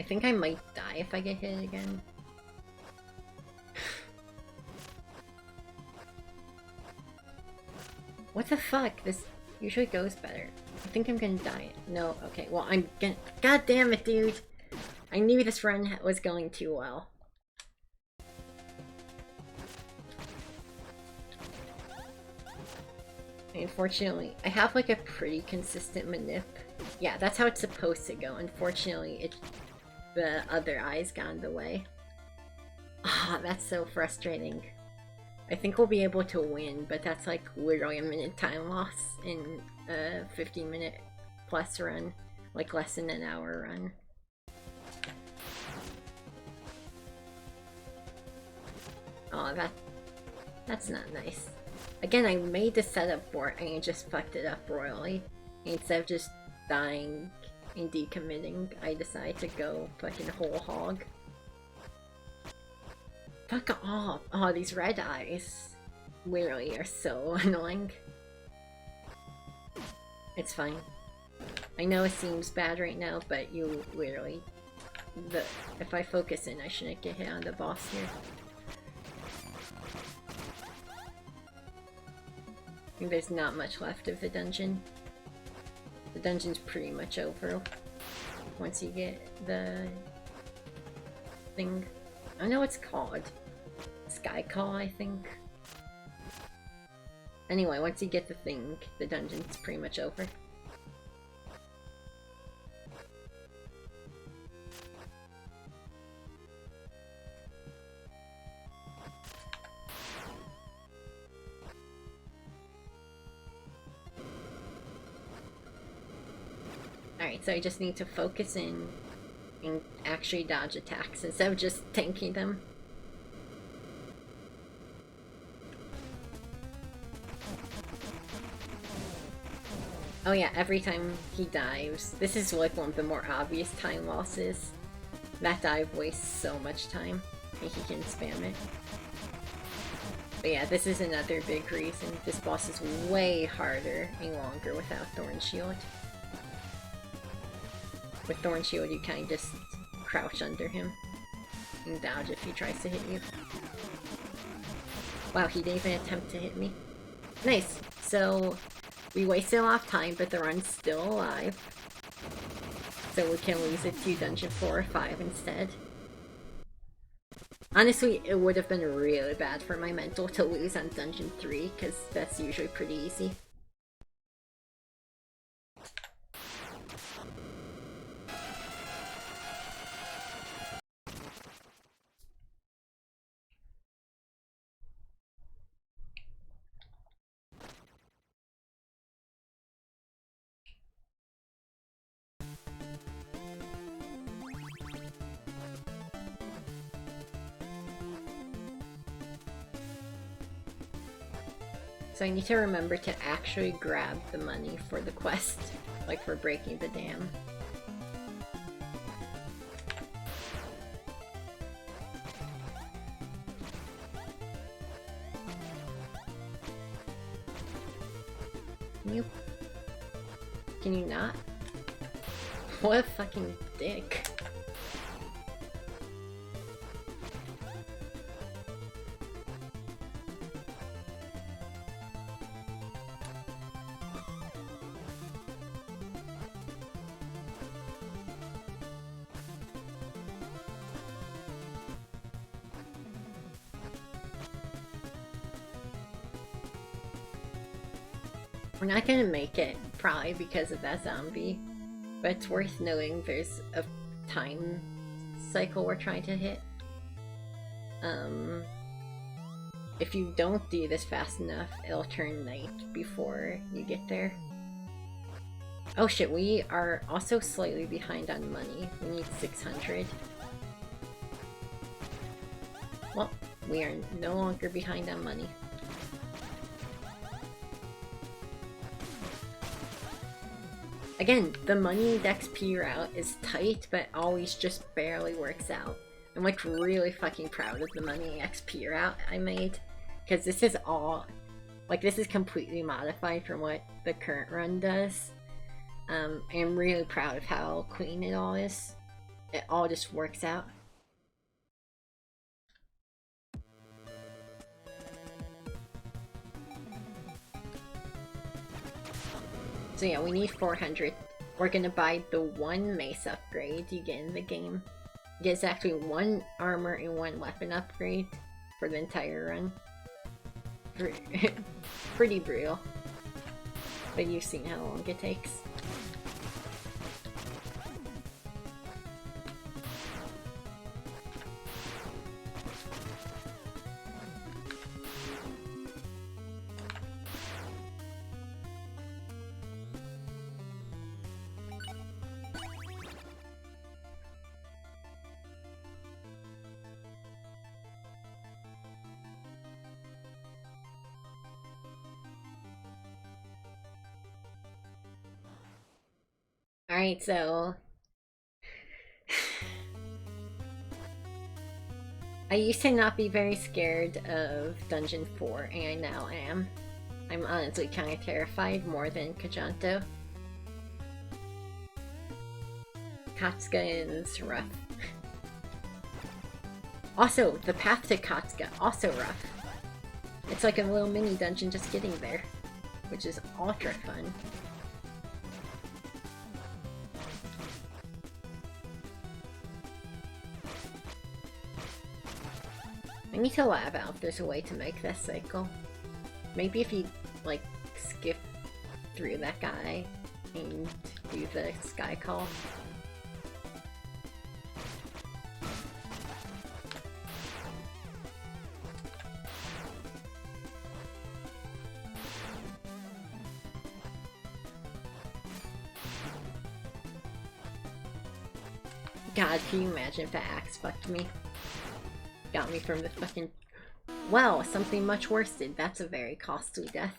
I think I might die if I get hit again. What the fuck? This usually goes better. I think I'm gonna die. No, okay, well I'm gonna— God damn it, dude! I knew this run was going too well. Unfortunately, I have like a pretty consistent manip. Yeah, that's how it's supposed to go. Unfortunately, the other eye's got in the way. Ah, that's so frustrating. I think we'll be able to win, but that's like literally a minute time loss in a 15-minute plus run. Like less than an hour run. Oh, that's not nice. Again, I made the setup for it and I just fucked it up royally. Instead of just dying and decommitting, I decided to go fucking whole hog. Fuck off! Oh, these red eyes literally are so annoying. It's fine. I know it seems bad right now, but you literally... if I focus in, I shouldn't get hit on the boss here. I think there's not much left of the dungeon. The dungeon's pretty much over once you get the thing. I don't know what it's called. Sky Call, I think. Anyway, once you get the thing, the dungeon's pretty much over. Alright, so I just need to focus in and actually dodge attacks instead of just tanking them. Oh yeah, every time he dives, this is like one of the more obvious time losses. That dive wastes so much time, and he can spam it. But yeah, this is another big reason. This boss is way harder and longer without Thorn Shield. With Thorn Shield, you kind of just crouch under him and dodge if he tries to hit you. Wow, he didn't even attempt to hit me. Nice! So, we wasted a lot of time, but the run's still alive. So we can lose it to Dungeon 4 or 5 instead. Honestly, it would have been really bad for my mental to lose on Dungeon 3, because that's usually pretty easy. So I need to remember to actually grab the money for the quest, like for breaking the dam. Can you not? What a fucking dick. We're not gonna make it, probably because of that zombie. But it's worth knowing there's a time cycle we're trying to hit. If you don't do this fast enough, it'll turn night before you get there. Oh shit, we are also slightly behind on money. We need 600. Well, we are no longer behind on money. Again, the money XP route is tight, but always just barely works out. I'm like really fucking proud of the money XP route I made. Because this is all, like this is completely modified from what the current run does. I'm really proud of how clean it all is. It all just works out. So yeah, we need 400. We're gonna buy the one mace upgrade you get in the game. You get exactly one armor and one weapon upgrade for the entire run. Pretty brutal. But you've seen how long it takes. Alright, so... I used to not be very scared of Dungeon 4, and I now am. I'm honestly kind of terrified more than Kajanto. Katsuga is rough. Also, the path to Katsuga, also rough. It's like a little mini dungeon just getting there, which is ultra fun. I need to lab out if there's a way to make this cycle. Maybe if you, like, skip through that guy and do the sky call. God, can you imagine if that axe fucked me? Got me from the fucking... Well, something much worse did. That's a very costly death.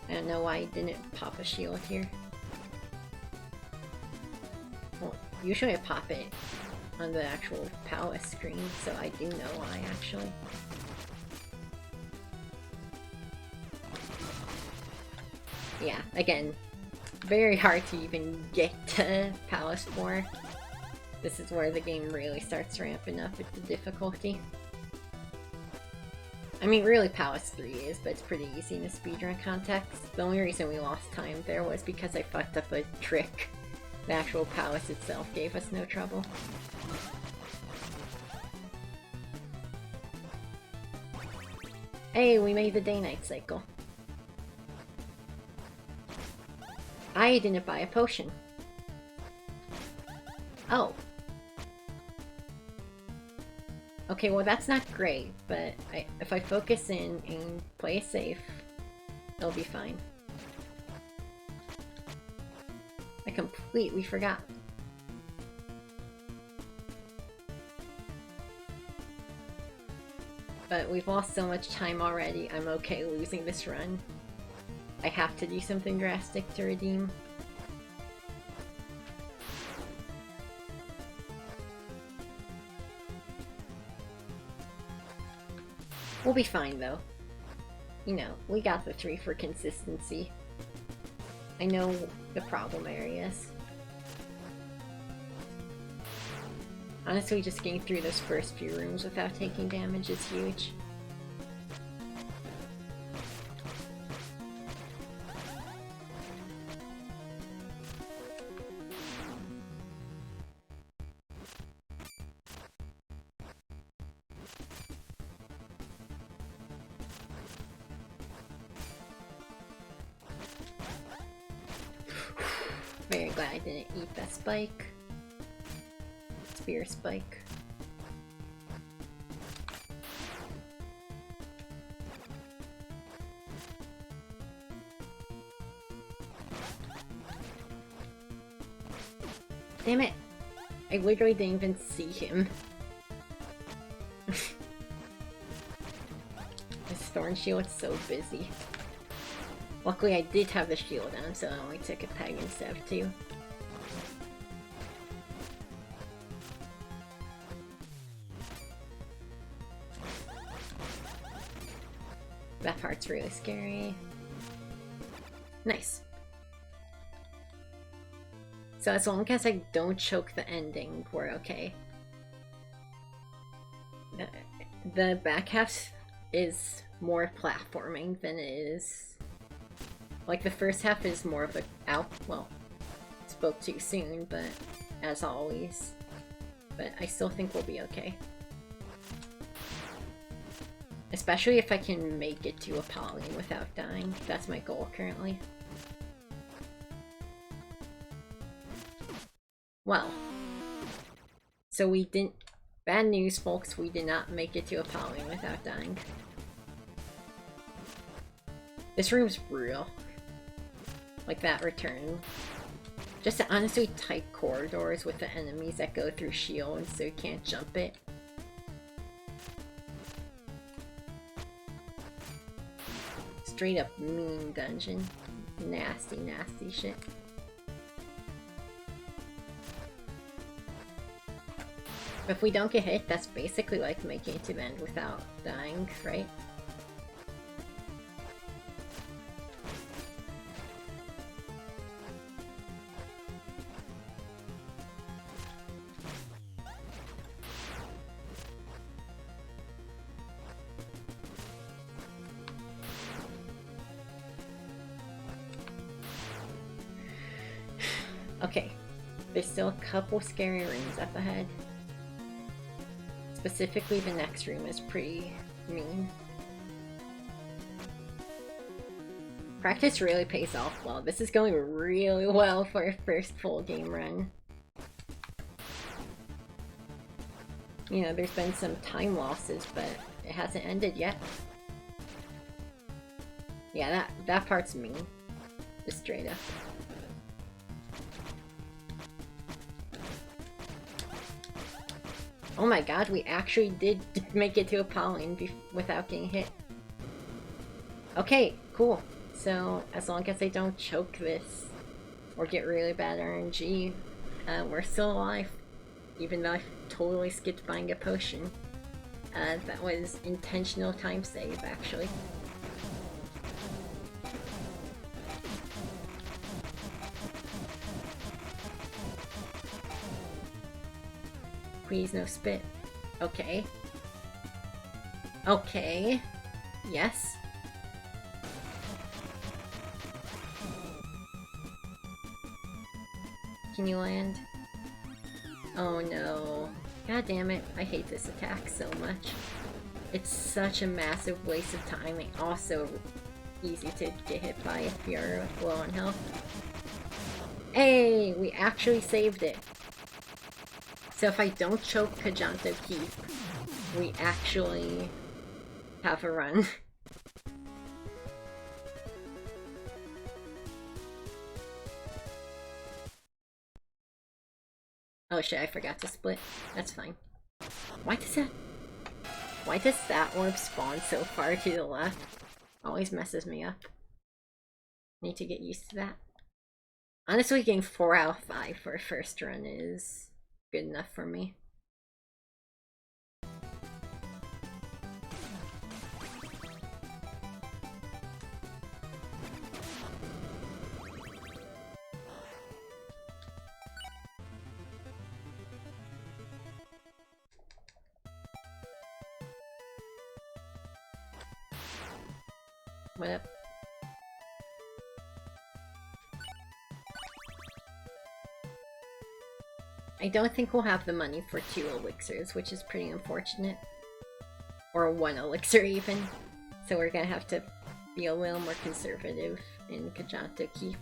I don't know why I didn't pop a shield here. Well, usually I pop it on the actual palace screen, so I do know why, actually. Yeah, again, very hard to even get to Palace 4. This is where the game really starts ramping up with the difficulty. I mean, really Palace 3 is, but it's pretty easy in a speedrun context. The only reason we lost time there was because I fucked up a trick. The actual Palace itself gave us no trouble. Hey, we made the day-night cycle. I didn't buy a potion. Oh. Okay, well that's not great, but if I focus in and play safe, it'll be fine. I completely forgot. But we've lost so much time already, I'm okay losing this run. I have to do something drastic to redeem. We'll be fine though. You know, we got the 3 for consistency. I know the problem areas. Honestly, just getting through those first few rooms without taking damage is huge. Very glad I didn't eat that spike. Spear spike. Damn it! I literally didn't even see him. His thorn shield's so busy. Luckily I did have the shield on, so I only took a peg instead of 2. That part's really scary. Nice. So as long as I don't choke the ending, we're okay. The back half is more platforming than it is... Like, the first half is more of a well, spoke too soon, but as always. But I still think we'll be okay. Especially if I can make it to Apollyon without dying. That's my goal currently. Well. So we didn't... Bad news, folks, we did not make it to Apollyon without dying. This room's real. Like that return. Just honestly tight corridors with the enemies that go through shields so you can't jump it. Straight up mean dungeon. Nasty, nasty shit. But if we don't get hit, that's basically like making it to the end without dying, right? Okay, there's still a couple scary rooms up ahead. Specifically, the next room is pretty mean. Practice really pays off well. This is going really well for a first full game run. You know, there's been some time losses, but it hasn't ended yet. Yeah, that part's mean. Just straight up. Oh my god, we actually did make it to Apollyon without getting hit. Okay, cool. So, as long as I don't choke this or get really bad RNG, we're still alive. Even though I totally skipped buying a potion. That was intentional time save, actually. Please, no spit. Okay. Okay. Yes. Can you land? Oh no. God damn it. I hate this attack so much. It's such a massive waste of time and also easy to get hit by if you're low on health. Hey! We actually saved it. So if I don't choke Kajanto Keep, we actually have a run. Oh shit, I forgot to split. That's fine. Why Why does that orb spawn so far to the left? Always messes me up. Need to get used to that. Honestly, getting 4 out of 5 for a first run is good enough for me. What up? I don't think we'll have the money for 2 elixirs, which is pretty unfortunate. Or 1 elixir even. So we're gonna have to be a little more conservative in Kajato Keep.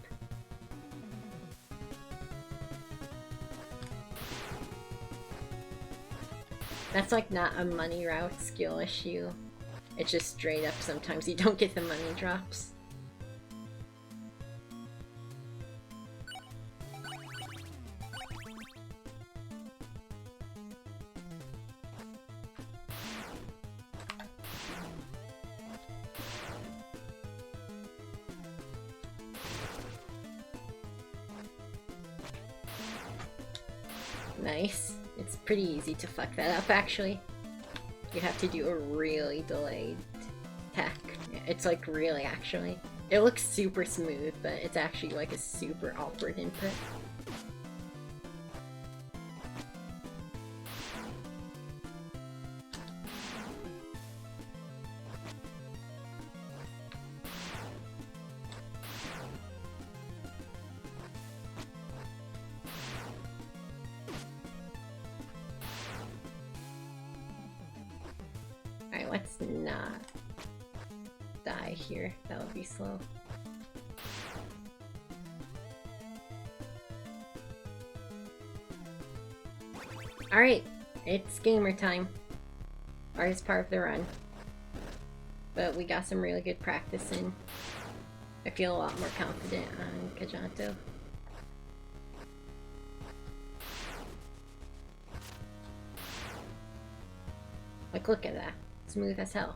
That's like not a money route skill issue. It's just straight up sometimes you don't get the money drops. Nice. It's pretty easy to fuck that up actually. You have to do a really delayed tech. It's like really actually. It looks super smooth, but it's actually like a super awkward input. Let's not die here. That would be slow. Alright, it's gamer time. Hardest part of the run. But we got some really good practice in. I feel a lot more confident on Kajato. Like, look at that. Smooth as hell.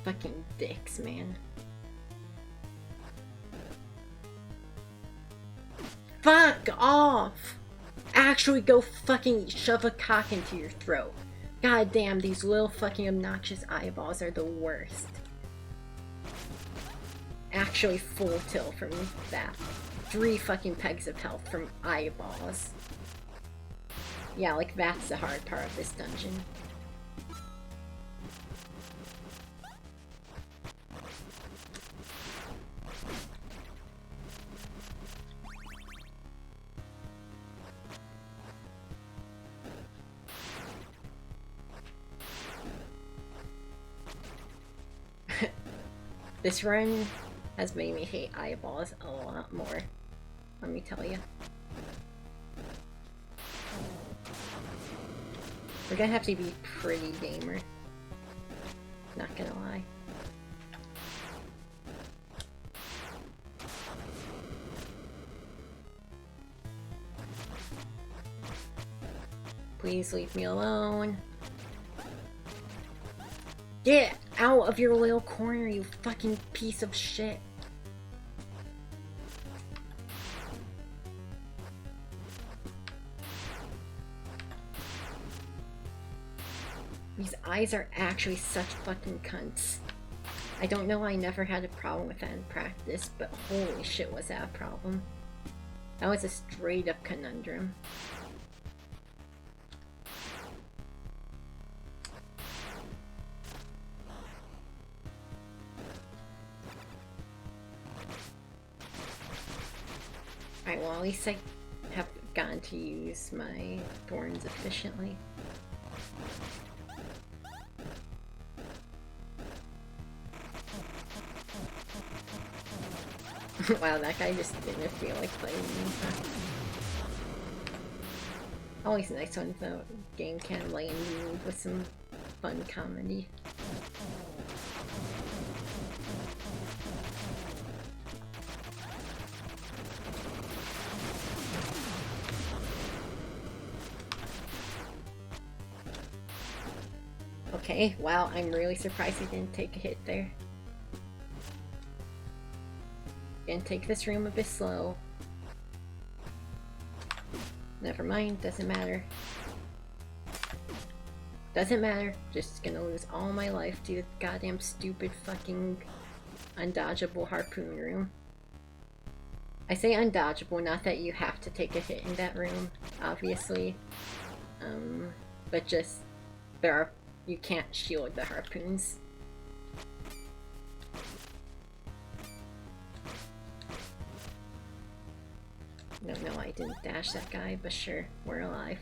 Fucking dicks, man. Fuck off! Actually go fucking shove a cock into your throat. God damn, these little fucking obnoxious eyeballs are the worst. Actually full tilt from that. 3 fucking pegs of health from eyeballs. Yeah, like that's the hard part of this dungeon. This run has made me hate eyeballs a lot more, let me tell you. We're gonna have to be pretty gamer. Not gonna lie. Please leave me alone. Get out of your little corner, you fucking piece of shit. These eyes are actually such fucking cunts. I don't know, I never had a problem with that in practice, but holy shit was that a problem. That was a straight up conundrum. Alright, well at least I have gotten to use my thorns efficiently. Wow, that guy just didn't feel like playing me. Always nice when the game can lighten the mood with some fun comedy. Okay, wow, I'm really surprised he didn't take a hit there. Gonna take this room a bit slow. Never mind, doesn't matter. Doesn't matter, just gonna lose all my life to the goddamn stupid fucking undodgeable harpoon room. I say undodgeable, not that you have to take a hit in that room, obviously. But just, you can't shield the harpoons. No, I didn't dash that guy, but sure, we're alive.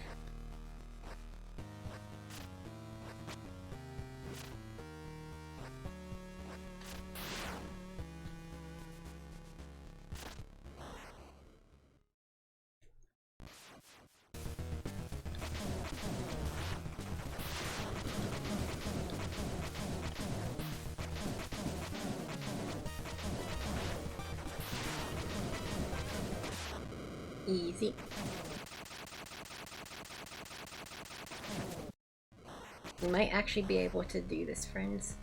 Easy. We might actually be able to do this, friends.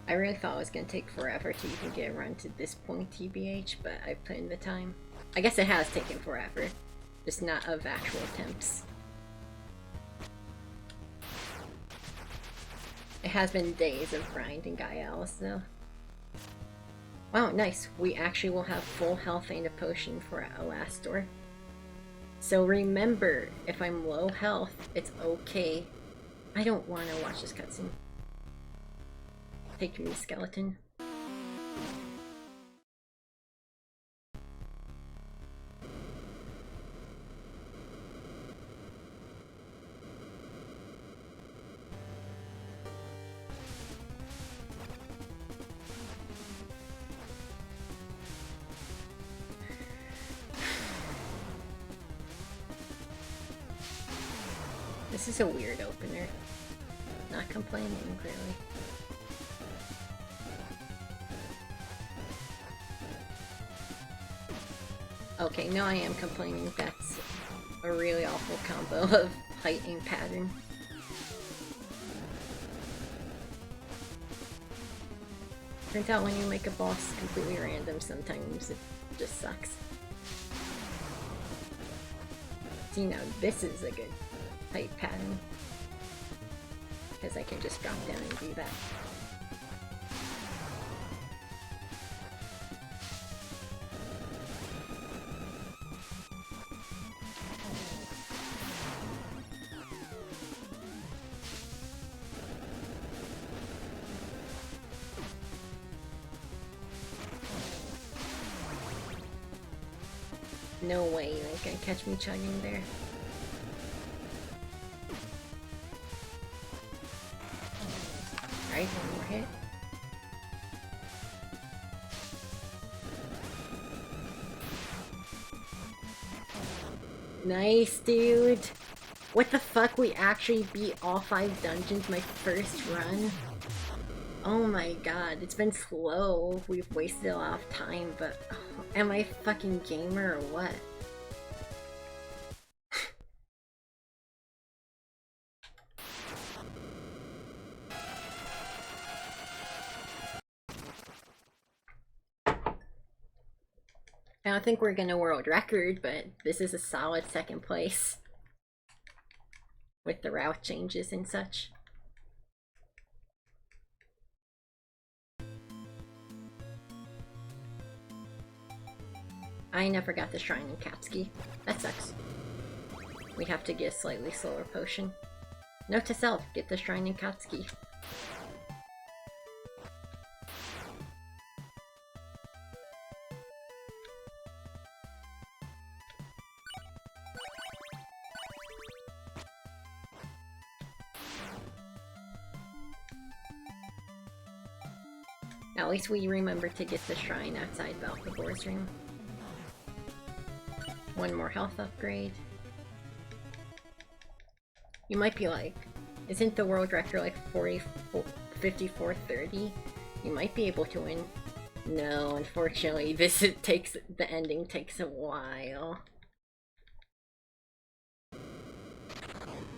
I really thought it was gonna take forever to even get around to this point, TBH, but I put in the time. I guess it has taken forever, just not of actual attempts. It has been days of grinding Gaels, though. Wow, nice. We actually will have full health and a potion for a last door. So remember, if I'm low health, it's okay. I don't want to watch this cutscene. Take me, skeleton. This is a weird opener. Not complaining, clearly. Okay, no, I am complaining. That's a really awful combo of height and pattern. Turns out when you make a boss completely random, sometimes it just sucks. See, now this is a good height pattern, because I can just drop down and do that. No way you ain't gonna catch me chugging there. Alright, one more hit. Nice, dude! What the fuck? We actually beat all 5 dungeons my first run? Oh my god, it's been slow. We've wasted a lot of time, but am I a fucking gamer or what? I don't think we're gonna world record, but this is a solid second place. With the route changes and such. I never got the shrine in Katsuki. That sucks. We have to get a slightly slower potion. Note to self, get the shrine in Katsuki. At least we remember to get the shrine outside Valkabor's room. one more health upgrade. You might be like, isn't the world record like 54:30? You might be able to win. No, unfortunately, the ending takes a while.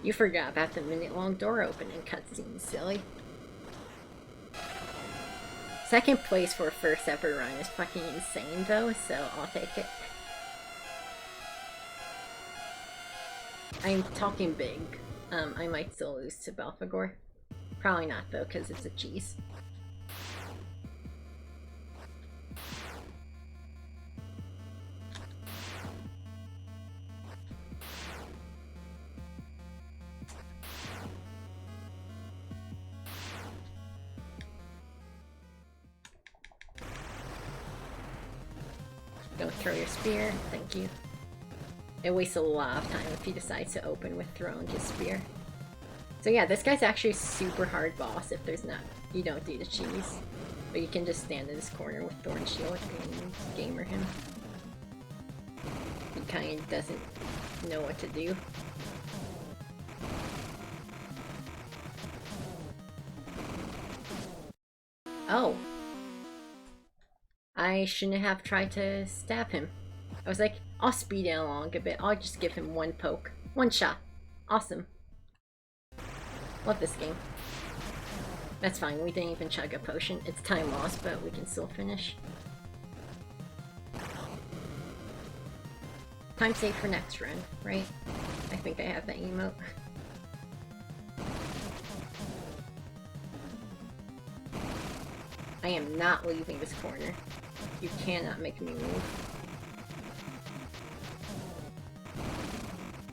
You forgot about the minute-long door opening cutscene, silly. Second place for a first ever run is fucking insane though, so I'll take it. I'm talking big. I might still lose to Belphegor. Probably not though, because it's a cheese. Don't throw your spear, thank you. It wastes a lot of time if he decides to open with throwing his spear. So yeah, this guy's actually a super hard boss if you don't do the cheese. But you can just stand in this corner with Thorn Shield and gamer him. He kinda doesn't know what to do. Oh. I shouldn't have tried to stab him. I was like, I'll speed it along a bit. I'll just give him one poke. One shot. Awesome. Love this game. That's fine, we didn't even chug a potion. It's time lost, but we can still finish. Time saved for next run, right? I think I have that emote. I am not leaving this corner. You cannot make me move.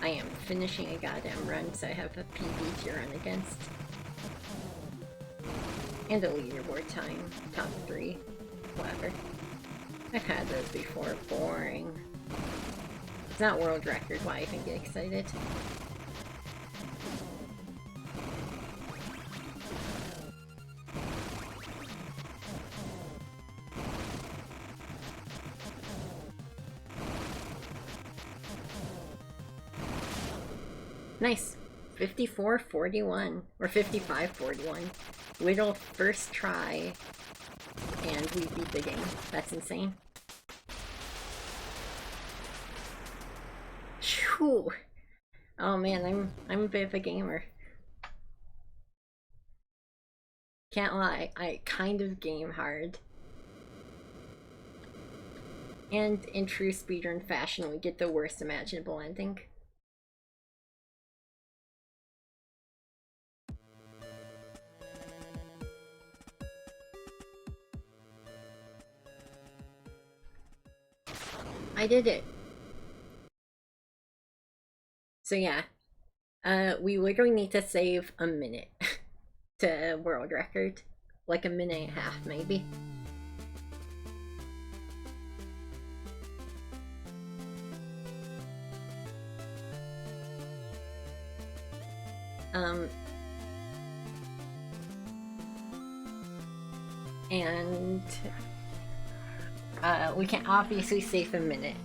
I am finishing a goddamn run, so I have a PB to run against. And a leaderboard time. Top 3. Whatever. I've had those before. Boring. It's not world record, why even get excited? Nice. 54:41. Or 55:41. Little first try. And we beat the game. That's insane. Phew. Oh man, I'm a bit of a gamer. Can't lie, I kind of game hard. And in true speedrun fashion, we get the worst imaginable ending. I did it. So yeah, we literally need to save a minute to world record. Like a minute and a half, maybe. And we can obviously save a minute.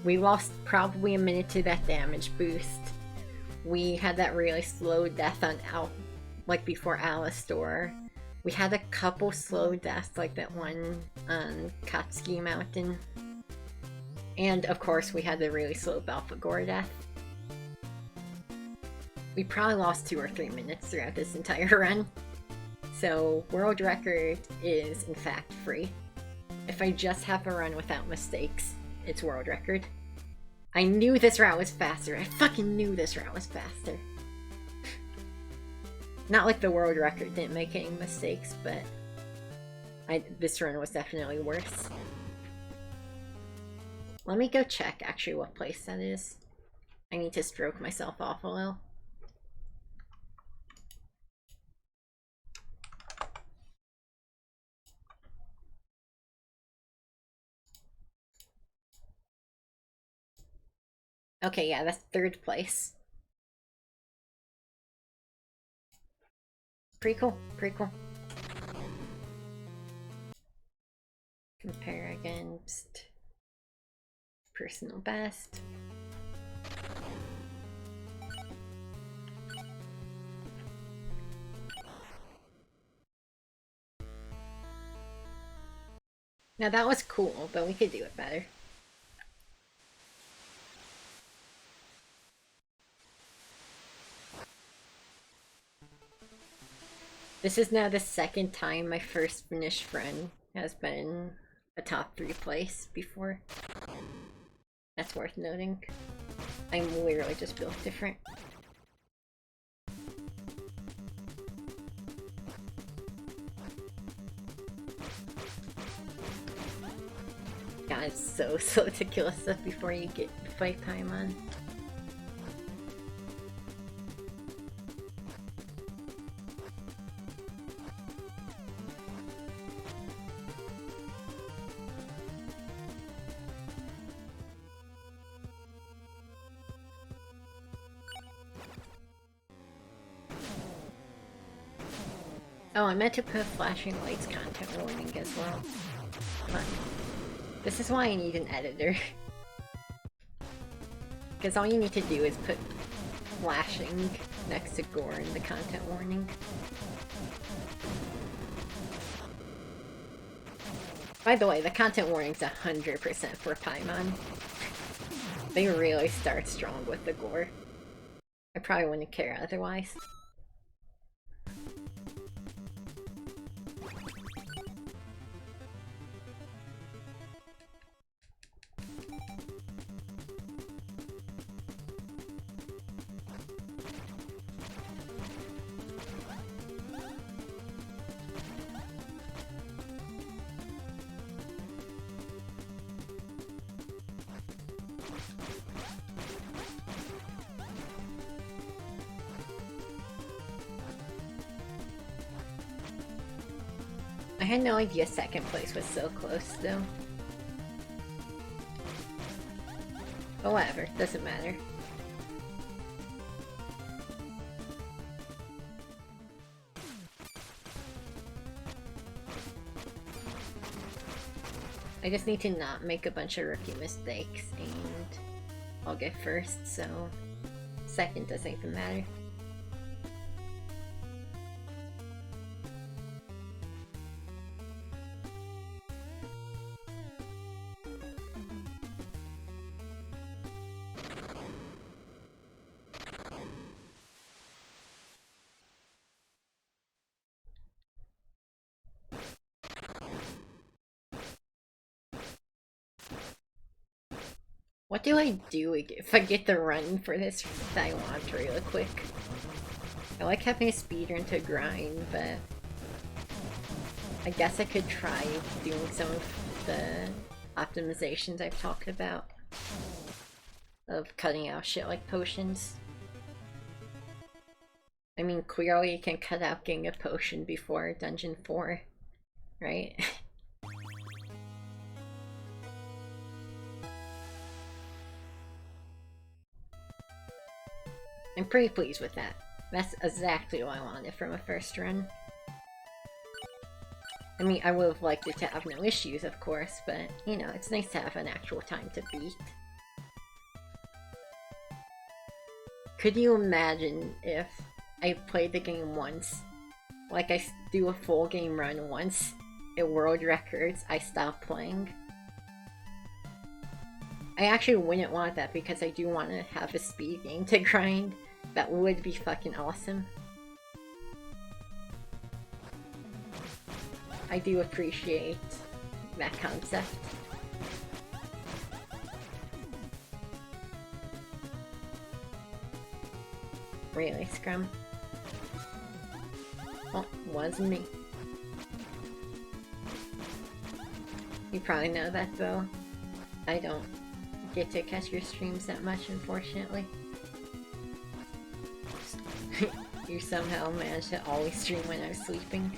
We lost probably a minute to that damage boost. We had that really slow death on like before Alistor. We had a couple slow deaths like that one on Katsuki Mountain. And of course we had the really slow Belphegor death. We probably lost 2 or 3 minutes throughout this entire run. So world record is in fact free. If I just have a run without mistakes, it's world record. I knew this route was faster. I fucking knew this route was faster. Not like the world record didn't make any mistakes, but this run was definitely worse. Let me go check actually what place that is. I need to stroke myself off a little. Okay, yeah, that's 3rd place. Pretty cool, pretty cool. Compare against personal best. Now that was cool, but we could do it better. This is now the second time my first finished run has been a top 3 place before. That's worth noting. I'm literally just built different. God, it's so slow to kill stuff before you get fight time on. Oh, I meant to put flashing lights content warning as well. But this is why I need an editor. Because all you need to do is put flashing next to gore in the content warning. By the way, the content warning's 100% for Paimon. They really start strong with the gore. I probably wouldn't care otherwise. I had no idea second place was so close, though. But whatever, doesn't matter. I just need to not make a bunch of rookie mistakes, and I'll get first, so second doesn't even matter. What do I do if I get the run for this that I want really quick? I like having a speedrun to grind, but I guess I could try doing some of the optimizations I've talked about of cutting out shit like potions. I mean, clearly you can cut out getting a potion before Dungeon 4, right? I'm pretty pleased with that. That's exactly what I wanted from a first run. I mean, I would have liked it to have no issues, of course, but, you know, it's nice to have an actual time to beat. Could you imagine if I played the game once, like I do a full game run once, at world records, I stop playing? I actually wouldn't want that because I do want to have a speed game to grind. That would be fucking awesome. I do appreciate that concept. Really, Scrum? Well, was me. You probably know that though. I don't get to catch your streams that much, unfortunately. You somehow managed to always stream when I was sleeping.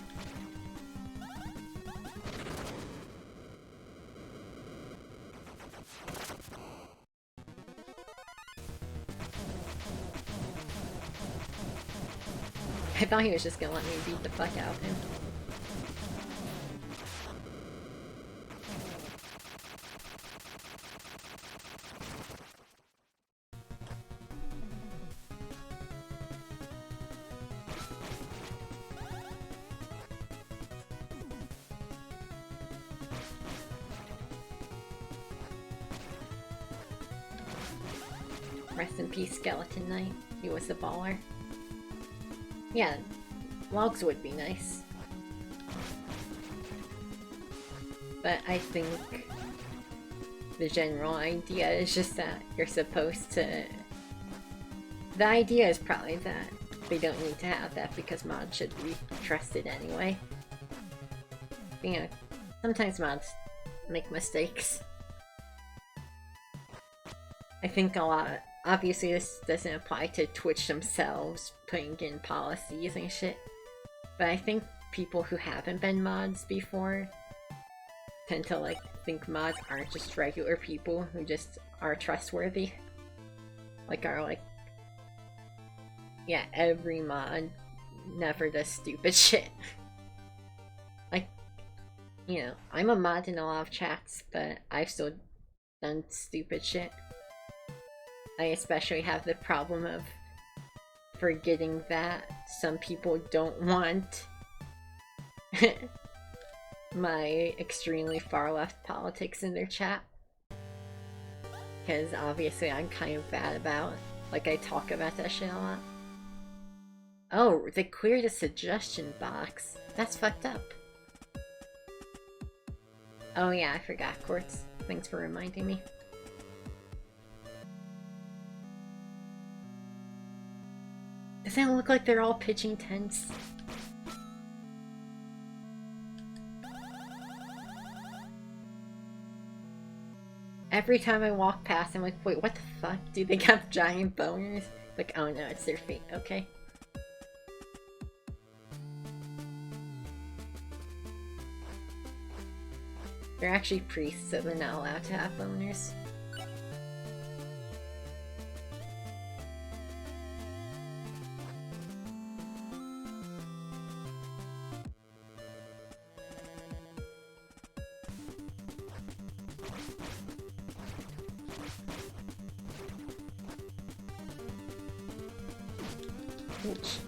I thought he was just gonna let me beat the fuck out of him. Rest in peace, Skeleton Knight. He was a baller. Yeah, logs would be nice. But I think the general idea is just that you're supposed to... The idea is probably that they don't need to have that because mods should be trusted anyway. But, you know, sometimes mods make mistakes. I think a lot... Obviously this doesn't apply to Twitch themselves putting in policies and shit. But I think people who haven't been mods before tend to like think mods aren't just regular people who just are trustworthy. Like are like, yeah, every mod never does stupid shit. Like, you know, I'm a mod in a lot of chats, but I've still done stupid shit. I especially have the problem of forgetting that some people don't want my extremely far left politics in their chat. Because obviously I'm kind of bad about, like, I talk about that shit a lot. Oh, they cleared a suggestion box. That's fucked up. Oh yeah, I forgot, Quartz. Thanks for reminding me. Doesn't it look like they're all pitching tents? Every time I walk past, I'm like, wait, what the fuck? Do they have giant boners? Like, oh no, it's their feet. Okay. They're actually priests, so they're not allowed to have boners. Ouch.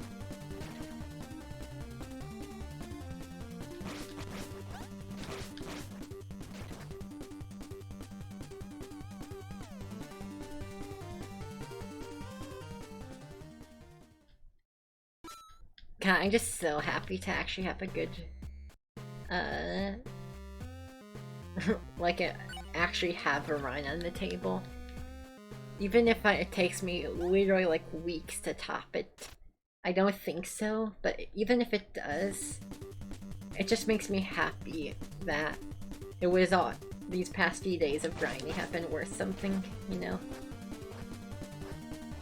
God, I'm just so happy to actually have a good, like, actually have a run on the table. Even if it takes me literally, like, weeks to top it. I don't think so, but even if it does, it just makes me happy that it was all these past few days of grinding have been worth something, you know?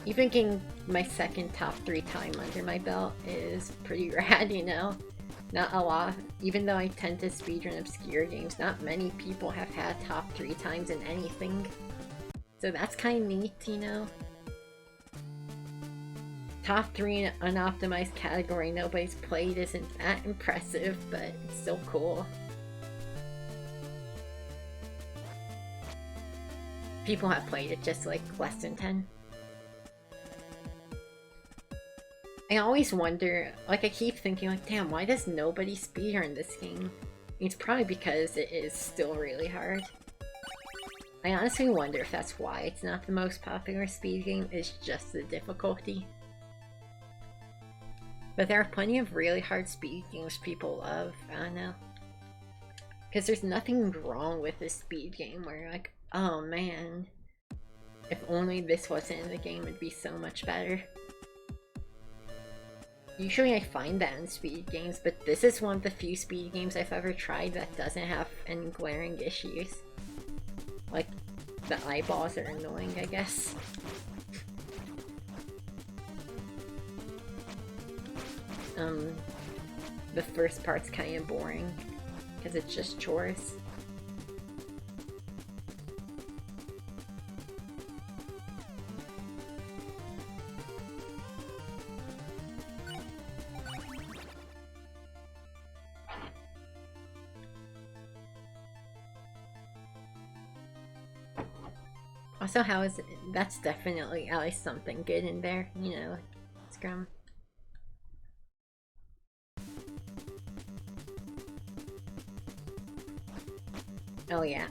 Even getting my second top 3 time under my belt is pretty rad, you know? Not a lot. Even though I tend to speedrun obscure games, not many people have had top 3 times in anything. So that's kind of neat, you know? Top 3 in an unoptimized category nobody's played isn't that impressive, but it's still cool. People have played it just like less than 10. I always wonder, like I keep thinking like, damn, why does nobody speedrun this game? It's probably because it is still really hard. I honestly wonder if that's why it's not the most popular speed game, it's just the difficulty. But there are plenty of really hard speed games people love, I don't know. Because there's nothing wrong with a speed game where you're like, oh man, if only this wasn't in the game it'd be so much better. Usually I find that in speed games, but this is one of the few speed games I've ever tried that doesn't have any glaring issues. Like, the eyeballs are annoying, I guess. The first part's kind of boring, because it's just chores. Also, how is it? That's definitely at least something good in there, you know, Scrum. Oh yeah,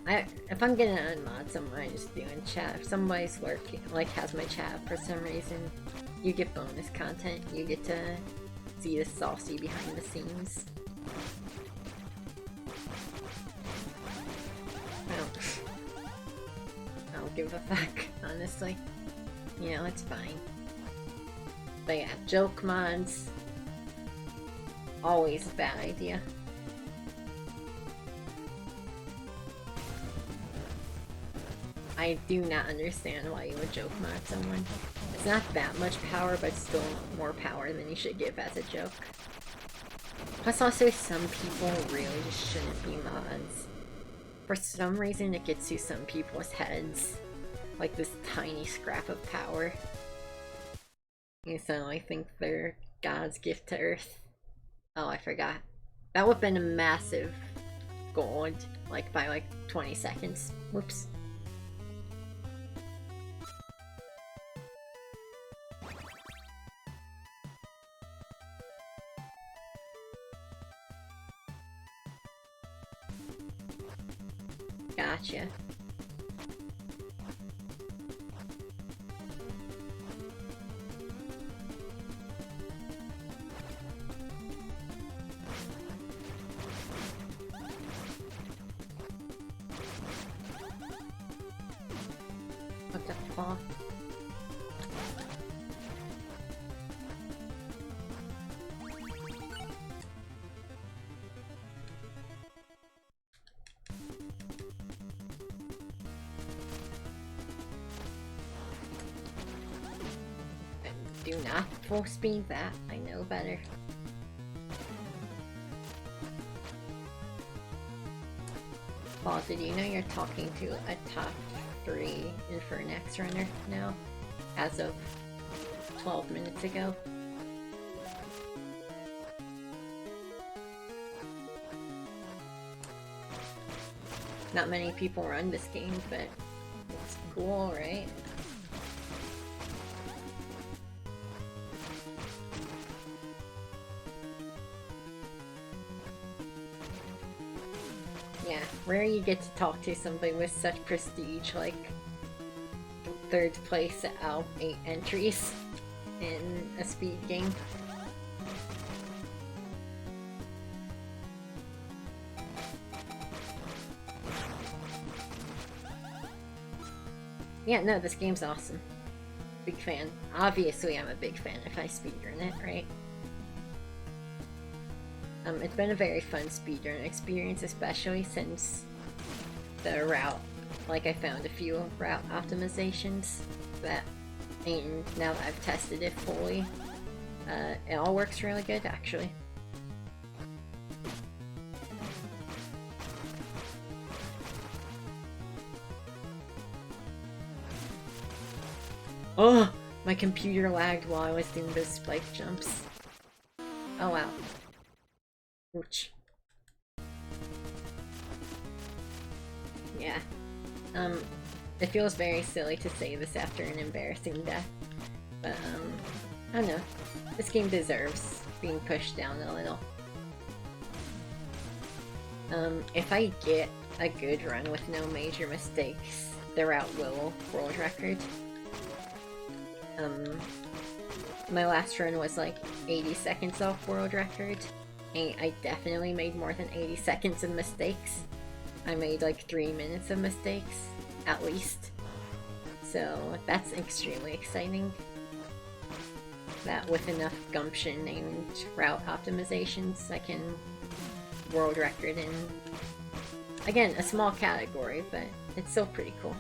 if I'm gonna unmod someone, I just do in chat. If somebody's lurking, like has my chat for some reason, you get bonus content. You get to see the saucy behind the scenes. I don't give a fuck, honestly. You know, it's fine. But yeah, joke mods, always a bad idea. I do not understand why you would joke mod someone. It's not that much power, but still more power than you should give as a joke. Plus also, some people really just shouldn't be mods. For some reason it gets to some people's heads, like this tiny scrap of power. You suddenly think they're God's gift to Earth. Oh, I forgot. That would have been a massive gold, like by like 20 seconds. Whoops. Gotcha. What the fuck? Do not full speed that. I know better. Paul, did you know you're talking to a top 3 Infernax runner now? As of 12 minutes ago? Not many people run this game, but it's cool, right? Yeah, rare you get to talk to somebody with such prestige, like 3rd place out 8 entries in a speed game. Yeah, no, this game's awesome. Big fan. Obviously I'm a big fan if I speedrun it, right? It's been a very fun speedrun experience, especially since the route, like I found a few route optimizations that, and now that I've tested it fully, it all works really good actually. Oh! My computer lagged while I was doing those spike jumps. Oh wow. Ouch. Yeah. It feels very silly to say this after an embarrassing death, but I don't know. This game deserves being pushed down a little. If I get a good run with no major mistakes, the route will world record. My last run was like 80 seconds off world record, and I definitely made more than 80 seconds of mistakes. I made like 3 minutes of mistakes, at least. So that's extremely exciting. That with enough gumption and route optimizations, I can world record in, again, a small category, but it's still pretty cool.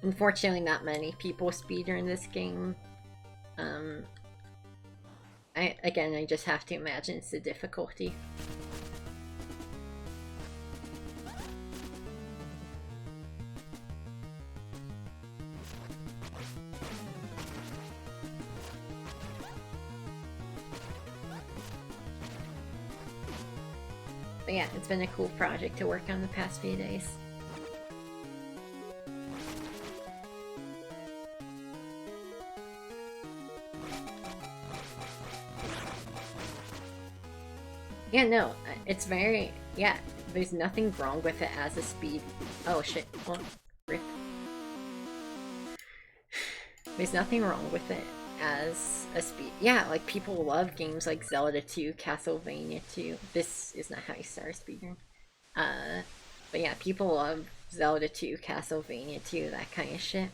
Unfortunately, not many people speedrun this game. I just have to imagine it's the difficulty. But yeah, it's been a cool project to work on the past few days. Yeah, no, it's very... Yeah, there's nothing wrong with it as a speed... Oh shit, oh, rip. There's nothing wrong with it as a speed... Yeah, like, people love games like Zelda 2, Castlevania 2. This is not how you start a speedrun. But yeah, people love Zelda 2, Castlevania 2, that kind of shit.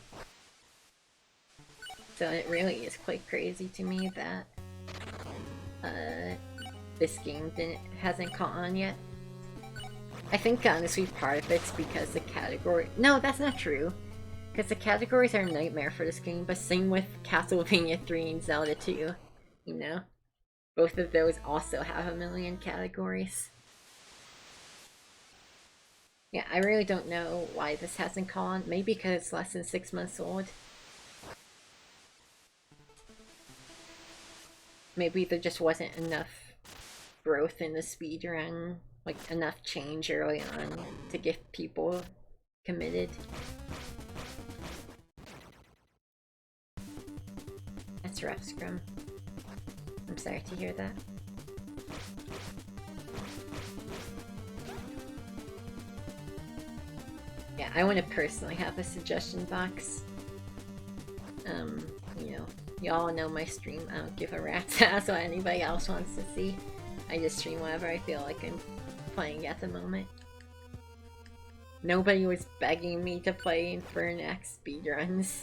So it really is quite crazy to me that this game hasn't caught on yet. I think honestly part of it's because the category... No, that's not true. Because the categories are a nightmare for this game, but same with Castlevania 3 and Zelda 2. You know? Both of those also have a million categories. Yeah, I really don't know why this hasn't caught on. Maybe because it's less than 6 months old. Maybe there just wasn't enough growth in the speedrun, like enough change early on to get people committed. That's rough, Scrum. I'm sorry to hear that. Yeah, I want to personally have a suggestion box. You know, y'all know my stream. I don't give a rat's ass what anybody else wants to see. I just stream whatever I feel like I'm playing at the moment. Nobody was begging me to play Infernax speedruns.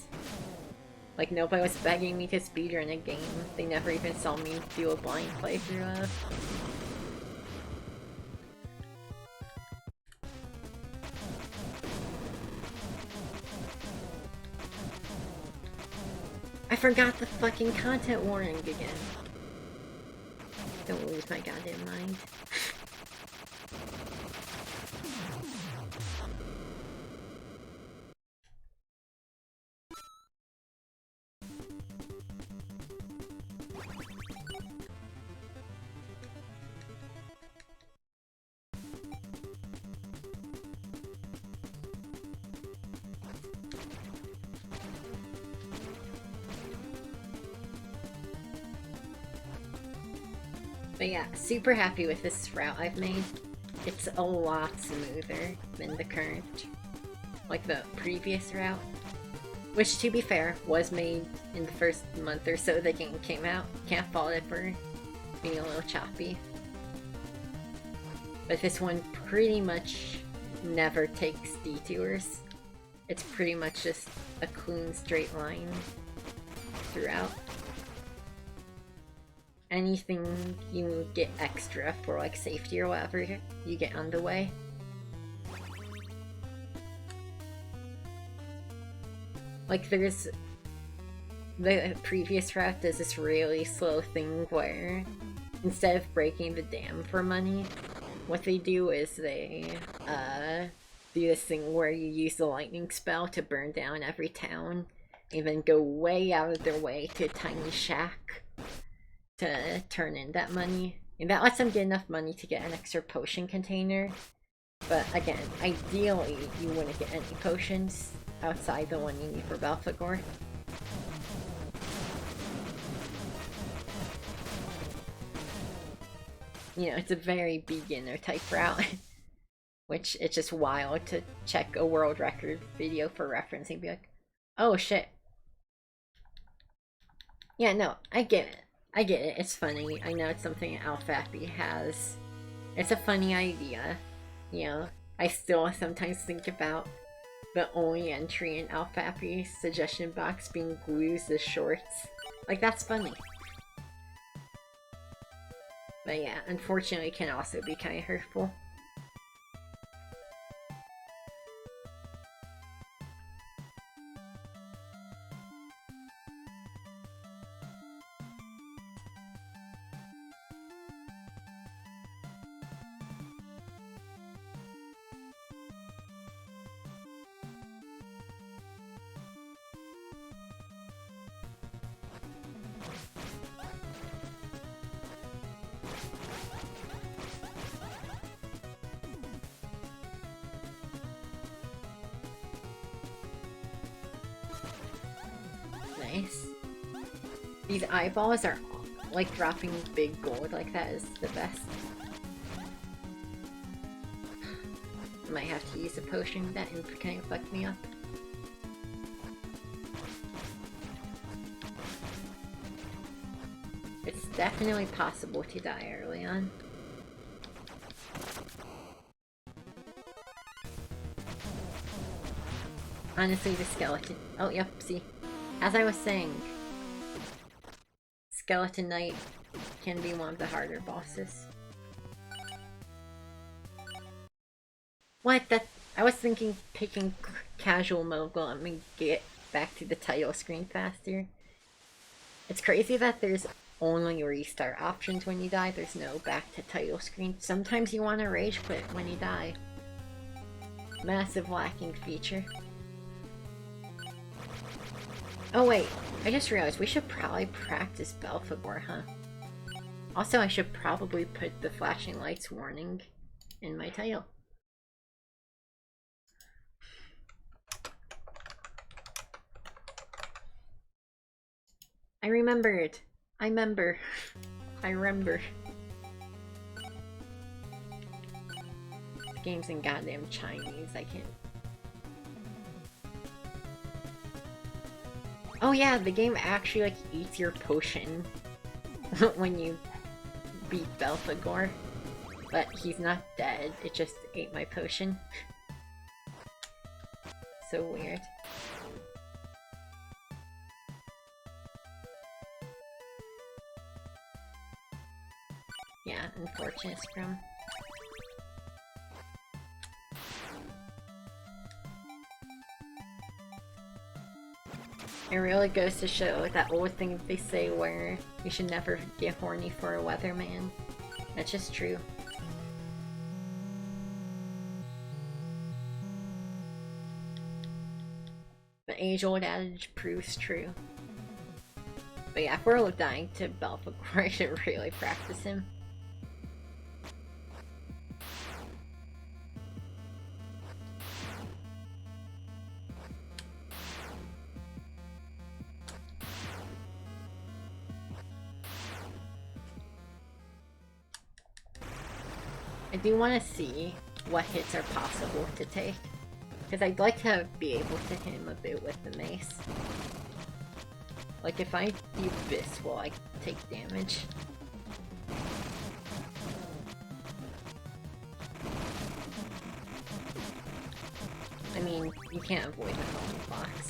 Like, nobody was begging me to speedrun a game. They never even saw me do a blind playthrough of. I forgot the fucking content warning again. Don't lose my goddamn mind. But yeah, super happy with this route I've made. It's a lot smoother than the current, like the previous route. Which, to be fair, was made in the first month or so the game came out. Can't fault it for being a little choppy. But this one pretty much never takes detours. It's pretty much just a clean straight line throughout. Anything you get extra for like safety or whatever, you get on the way. Like there's... The previous route does this really slow thing where instead of breaking the dam for money, what they do is they do this thing where you use the lightning spell to burn down every town and then go way out of their way to a tiny shack to turn in that money. And that lets them get enough money to get an extra potion container. But again, ideally you wouldn't get any potions outside the one you need for Belphegor. You know, it's a very beginner type route. Which, it's just wild to check a world record video for reference and be like, oh shit. Yeah, no, I get it. I get it, it's funny. I know it's something Alphappy has. It's a funny idea. You know, I still sometimes think about the only entry in Alphappy's suggestion box being Glue's the shorts. Like, that's funny. But yeah, unfortunately it can also be kind of hurtful. Nice. These eyeballs are like dropping big gold like that is the best. might have to use a potion that kind of fucked me up. It's definitely possible to die early on. Honestly, the skeleton... Oh, yep, see. As I was saying, Skeleton Knight can be one of the harder bosses. What? That... I was thinking picking casual mode will let me get back to the title screen faster. It's crazy that there's only restart options when you die. There's no back to title screen. Sometimes you want to rage quit when you die. Massive lacking feature. Oh wait, I just realized we should probably practice Belphegor, huh? Also, I should probably put the flashing lights warning in my title. I remembered. I remember. I remember. The game's in goddamn Chinese, I can't. Oh yeah, the game actually like eats your potion when you beat Belphegor. But he's not dead, it just ate my potion. So weird. Yeah, unfortunate Scrum. It really goes to show that old thing they say where you should never get horny for a weatherman. That's just true. The age-old adage proves true. But yeah, if we're dying to Belphegor, I should really practice him. I do want to see what hits are possible to take. Because I'd like to be able to hit him a bit with the mace. Like if I do this, will I take damage? I mean, you can't avoid the phone box.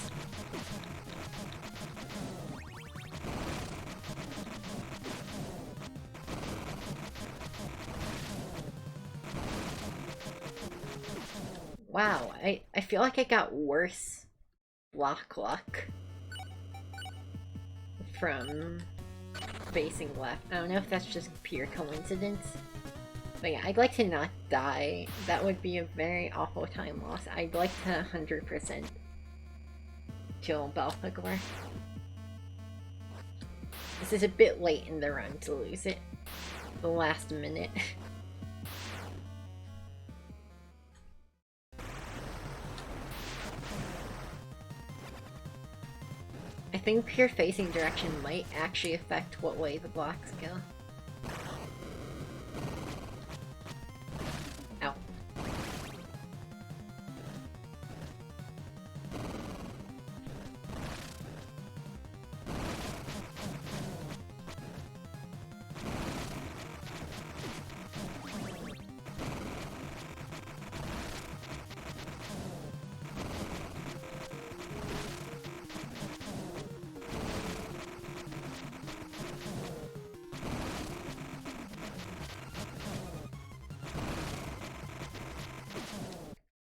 Wow, I feel like I got worse block luck from facing left. I don't know if that's just pure coincidence. But yeah, I'd like to not die. That would be a very awful time loss. I'd like to 100% kill Belphegor. This is a bit late in the run to lose it. The last minute. I think pure facing direction might actually affect what way the blocks go. Ow.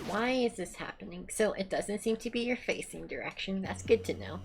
Why is this happening? So it doesn't seem to be your facing direction. That's good to know.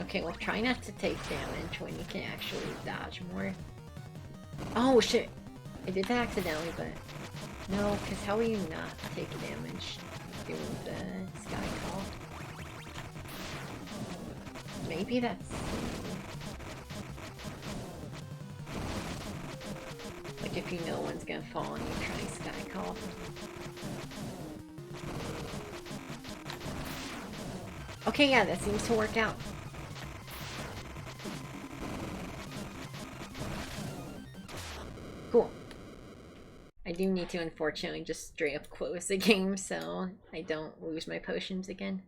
Okay, well try not to take damage when you can actually dodge more. Oh shit! I did that accidentally, but... No, because how will you not take damage doing the sky call? Maybe that's... Like if you know one's gonna fall and you try sky call. Okay, yeah, that seems to work out. Cool. I do need to unfortunately just straight up close the game so I don't lose my potions again.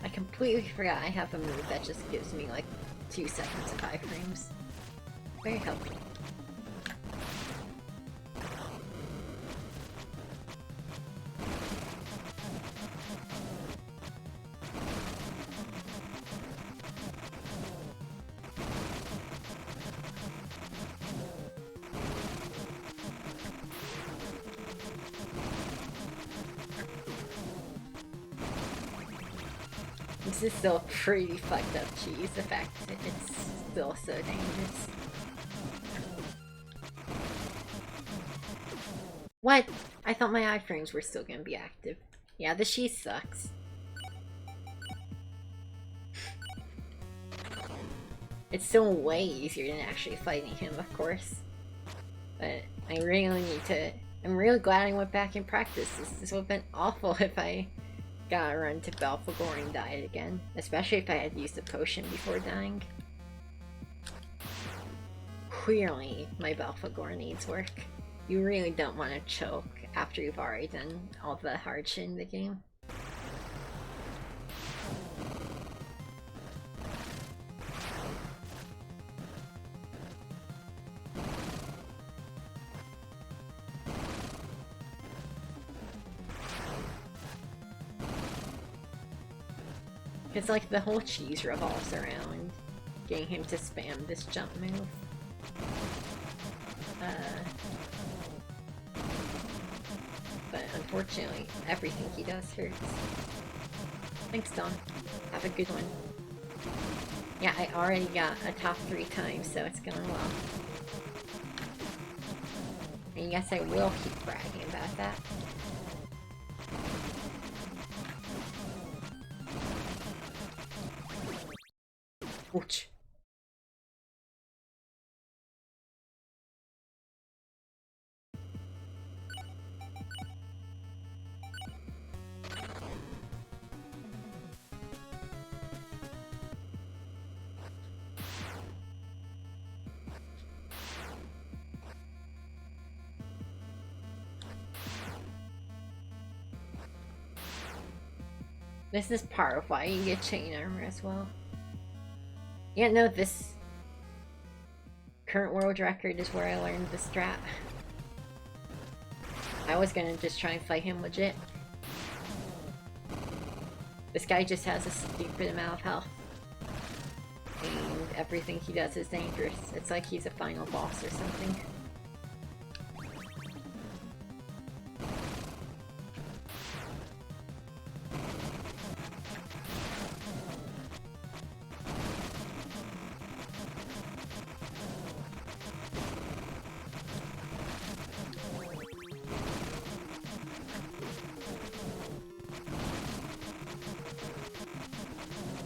I completely forgot I have a move that just gives me like 2 seconds of high frames. Very helpful. This is still pretty fucked up cheese, the fact that it's still so dangerous. What? I thought my iframes were still gonna be active. Yeah, the cheese sucks. It's still way easier than actually fighting him, of course. But I really need to... I'm really glad I went back and practiced. This would have been awful if I gotta run to Belphegor and died again. Especially if I had used a potion before dying. Clearly, my Belphegor needs work. You really don't want to choke after you've already done all the hard shit in the game. It's like the whole cheese revolves around getting him to spam this jump move. But unfortunately, everything he does hurts. Thanks, Don. Have a good one. Yeah, I already got a top 3 times, so it's going well. And yes, I will keep bragging about that. Ouch. This is part of why you get chain armor as well. Yeah, no, this current world record is where I learned the strat. I was gonna just try and fight him legit. This guy just has a stupid amount of health. And everything he does is dangerous. It's like he's a final boss or something.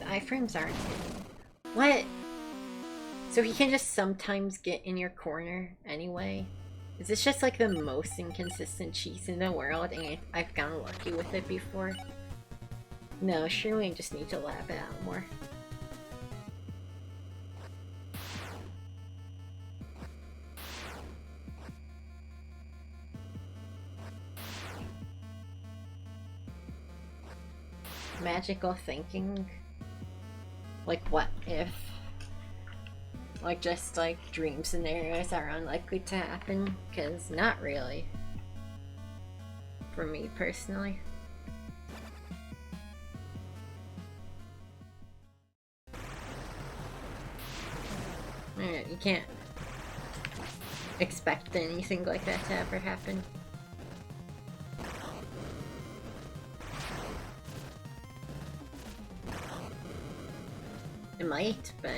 Iframes aren't hidden. What? So he can just sometimes get in your corner anyway? Is this just like the most inconsistent cheese in the world and I've gotten lucky with it before? No, surely I just need to lab it out more. Magical thinking? Like, what if? Like, just like dream scenarios are unlikely to happen? Because not really. For me personally. You can't expect anything like that to ever happen. It might, but...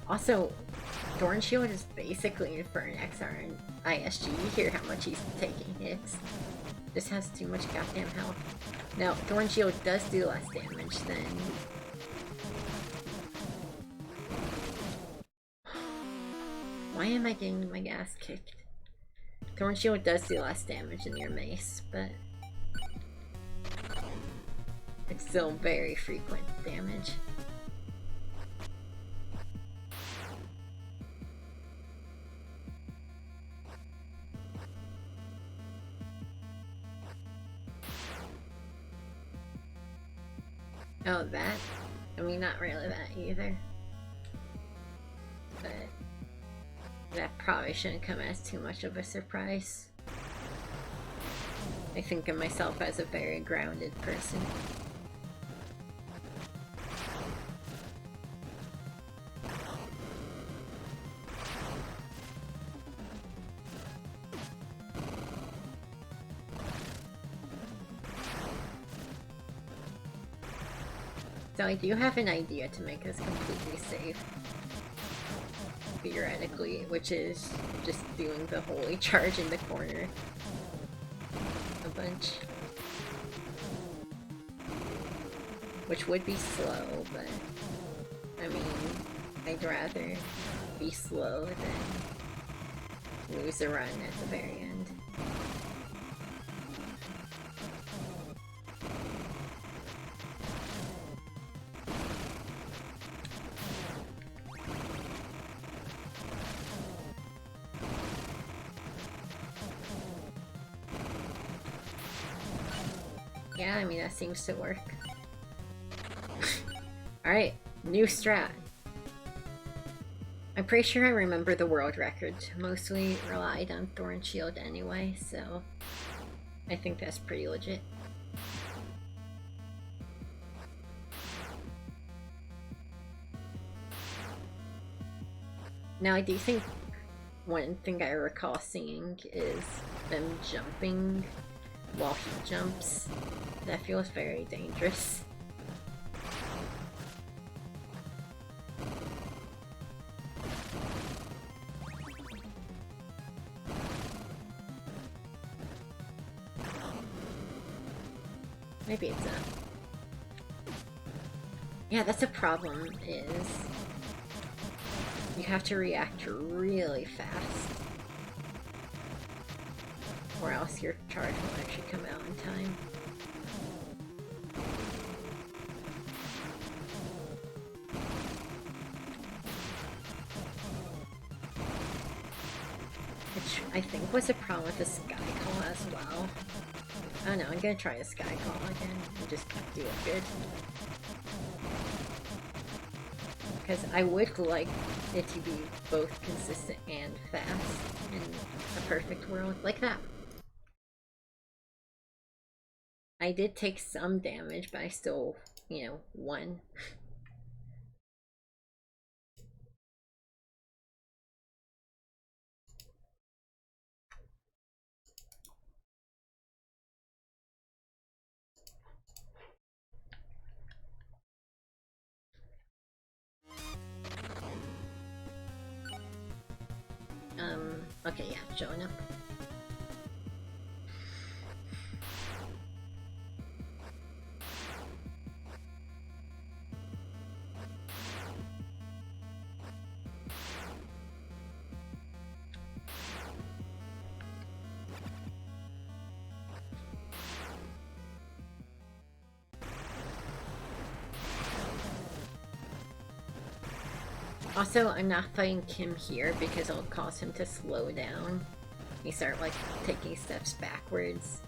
Also, Thorn Shield is basically Infernax or an ISG. You hear how much he's taking hits. Just has too much goddamn health. Now, Thorn Shield does do less damage than... Why am I getting my ass kicked? Thorn Shield does do less damage than your mace, but... it's still very frequent damage. Oh, that? I mean, not really that either. But that probably shouldn't come as too much of a surprise. I think of myself as a very grounded person. So I do have an idea to make this completely safe. Theoretically, which is just doing the holy charge in the corner a bunch. Which would be slow, but I mean, I'd rather be slow than lose a run at the very end. Yeah, I mean, that seems to work. Alright, new strat. I'm pretty sure I remember the world record mostly relied on Thorn Shield anyway, so I think that's pretty legit. Now, I do think one thing I recall seeing is them jumping while he jumps. That feels very dangerous. Maybe it's a... Yeah, that's a problem, is you have to react really fast, or else your charge won't actually come out in time. Which I think was a problem with the Sky Call as well. I don't know, I'm gonna try the Sky Call again and just do it good. Because I would like it to be both consistent and fast in a perfect world like that. I did take some damage, but I still, you know, won. Okay, yeah, showing up. Also, I'm not fighting Kim here because it'll cause him to slow down. He start like taking steps backwards.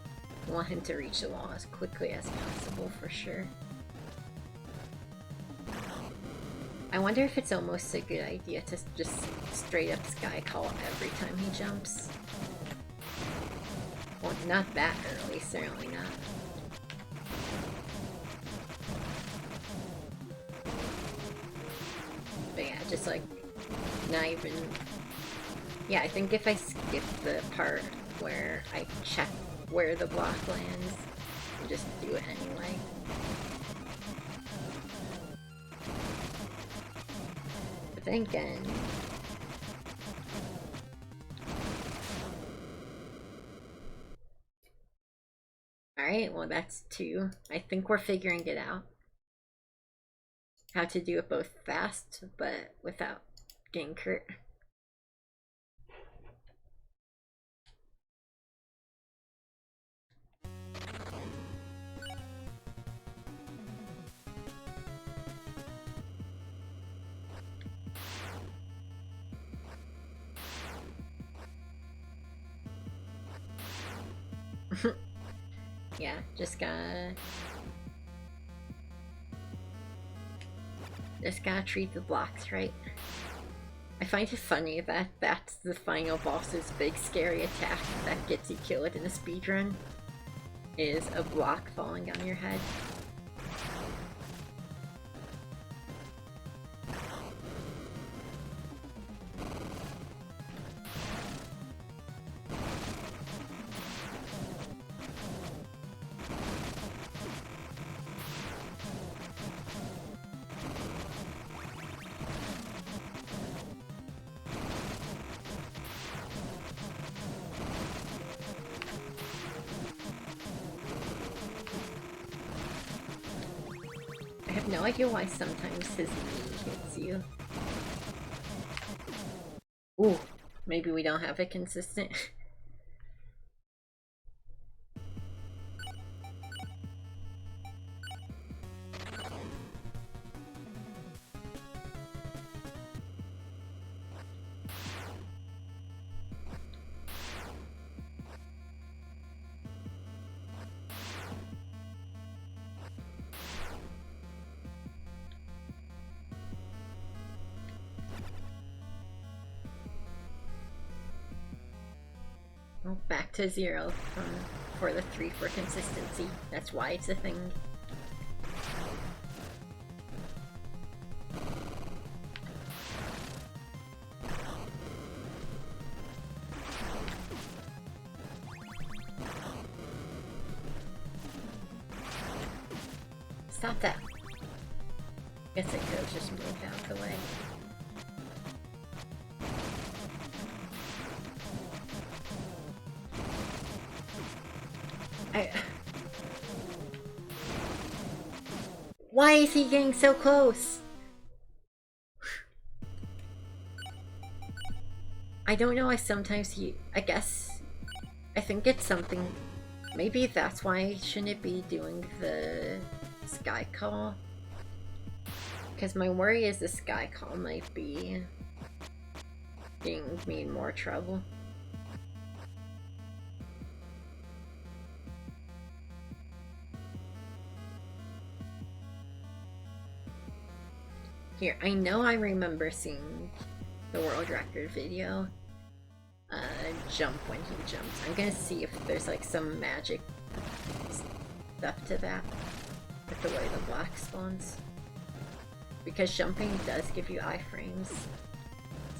I want him to reach the wall as quickly as possible for sure. I wonder if it's almost a good idea to just straight up sky call every time he jumps. Well, not that early, certainly not. But yeah, just like, not even... Yeah, I think if I skip the part where I check where the block lands, I just do it anyway. But then again... Alright, well that's 2. I think we're figuring it out. How to do it both fast, but without getting hurt. Yeah, just gotta treat the blocks right. I find it funny that that's the final boss's big scary attack that gets you killed in a speedrun, is a block falling on your head. No idea why sometimes his knee hits you. Ooh, maybe we don't have it consistent. Well, back to 0 for the 3 for consistency. That's why it's a thing. Stop that. Guess I could have just moved out the way. Why is he getting so close? I don't know why sometimes I think it's something... Maybe that's why I shouldn't be doing the sky call. Because my worry is the sky call might be getting me in more trouble. Here, I know I remember seeing the world record video. Jump when he jumps. I'm gonna see if there's like some magic stuff to that with the way the block spawns. Because jumping does give you iframes.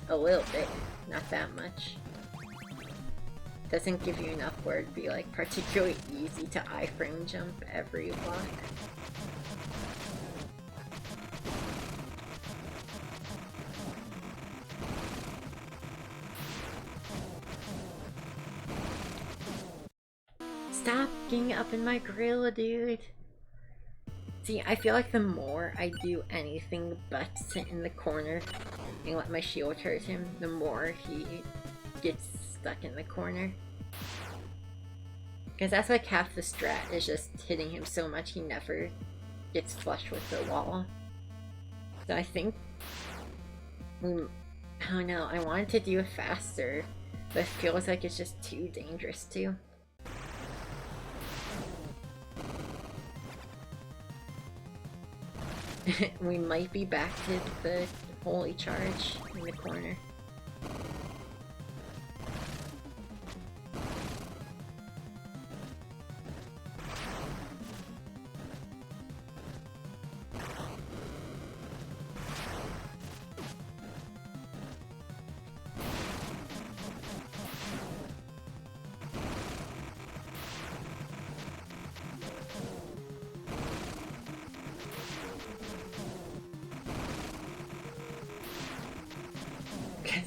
A little bit, not that much. Doesn't give you enough where it'd be like particularly easy to iframe jump every block. Stop getting up in my grill, dude. See, I feel like the more I do anything but sit in the corner and let my shield hurt him, the more he gets stuck in the corner. Because that's like half the strat, is just hitting him so much he never gets flush with the wall. So I think I don't know, I wanted to do it faster, but it feels like it's just too dangerous to. We might be back to the holy charge in the corner.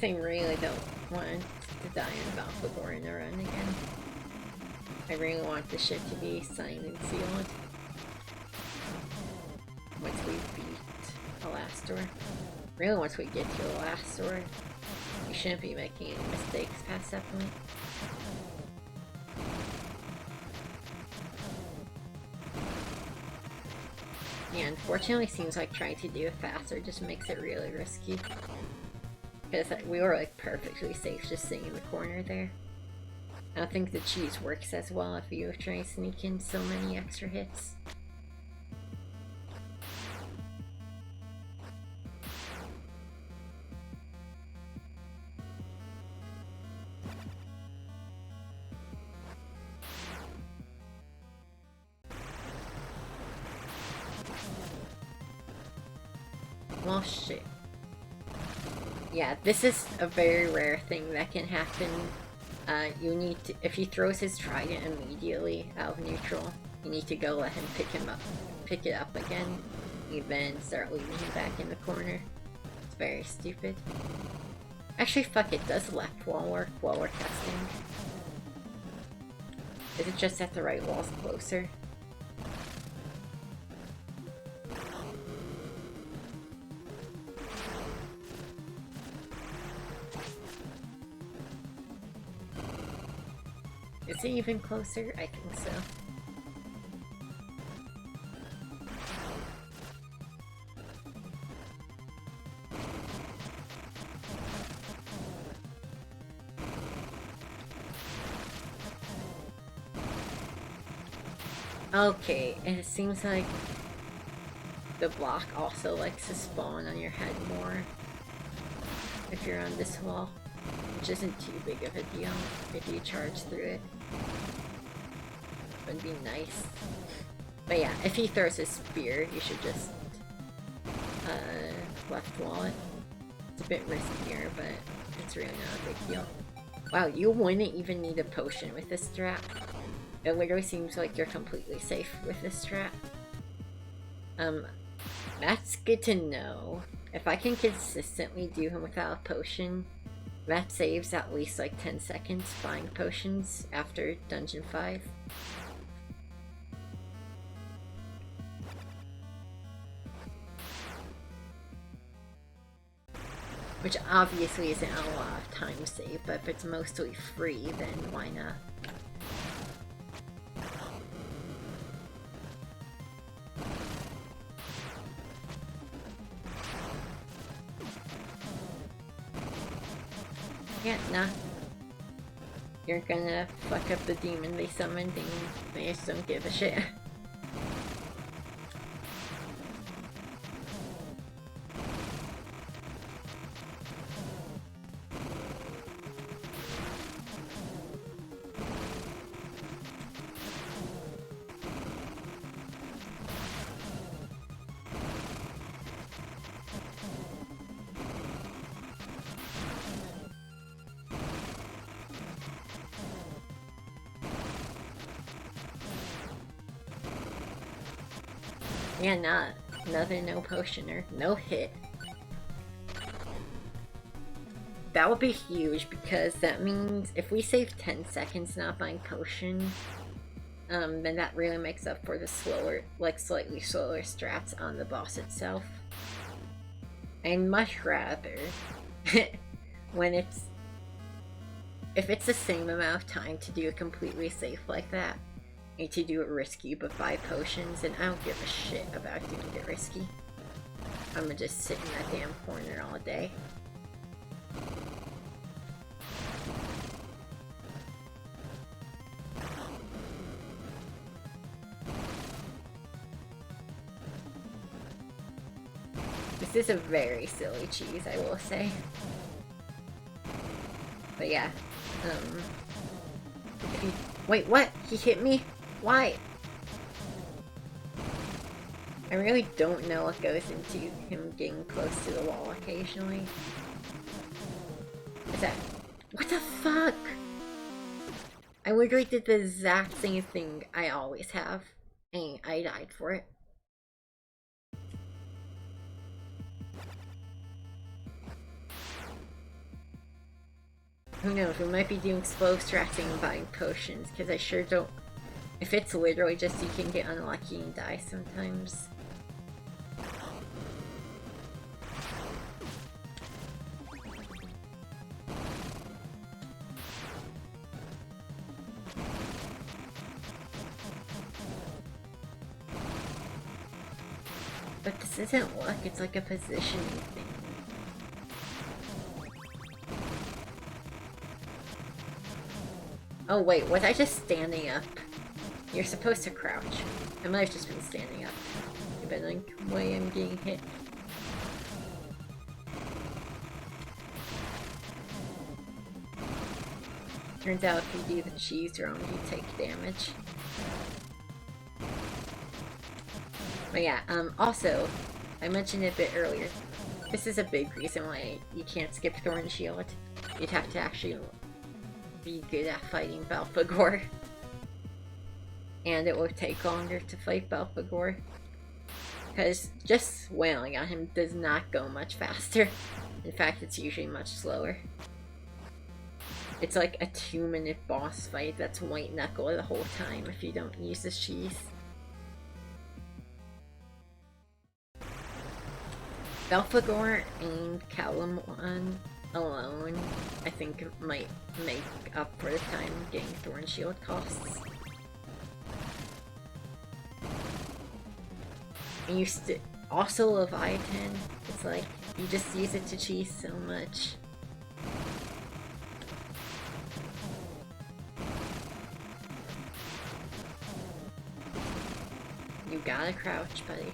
I really don't want to die in Valfagor in a run again. I really want this shit to be signed and sealed. Once we beat Alastor. Really, once we get to Alastor, we shouldn't be making any mistakes past that point. Yeah, unfortunately it seems like trying to do it faster just makes it really risky. Because we were like perfectly safe just sitting in the corner there. I don't think the cheese works as well if you try to sneak in so many extra hits. Well, shit. Yeah, this is a very rare thing that can happen. You need to, if he throws his trident immediately out of neutral, you need to go let him pick it up again, and then start leaving him back in the corner. It's very stupid. Actually, fuck it, does left wall work while we're testing? Is it just that the right wall's closer? Is it even closer? I think so. Okay, and it seems like the block also likes to spawn on your head more if you're on this wall, which isn't too big of a deal if you charge through it. Would be nice. But yeah, if he throws his spear, you should just left wall it. It's a bit riskier, but it's really not a big deal. Wow, you wouldn't even need a potion with this strat. It literally seems like you're completely safe with this strat. That's good to know. If I can consistently do him without a potion, that saves at least like 10 seconds buying potions after Dungeon 5. Which obviously isn't a lot of time save, but if it's mostly free, then why not? Yeah, nah. You're gonna fuck up the demon they summoned and they just don't give a shit. Yeah, not another no potioner, no hit. That would be huge because that means if we save 10 seconds not buying potion, then that really makes up for the slower, like slightly slower strats on the boss itself. I'd much rather when if it's the same amount of time to do it completely safe like that, and to do it risky but buy potions, and I don't give a shit about doing it risky. I'm gonna just sit in that damn corner all day. This is a very silly cheese, I will say. But yeah, wait, what? He hit me? Why? I really don't know what goes into him getting close to the wall occasionally. Is that... What the fuck? I literally did the exact same thing I always have, and I died for it. Who knows, we might be doing slow stressing and buying potions, because I sure don't... If it's literally just you can get unlucky and die sometimes. But this isn't luck, it's like a positioning thing. Oh wait, was I just standing up? You're supposed to crouch. I might have just been standing up. Depending on why I'm getting hit. Turns out if you do the cheese wrong, you take damage. But yeah, also, I mentioned it a bit earlier. This is a big reason why you can't skip Thorn Shield. You'd have to actually be good at fighting Belphegor. And it will take longer to fight Belphegor. Because just wailing on him does not go much faster. In fact, it's usually much slower. It's like a 2-minute boss fight that's white knuckle the whole time if you don't use the cheese. Belphegor and Calamon alone, I think, might make up for the time getting Thorn Shield costs. And you also Leviathan, it's like, you just use it to cheese so much. You gotta crouch, buddy.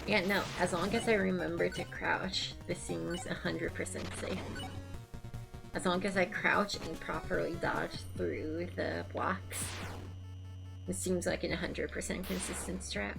Yeah, no, as long as I remember to crouch, this seems 100% safe. As long as I crouch and properly dodge through the blocks, it seems like an 100% consistent strat.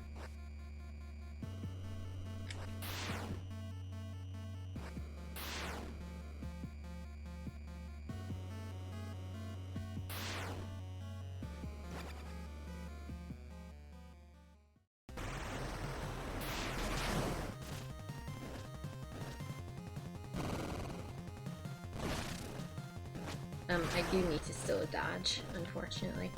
I do need to still dodge, unfortunately.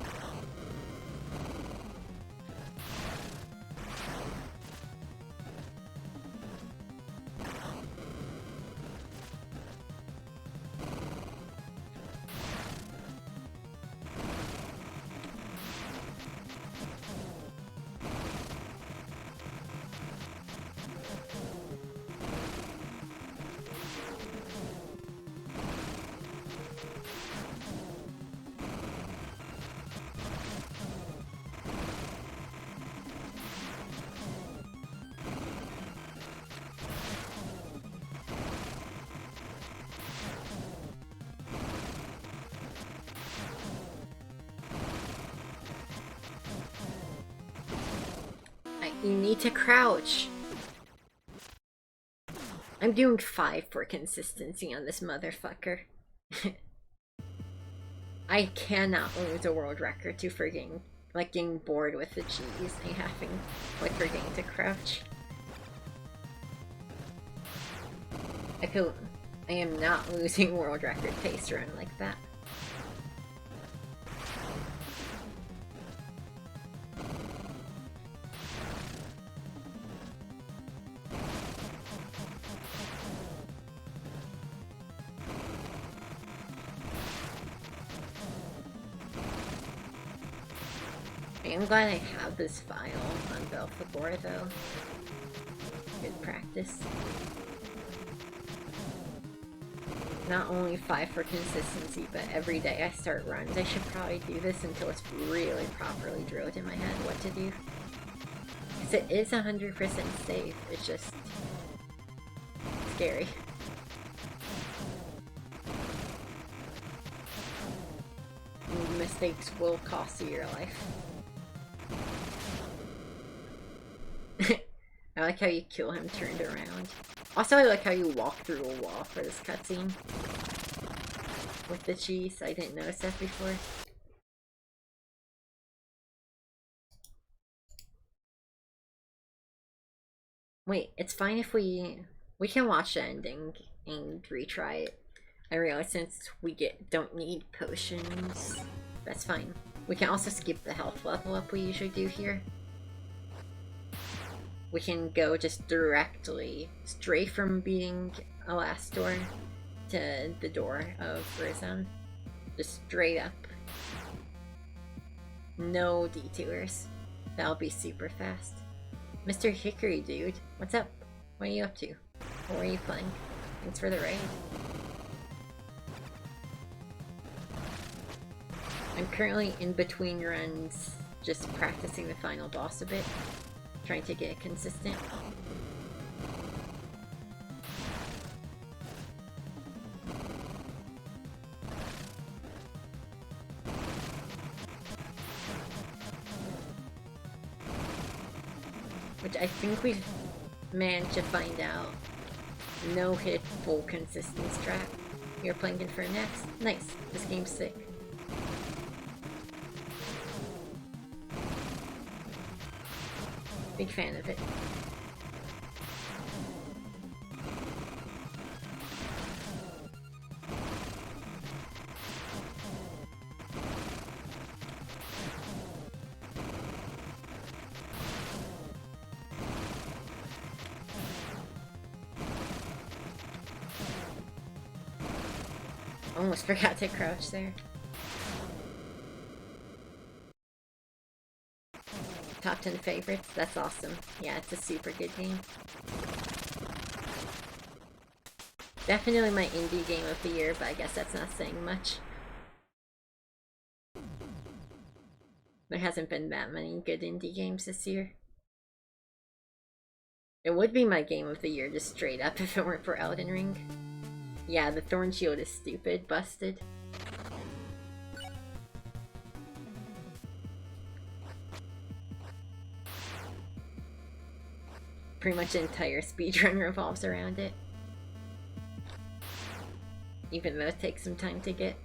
You need to crouch. I'm doing 5 for consistency on this motherfucker. I cannot lose a world record to freaking, like, getting bored with the cheese and having, like, forgetting to crouch. I am not losing world record pace run like that. I'm glad I have this file on Belphegor though. Good practice. Not only 5 for consistency, but every day I start runs. I should probably do this until it's really properly drilled in my head what to do. Because it is 100% safe, it's just scary. Mistakes will cost you your life. I like how you kill him turned around. Also, I like how you walk through a wall for this cutscene. With the cheese, I didn't notice that before. Wait, it's fine if we can watch the ending and retry it. I realize since we don't need potions, that's fine. We can also skip the health level up we usually do here. We can go just directly, straight from being a last door to the door of Risen. Just straight up. No detours. That'll be super fast. Mr. Hickory dude, what's up? What are you up to? What are you playing? Thanks for the raid. I'm currently in between runs, just practicing the final boss a bit. Trying to get consistent. Which I think we've managed to find out. No hit, full consistent strat. You're playing Infernax? Nice. This game's sick. Big fan of it. Almost forgot to crouch there. Top 10 favorites? That's awesome. Yeah, it's a super good game. Definitely my indie game of the year, but I guess that's not saying much. There hasn't been that many good indie games this year. It would be my game of the year just straight up if it weren't for Elden Ring. Yeah, the Thorn Shield is stupid, busted. Pretty much the entire speedrun revolves around it. Even though it takes some time to get.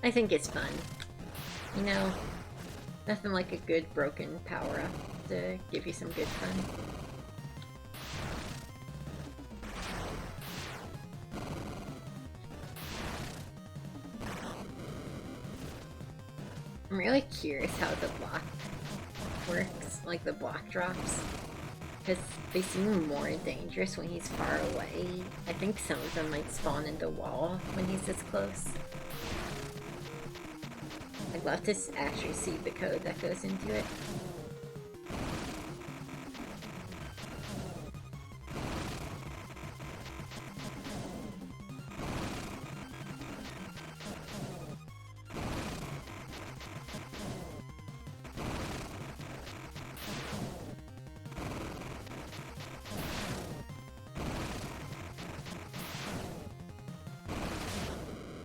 I think it's fun. You know, nothing like a good broken power-up to give you some good fun. I'm really curious how the block works, like the block drops. Because they seem more dangerous when he's far away. I think some of them might spawn in the wall when he's this close. I'd love to actually see the code that goes into it.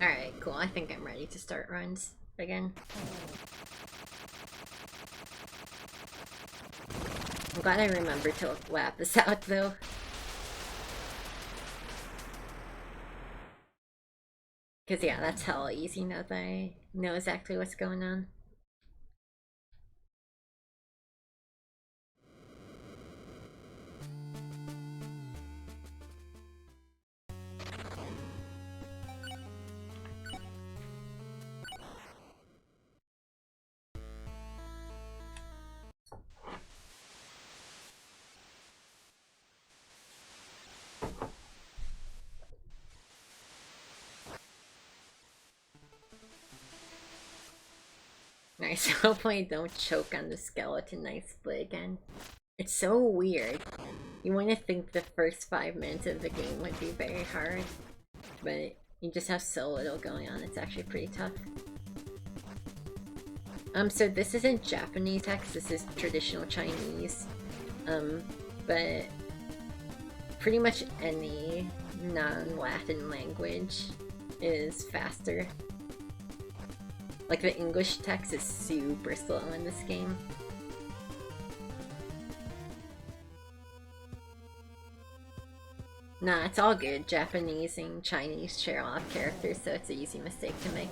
Alright, cool. I think I'm ready to start runs again. I'm glad I remembered to lap this out though. Cause yeah, that's hella easy now that I know exactly what's going on. Alright, so hopefully I don't choke on the skeleton knife split again. It's so weird. You want to think the first 5 minutes of the game would be very hard, but you just have so little going on, it's actually pretty tough. So this isn't Japanese text, this is traditional Chinese. But pretty much any non-Latin language is faster. Like the English text is super slow in this game. Nah, it's all good. Japanese and Chinese share a lot of characters, so it's an easy mistake to make.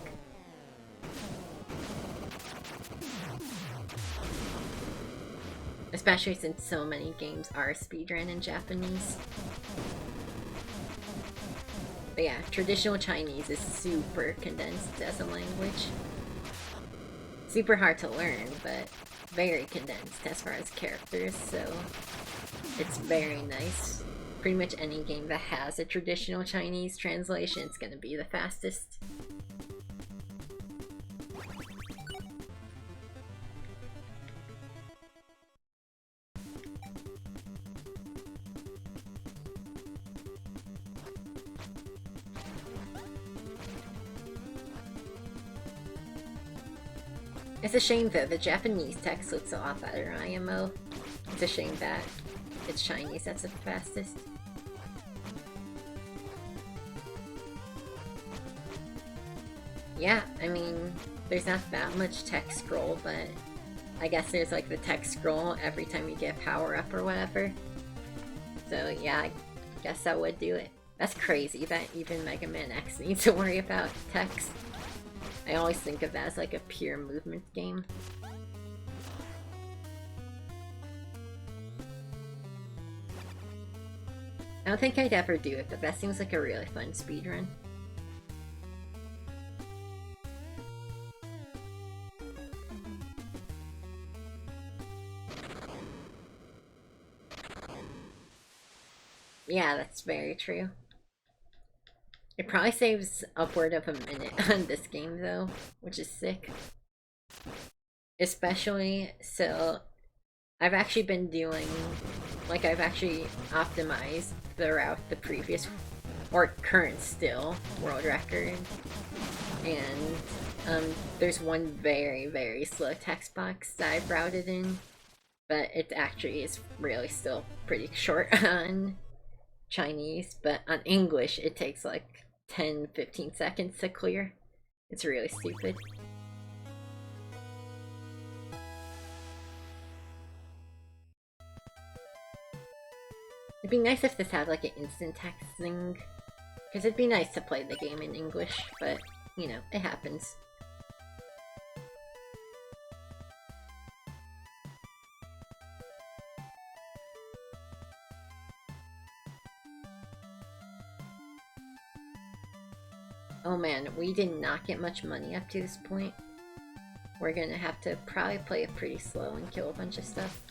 Especially since so many games are speedrun in Japanese. But yeah, traditional Chinese is super condensed as a language. Super hard to learn, but very condensed as far as characters, so it's very nice. Pretty much any game that has a traditional Chinese translation is gonna be the fastest. It's a shame though, the Japanese text looks a lot better on IMO. It's a shame that it's Chinese that's the fastest. Yeah, I mean, there's not that much text scroll, but I guess there's like the text scroll every time you get a power up or whatever. So yeah, I guess that would do it. That's crazy that even Mega Man X needs to worry about text. I always think of that as like a pure movement game. I don't think I'd ever do it, but that seems like a really fun speedrun. Yeah, that's very true. It probably saves upward of a minute on this game though, which is sick. Especially, so I've actually been doing, like I've actually optimized throughout the previous, or current still, world record. And there's one very, very slow text box that I've routed in, but it actually is really still pretty short on Chinese, but on English it takes like 10-15 seconds to clear. It's really stupid. It'd be nice if this had like an instant text thing, because it'd be nice to play the game in English, but you know, it happens. Oh man, we did not get much money up to this point. We're gonna have to probably play it pretty slow and kill a bunch of stuff.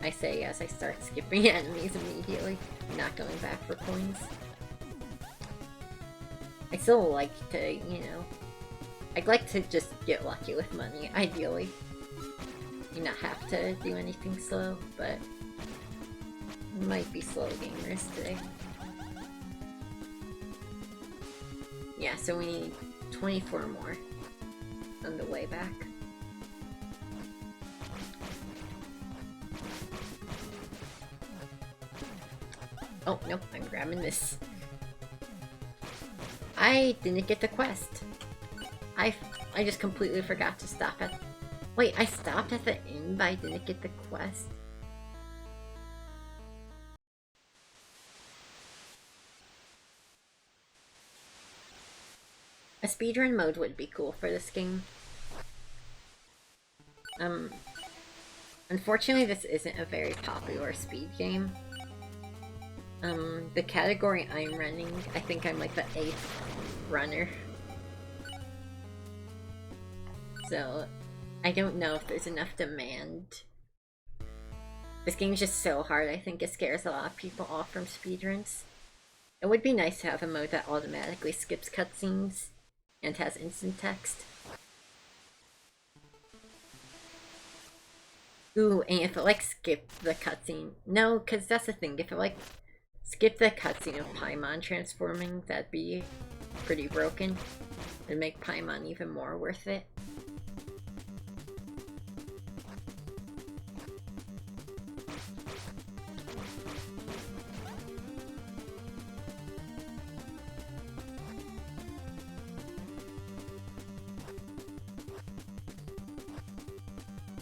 I say as I start skipping enemies immediately, not going back for coins. I still like to, you know, I'd like to just get lucky with money, ideally. You not have to do anything slow, but might be slow gamers today. Yeah, so we need 24 more on the way back. Oh, nope, I'm grabbing this. I didn't get the quest. I just completely forgot to stop at... Wait, I stopped at the inn, but I didn't get the quest? A speedrun mode would be cool for this game. Unfortunately this isn't a very popular speed game. The category I'm running, I think I'm like the 8th runner. So, I don't know if there's enough demand. This game's just so hard, I think it scares a lot of people off from speedruns. It would be nice to have a mode that automatically skips cutscenes and has instant text. Ooh, and if it like skipped the cutscene. No, because that's the thing. If it like skipped the cutscene of Paimon transforming, that'd be pretty broken. It'd make Paimon even more worth it.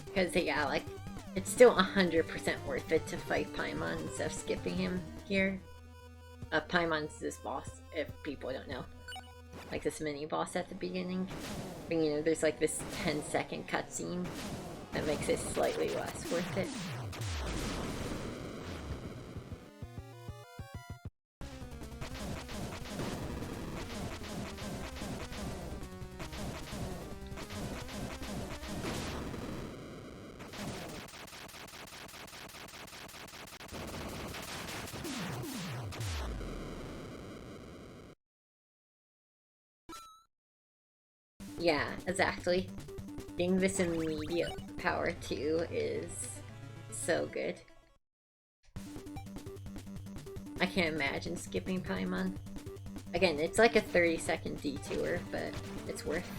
Because, yeah, like, it's still 100% worth it to fight Paimon instead of skipping him here. Paimon's this boss, if people don't know. Like this mini-boss at the beginning. But, you know, there's like this 10-second cutscene that makes it slightly less worth it. Yeah, exactly. Getting this immediate power too is so good. I can't imagine skipping Paimon. Again, it's like a 30-second detour, but it's worth.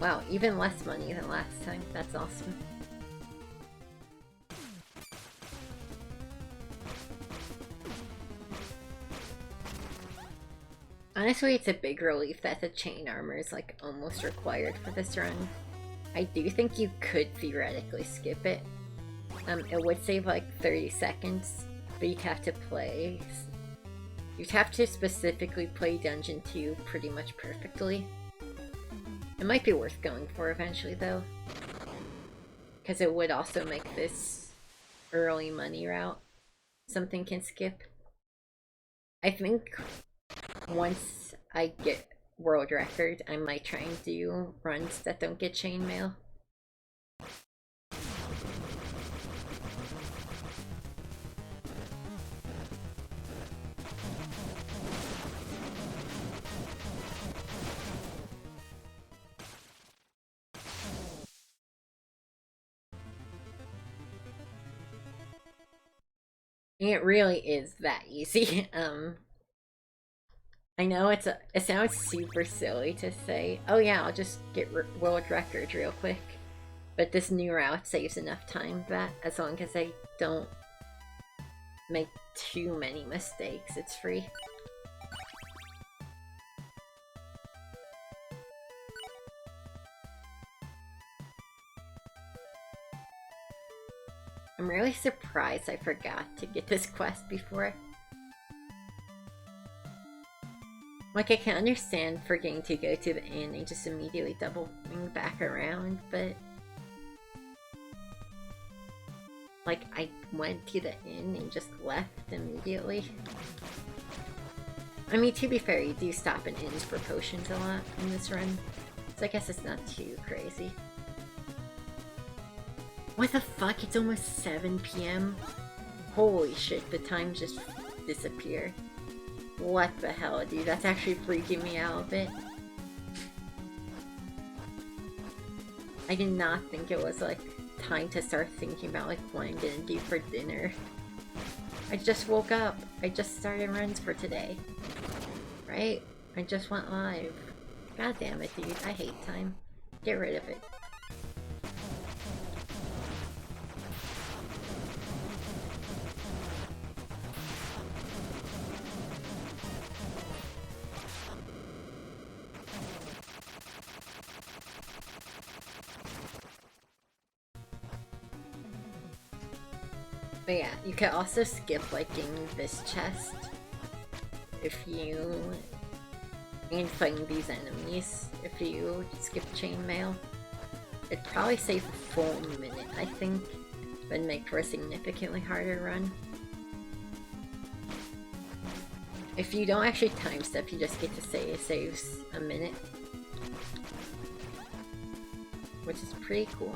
Wow, even less money than last time. That's awesome. Honestly, it's a big relief that the chain armor is like almost required for this run. I do think you could theoretically skip it. It would save like 30 seconds, but you'd have to play... You'd have to specifically play Dungeon 2 pretty much perfectly. It might be worth going for eventually, though. Because it would also make this early money route something can skip. I think once I get world record, I might try and do runs that don't get chainmail. It really is that easy. I know it sounds super silly to say, oh yeah, I'll just get world record real quick. But this new route saves enough time that as long as I don't make too many mistakes, it's free. I'm really surprised I forgot to get this quest before. Like, I can understand forgetting to go to the inn and just immediately doubling back around, but... Like, I went to the inn and just left immediately. I mean, to be fair, you do stop in inns for potions a lot in this run, so I guess it's not too crazy. What the fuck? It's almost 7 PM? Holy shit, the time just disappeared. What the hell, dude? That's actually freaking me out a bit. I did not think it was, like, time to start thinking about, like, what I'm gonna do for dinner. I just woke up. I just started runs for today. Right? I just went live. God damn it, dude. I hate time. Get rid of it. But yeah, you could also skip like getting this chest if you and fighting these enemies if you skip chainmail. It'd probably save a full minute, I think, but make for a significantly harder run. if you don't actually time step, you just get to say it saves a minute. Which is pretty cool.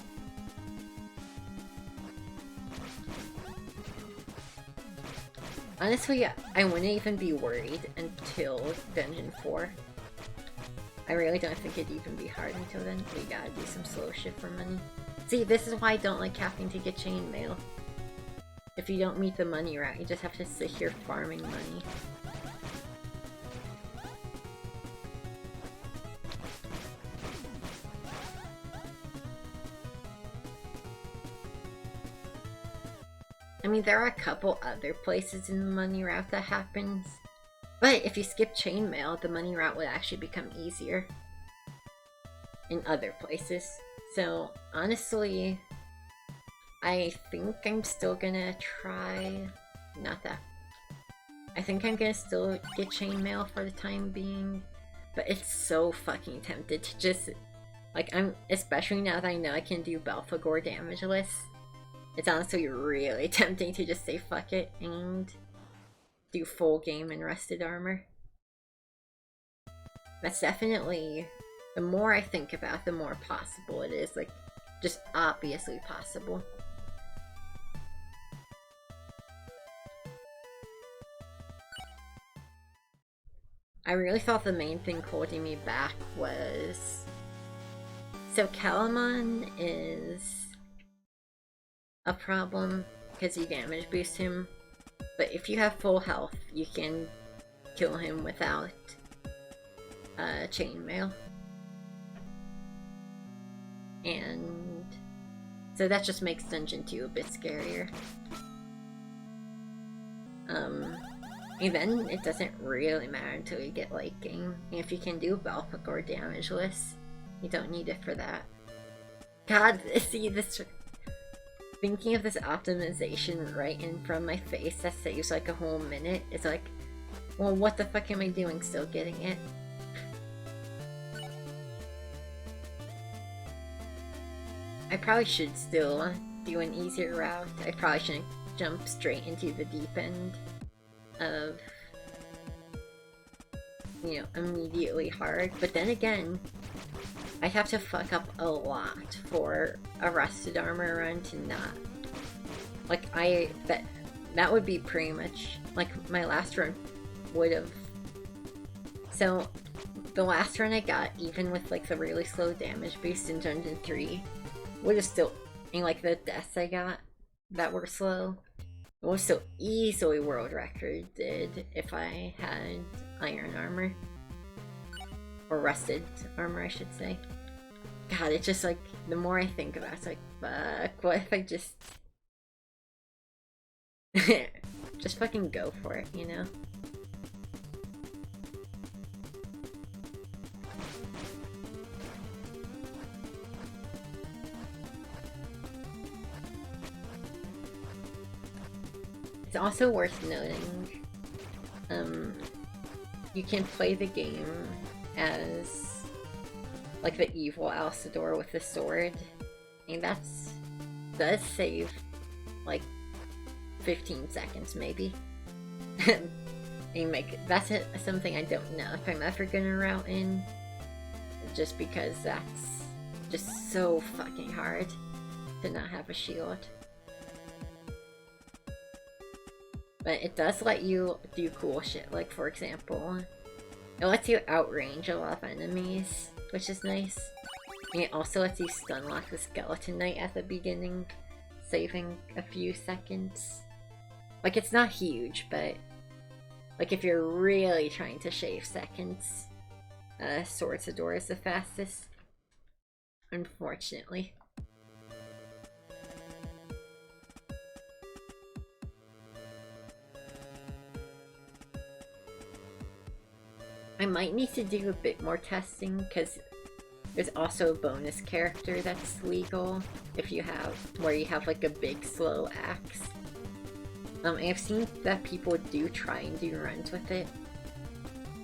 Honestly, I wouldn't even be worried until Dungeon 4. I really don't think it'd even be hard until then. We gotta do some slow shit for money. See, this is why I don't like having to get chainmail. If you don't meet the money route, you just have to sit here farming money. I mean, there are a couple other places in the money route that happens. But if you skip chainmail, the money route would actually become easier in other places. So, honestly, I think I'm still gonna try... Not that. I think I'm gonna still get chainmail for the time being. But it's so fucking tempted to just... Like, especially now that I know I can do Belphegor damageless. It's honestly really tempting to just say fuck it and do full game in Rusted Armor. That's definitely... The more I think about it, the more possible it is. Like, just obviously possible. I really thought the main thing holding me back was... So Calamon is a problem because you damage boost him, but if you have full health, you can kill him without chainmail. And so that just makes Dungeon 2 a bit scarier. And then it doesn't really matter until you get late game. And if you can do Belphegor damageless, you don't need it for that. God, see this... Thinking of this optimization right in front of my face that saves like a whole minute is like, well, what the fuck am I doing still getting it? I probably should still do an easier route. I probably shouldn't jump straight into the deep end of, you know, immediately hard. But then again, I have to fuck up a lot for a Rusted Armor run to not. Like, that would be pretty much, like, my last run would have. So, the last run I got, even with, like, the really slow damage boost in Dungeon 3, would have still, and, like, the deaths I got that were slow, it was still easily world recorded if I had Iron Armor. Or Rusted Armor, I should say. God, it's just like, the more I think about it, it's like, fuck, what if I just... just fucking go for it, you know? It's also worth noting, you can play the game as like the evil Alcidor with the sword, and does save like 15 seconds maybe. And that's something I don't know if I'm ever gonna route in, just because that's just so fucking hard to not have a shield. But it does let you do cool shit, like for example, it lets you outrange a lot of enemies, which is nice. And it also lets you stunlock the Skeleton Knight at the beginning, saving a few seconds. Like, it's not huge, but like if you're really trying to shave seconds, Swordsador is the fastest, unfortunately. I might need to do a bit more testing, because there's also a bonus character that's legal if you have, where you have like a big slow axe. I've seen that people do try and do runs with it.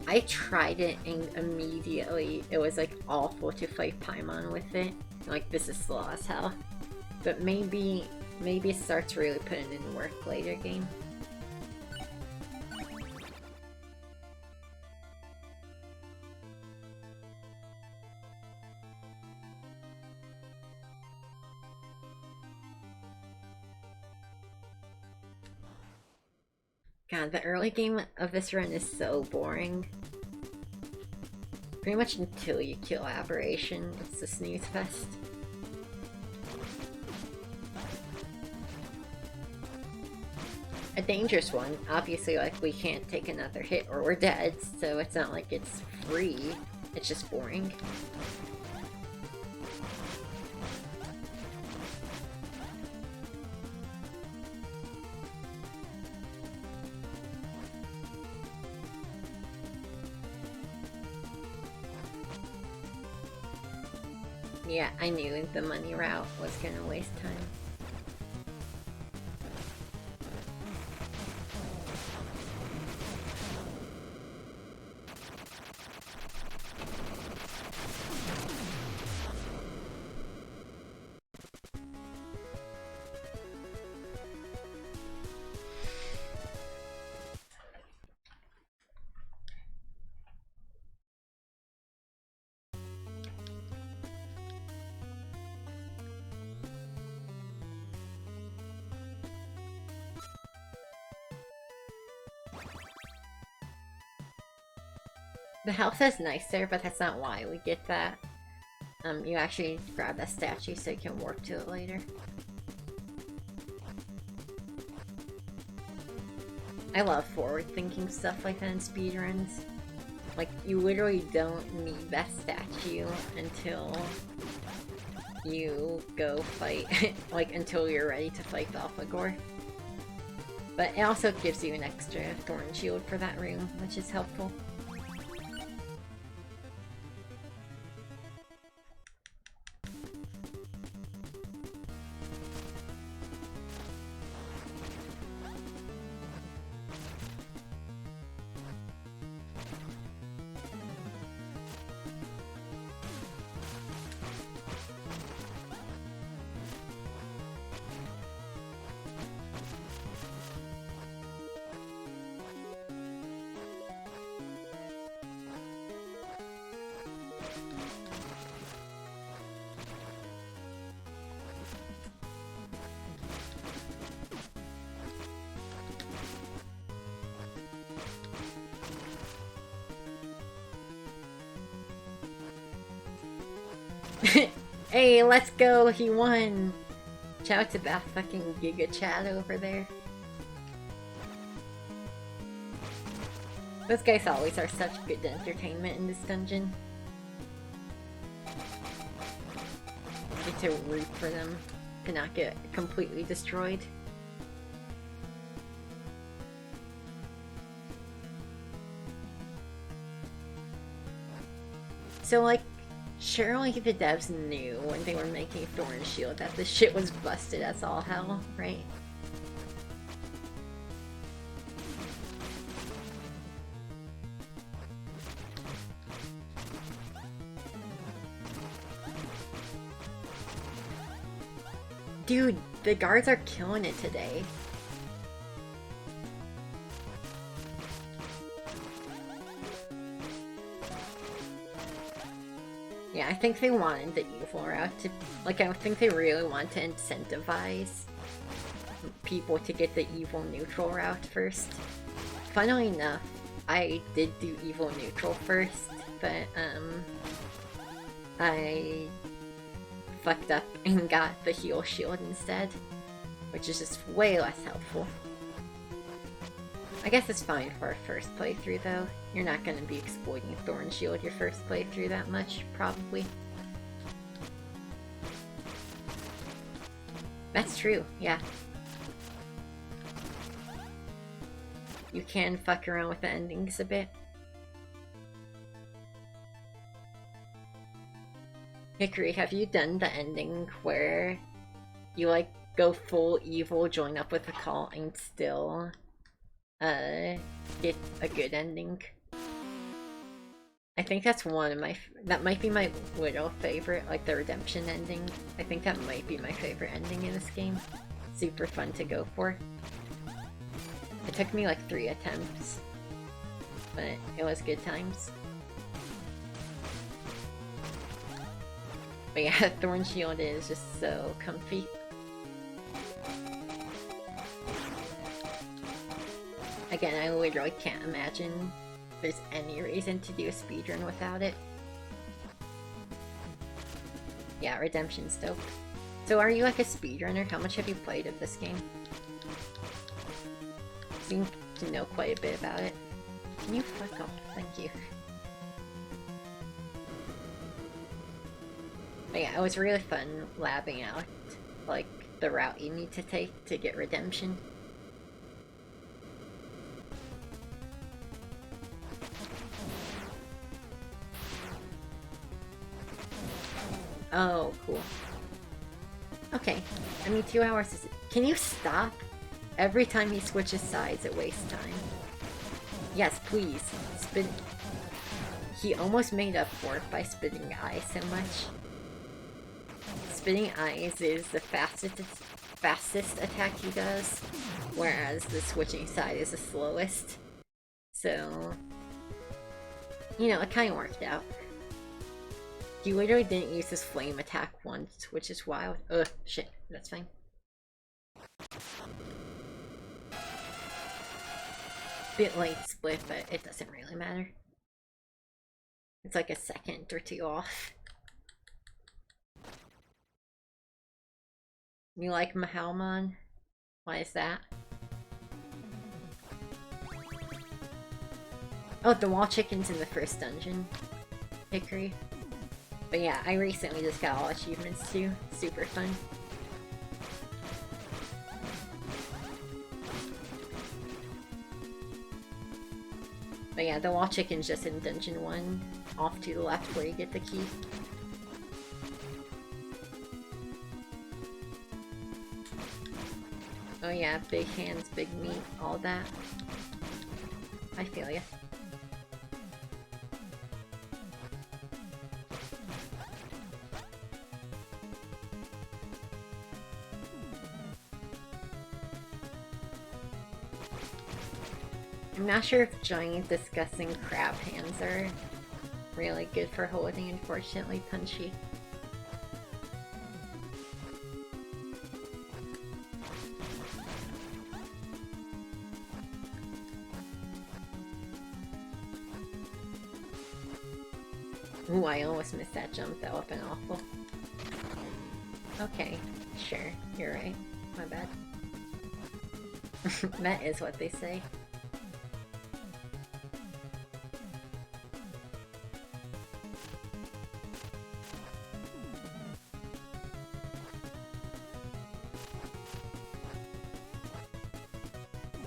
I tried it and immediately it was like awful to fight Paimon with it. Like, this is slow as hell. But maybe it starts really putting in work later game. God, the early game of this run is so boring. Pretty much until you kill Aberration, it's a snooze fest. A dangerous one. Obviously, like, we can't take another hit or we're dead, so it's not like it's free. It's just boring. Yeah, I knew the money route was gonna waste time. The health is nicer, but that's not why we get that. You actually grab that statue so you can warp to it later. I love forward-thinking stuff like that in speedruns. Like, you literally don't need that statue until you go fight, like, until you're ready to fight the Alpha Gore. But it also gives you an extra Thorn Shield for that room, which is helpful. Hey, let's go! He won! Shout out to that fucking Giga Chat over there. Those guys always are such good entertainment in this dungeon. Get to root for them to not get completely destroyed. So, like, surely the devs knew when they were making Thorn Shield that this shit was busted as all hell, right? Dude, the guards are killing it today. Yeah, I think they wanted the evil route to... Like, I think they really want to incentivize people to get the evil neutral route first. Funnily enough, I did do evil neutral first, but, I fucked up and got the heal shield instead, which is just way less helpful. I guess it's fine for our first playthrough, though. You're not gonna be exploiting Thorn Shield your first playthrough that much, probably. That's true, yeah. You can fuck around with the endings a bit. Hickory, have you done the ending where you, like, go full evil, join up with the cult, and still get a good ending? I think that's one of my... That might be my little favorite, like the redemption ending. I think that might be my favorite ending in this game. Super fun to go for. It took me like 3 attempts, but it was good times. But yeah, Thorn Shield is just so comfy. Again, I literally can't imagine there's any reason to do a speedrun without it. Yeah, Redemption's dope. So are you like a speedrunner? How much have you played of this game? Seem to know quite a bit about it. Can you fuck off? Thank you. But yeah, it was really fun labbing out, like, the route you need to take to get Redemption. Oh, cool. Okay. I mean, 2 hours is... Can you stop? Every time he switches sides, it wastes time. Yes, please. Spin... He almost made up for it by spitting eyes so much. Spitting eyes is the fastest attack he does, whereas the switching side is the slowest. So... You know, it kinda worked out. He literally didn't use his flame attack once, which is wild. Ugh, shit, that's fine. Bit late split, but it doesn't really matter. It's like a second or two off. You like Mahalmon? Why is that? Oh, the wall chicken's in the first dungeon. Hickory. But yeah, I recently just got all achievements too. Super fun. But yeah, the wall chicken's just in dungeon 1, off to the left where you get the key. Oh yeah, big hands, big meat, all that. I feel ya. I'm not sure if giant disgusting crab hands are really good for holding, unfortunately, Punchy. Ooh, I almost missed that jump. That would've been awful. Okay, sure, you're right. My bad. That is what they say.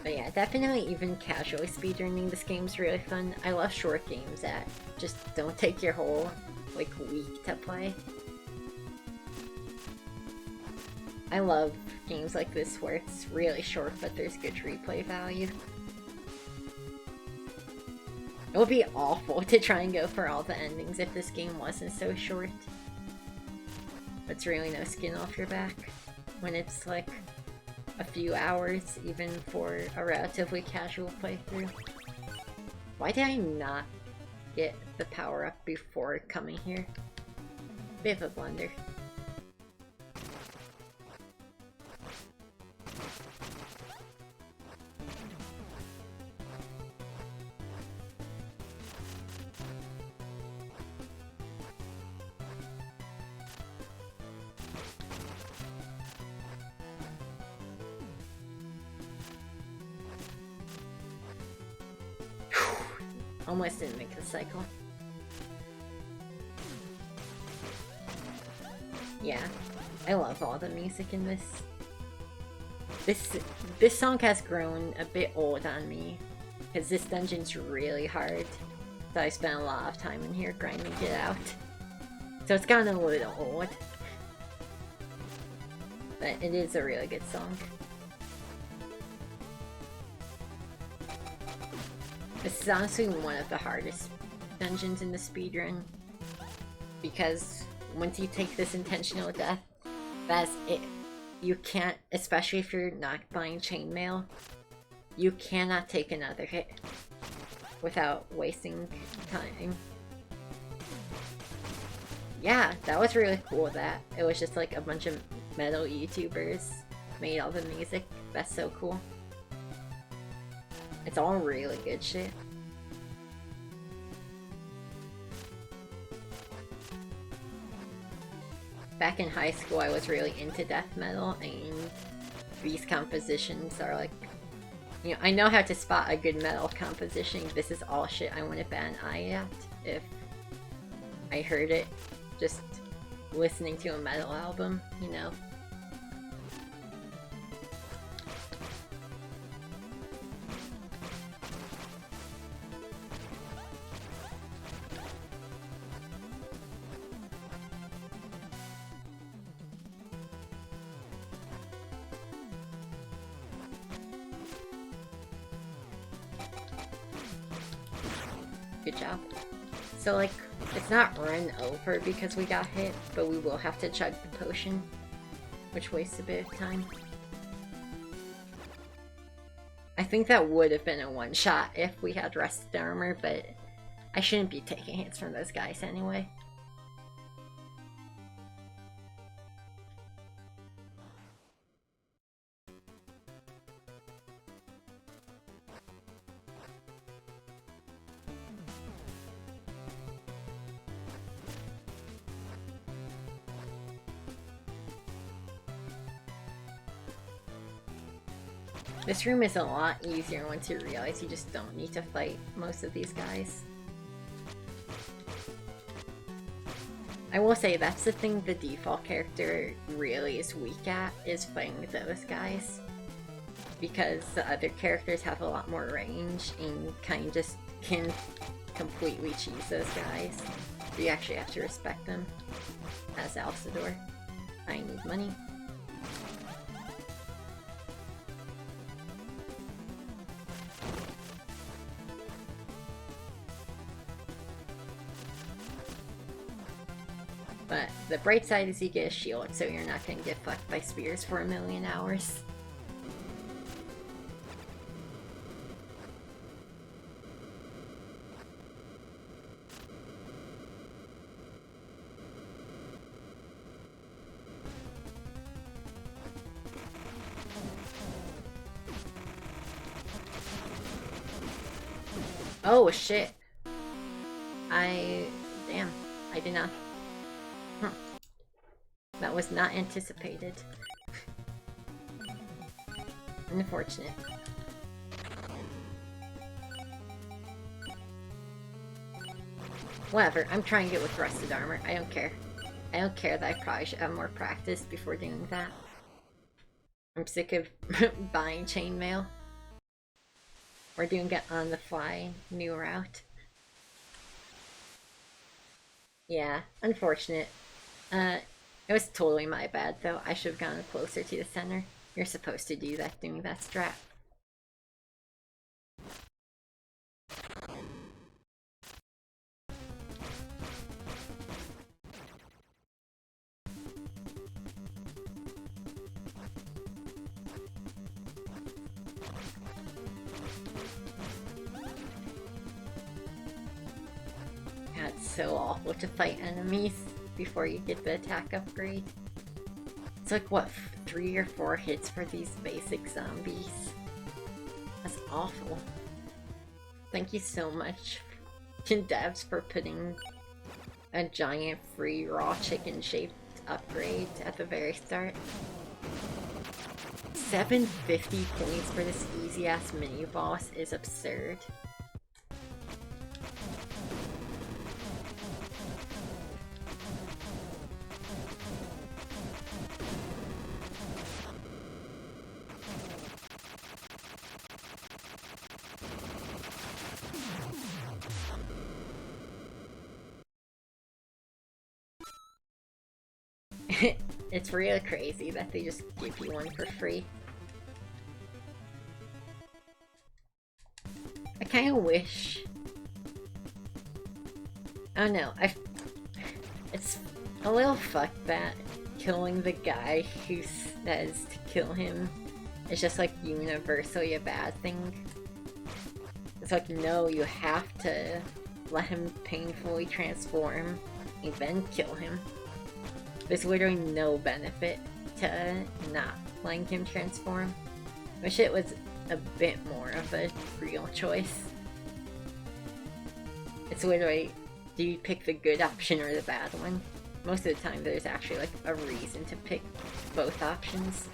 But yeah, definitely even casually speedrunning this game's really fun. I love short games that just don't take your whole, like, week to play. I love games like this where it's really short but there's good replay value. It would be awful to try and go for all the endings if this game wasn't so short. It's really no skin off your back when it's like a few hours, even for a relatively casual playthrough. Why did I not get the power up before coming here? Bit of a blunder. Almost didn't make the cycle. Yeah, I love all the music in this. This song has grown a bit old on me, because this dungeon's really hard. So I spent a lot of time in here grinding it out. So it's gotten a little old. But it is a really good song. This is honestly one of the hardest dungeons in the speedrun, because once you take this intentional death, that's it. You can't, especially if you're not buying chainmail, you cannot take another hit without wasting time. Yeah, that was really cool that it was just like a bunch of metal YouTubers made all the music. That's so cool. It's all really good shit. Back in high school, I was really into death metal, and these compositions are like, you know, I know how to spot a good metal composition. This is all shit I want to bat an eye at if I heard it just listening to a metal album, you know? Good job. So, like, it's not run over because we got hit, but we will have to chug the potion, which wastes a bit of time. I think that would have been a one-shot if we had rusted armor, but I shouldn't be taking hits from those guys anyway. This room is a lot easier once you realize you just don't need to fight most of these guys. I will say that's the thing the default character really is weak at, is fighting those guys. Because the other characters have a lot more range and kind of just can completely cheese those guys. So you actually have to respect them. As Alcidor. I need money. But the bright side is you get a shield, so you're not gonna get fucked by spears for a million hours. Oh shit. Damn. I did not... That was not anticipated. Unfortunate. Whatever, I'm trying to get with rusted armor. I don't care. I don't care that I probably should have more practice before doing that. I'm sick of buying chainmail. We're doing it on the fly, new route. Yeah, unfortunate. It was totally my bad though. I should have gone closer to the center. You're supposed to do that doing that strat. It's so awful to fight enemies before you get the attack upgrade. It's like, what, 3 or 4 hits for these basic zombies? That's awful. Thank you so much to devs for putting a giant free raw chicken shaped upgrade at the very start. 750 points for this easy ass mini boss is absurd. It's really crazy that they just give you one for free. I kind of wish... I don't know, it's a little fucked that killing the guy who says to kill him is just like universally a bad thing. It's like, no, you have to let him painfully transform and then kill him. There's literally no benefit to not letting him transform. Wish it was a bit more of a real choice. It's literally, do you pick the good option or the bad one? Most of the time there's actually like a reason to pick both options.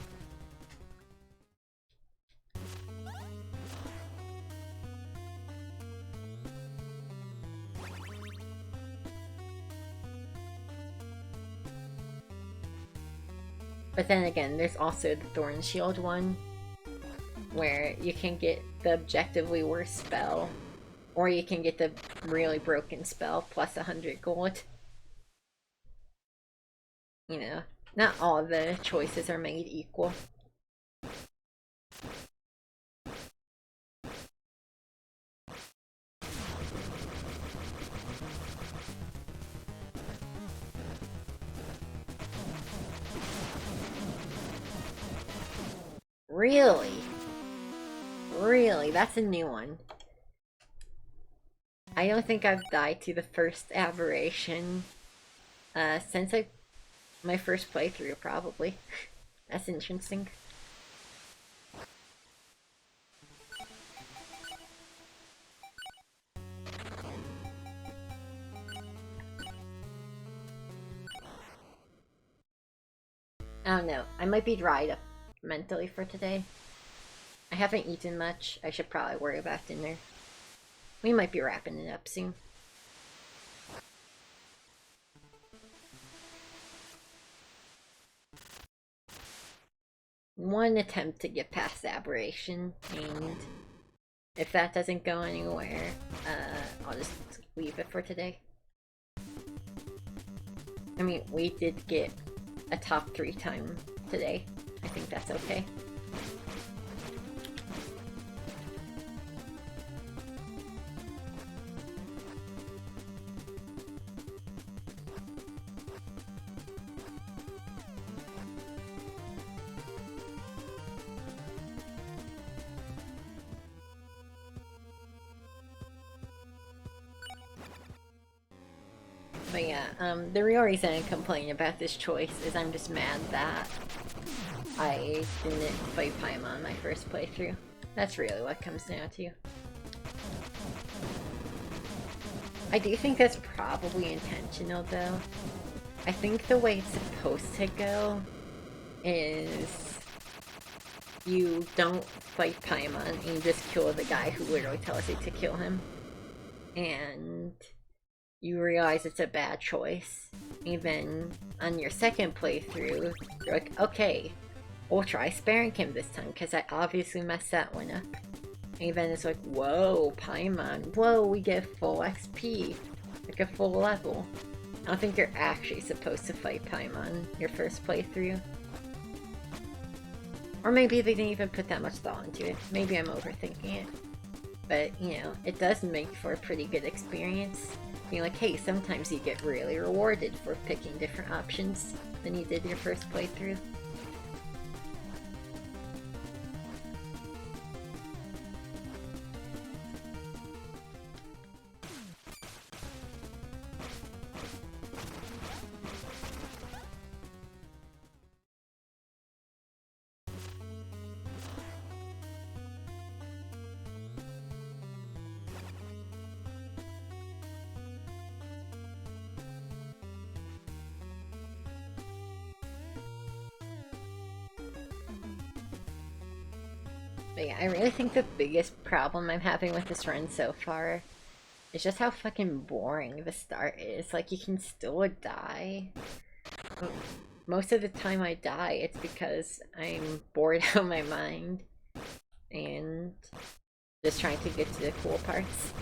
But then again, there's also the Thorn Shield one, where you can get the objectively worse spell, or you can get the really broken spell plus 100 gold. You know, not all the choices are made equal. Really? Really? That's a new one. I don't think I've died to the first aberration since my first playthrough, probably. That's interesting. I don't know. I might be dried up mentally for today. I haven't eaten much. I should probably worry about dinner. We might be wrapping it up soon. One attempt to get past aberration, and if that doesn't go anywhere, I'll just leave it for today. I mean, we did get a top 3 time today. I think that's okay. But yeah, the real reason I complain about this choice is I'm just mad that I didn't fight Paimon my first playthrough. That's really what comes down to. I do think that's probably intentional though. I think the way it's supposed to go is you don't fight Paimon and you just kill the guy who literally tells you to kill him. And you realize it's a bad choice. Even on your second playthrough, you're like, okay, we'll try sparing him this time, because I obviously messed that one up. And then it's like, whoa, Paimon, whoa, we get full XP, like a full level. I don't think you're actually supposed to fight Paimon your first playthrough. Or maybe they didn't even put that much thought into it. Maybe I'm overthinking it. But, you know, it does make for a pretty good experience. Being like, hey, sometimes you get really rewarded for picking different options than you did your first playthrough. But yeah, I really think the biggest problem I'm having with this run so far is just how fucking boring the start is. Like, you can still die. Most of the time I die, it's because I'm bored out of my mind and just trying to get to the cool parts.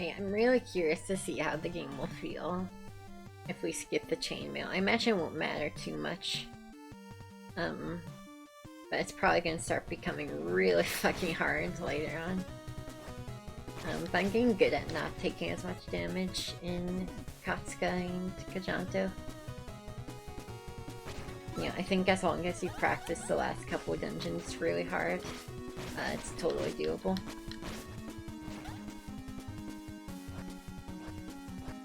Hey, I'm really curious to see how the game will feel if we skip the chainmail. I imagine it won't matter too much. But it's probably gonna start becoming really fucking hard later on. But I'm getting good at not taking as much damage in Katsuka and Kajanto. Yeah, I think as long as you practice the last couple dungeons really hard, it's totally doable.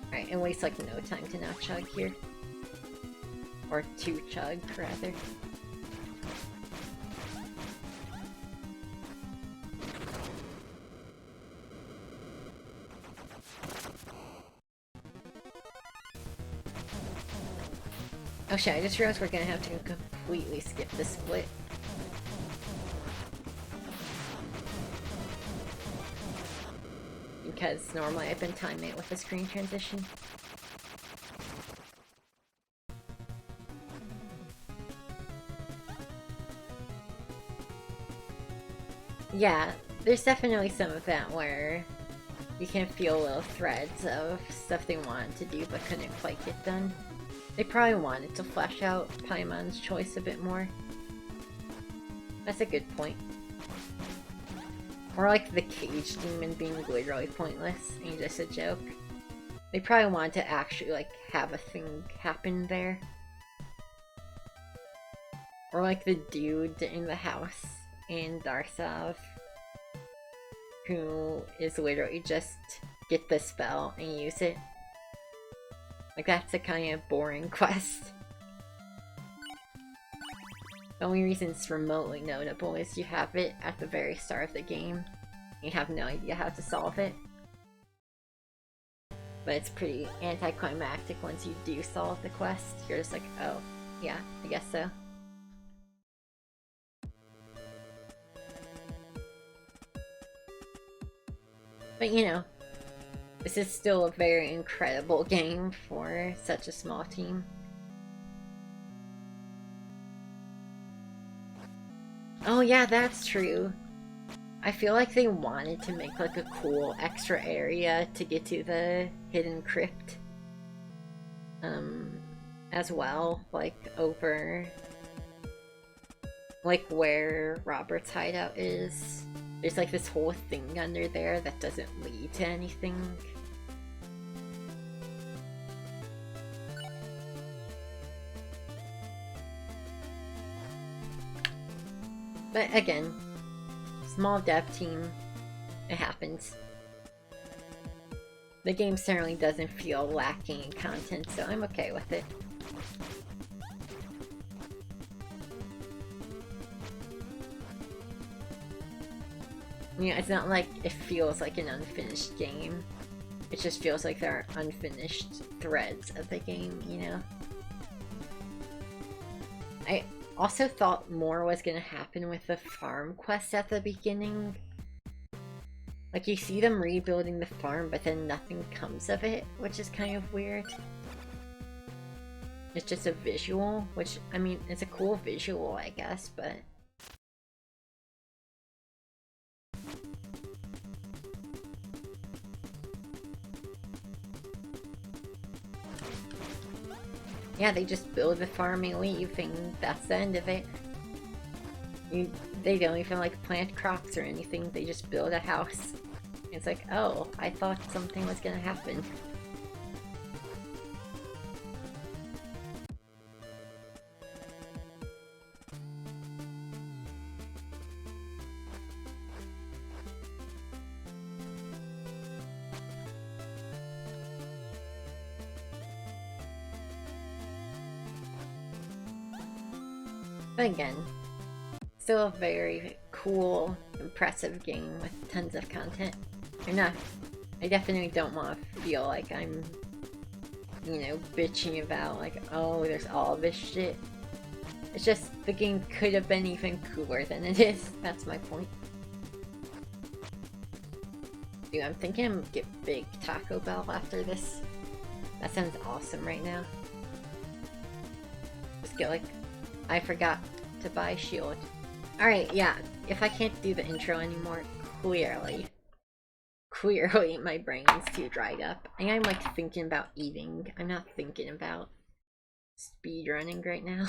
Alright, it wastes like no time to not chug here. Or to chug, rather. Oh shit, I just realized we're gonna have to completely skip the split. Because normally I've been timing it with a screen transition. Yeah, there's definitely some of that where you can feel little threads of stuff they wanted to do but couldn't quite get done. They probably wanted to flesh out Paimon's choice a bit more. That's a good point. Or like the cage demon being literally pointless and just a joke. They probably wanted to actually like have a thing happen there. Or like the dude in the house in Darsav, who is literally just get the spell and use it. Like that's a kind of boring quest. The only reason it's remotely notable is you have it at the very start of the game. You have no idea how to solve it. But it's pretty anticlimactic once you do solve the quest. You're just like, oh, yeah, I guess so. But you know, this is still a very incredible game for such a small team. Oh yeah, that's true. I feel like they wanted to make like a cool extra area to get to the hidden crypt. As well, like over like where Robert's hideout is. There's like this whole thing under there that doesn't lead to anything. But again, small dev team, it happens. The game certainly doesn't feel lacking in content, so I'm okay with it. You know, it's not like it feels like an unfinished game. It just feels like there are unfinished threads of the game, you know? I also thought more was gonna happen with the farm quest at the beginning. Like, you see them rebuilding the farm, but then nothing comes of it, which is kind of weird. It's just a visual, which, I mean, it's a cool visual, I guess, but... yeah, they just build the farm and leave, and that's the end of it. They don't even, like, plant crops or anything, they just build a house. It's like, oh, I thought something was gonna happen. But again, still a very cool, impressive game with tons of content. I definitely don't want to feel like I'm, you know, bitching about like, oh, there's all this shit. It's just, the game could have been even cooler than it is. That's my point. Dude, I'm thinking I'm gonna get big Taco Bell after this. That sounds awesome right now. Just get like, I forgot to buy shield. Alright, yeah, if I can't do the intro anymore, clearly Clearly my brain's too dried up. And I'm like thinking about eating. I'm not thinking about speed running right now.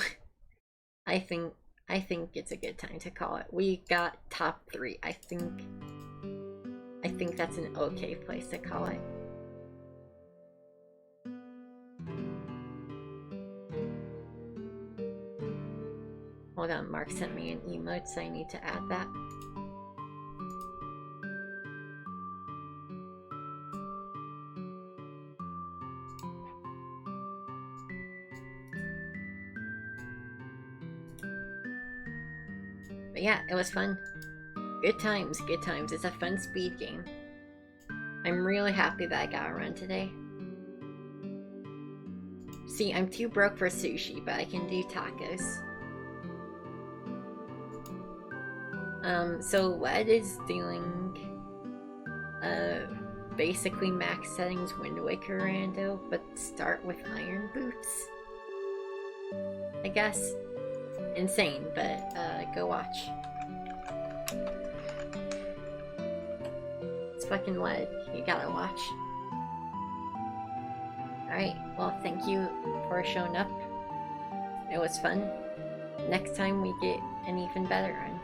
I think it's a good time to call it. We got top 3. I think that's an okay place to call it. Hold on, Mark sent me an emote, so I need to add that. But yeah, it was fun. Good times, good times. It's a fun speed game. I'm really happy that I got a run today. See, I'm too broke for sushi, but I can do tacos. So Led is doing basically max settings Wind Waker rando, but start with Iron Boots. I guess. Insane, but go watch. It's fucking Led. You gotta watch. Alright, well thank you for showing up. It was fun. Next time we get an even better run.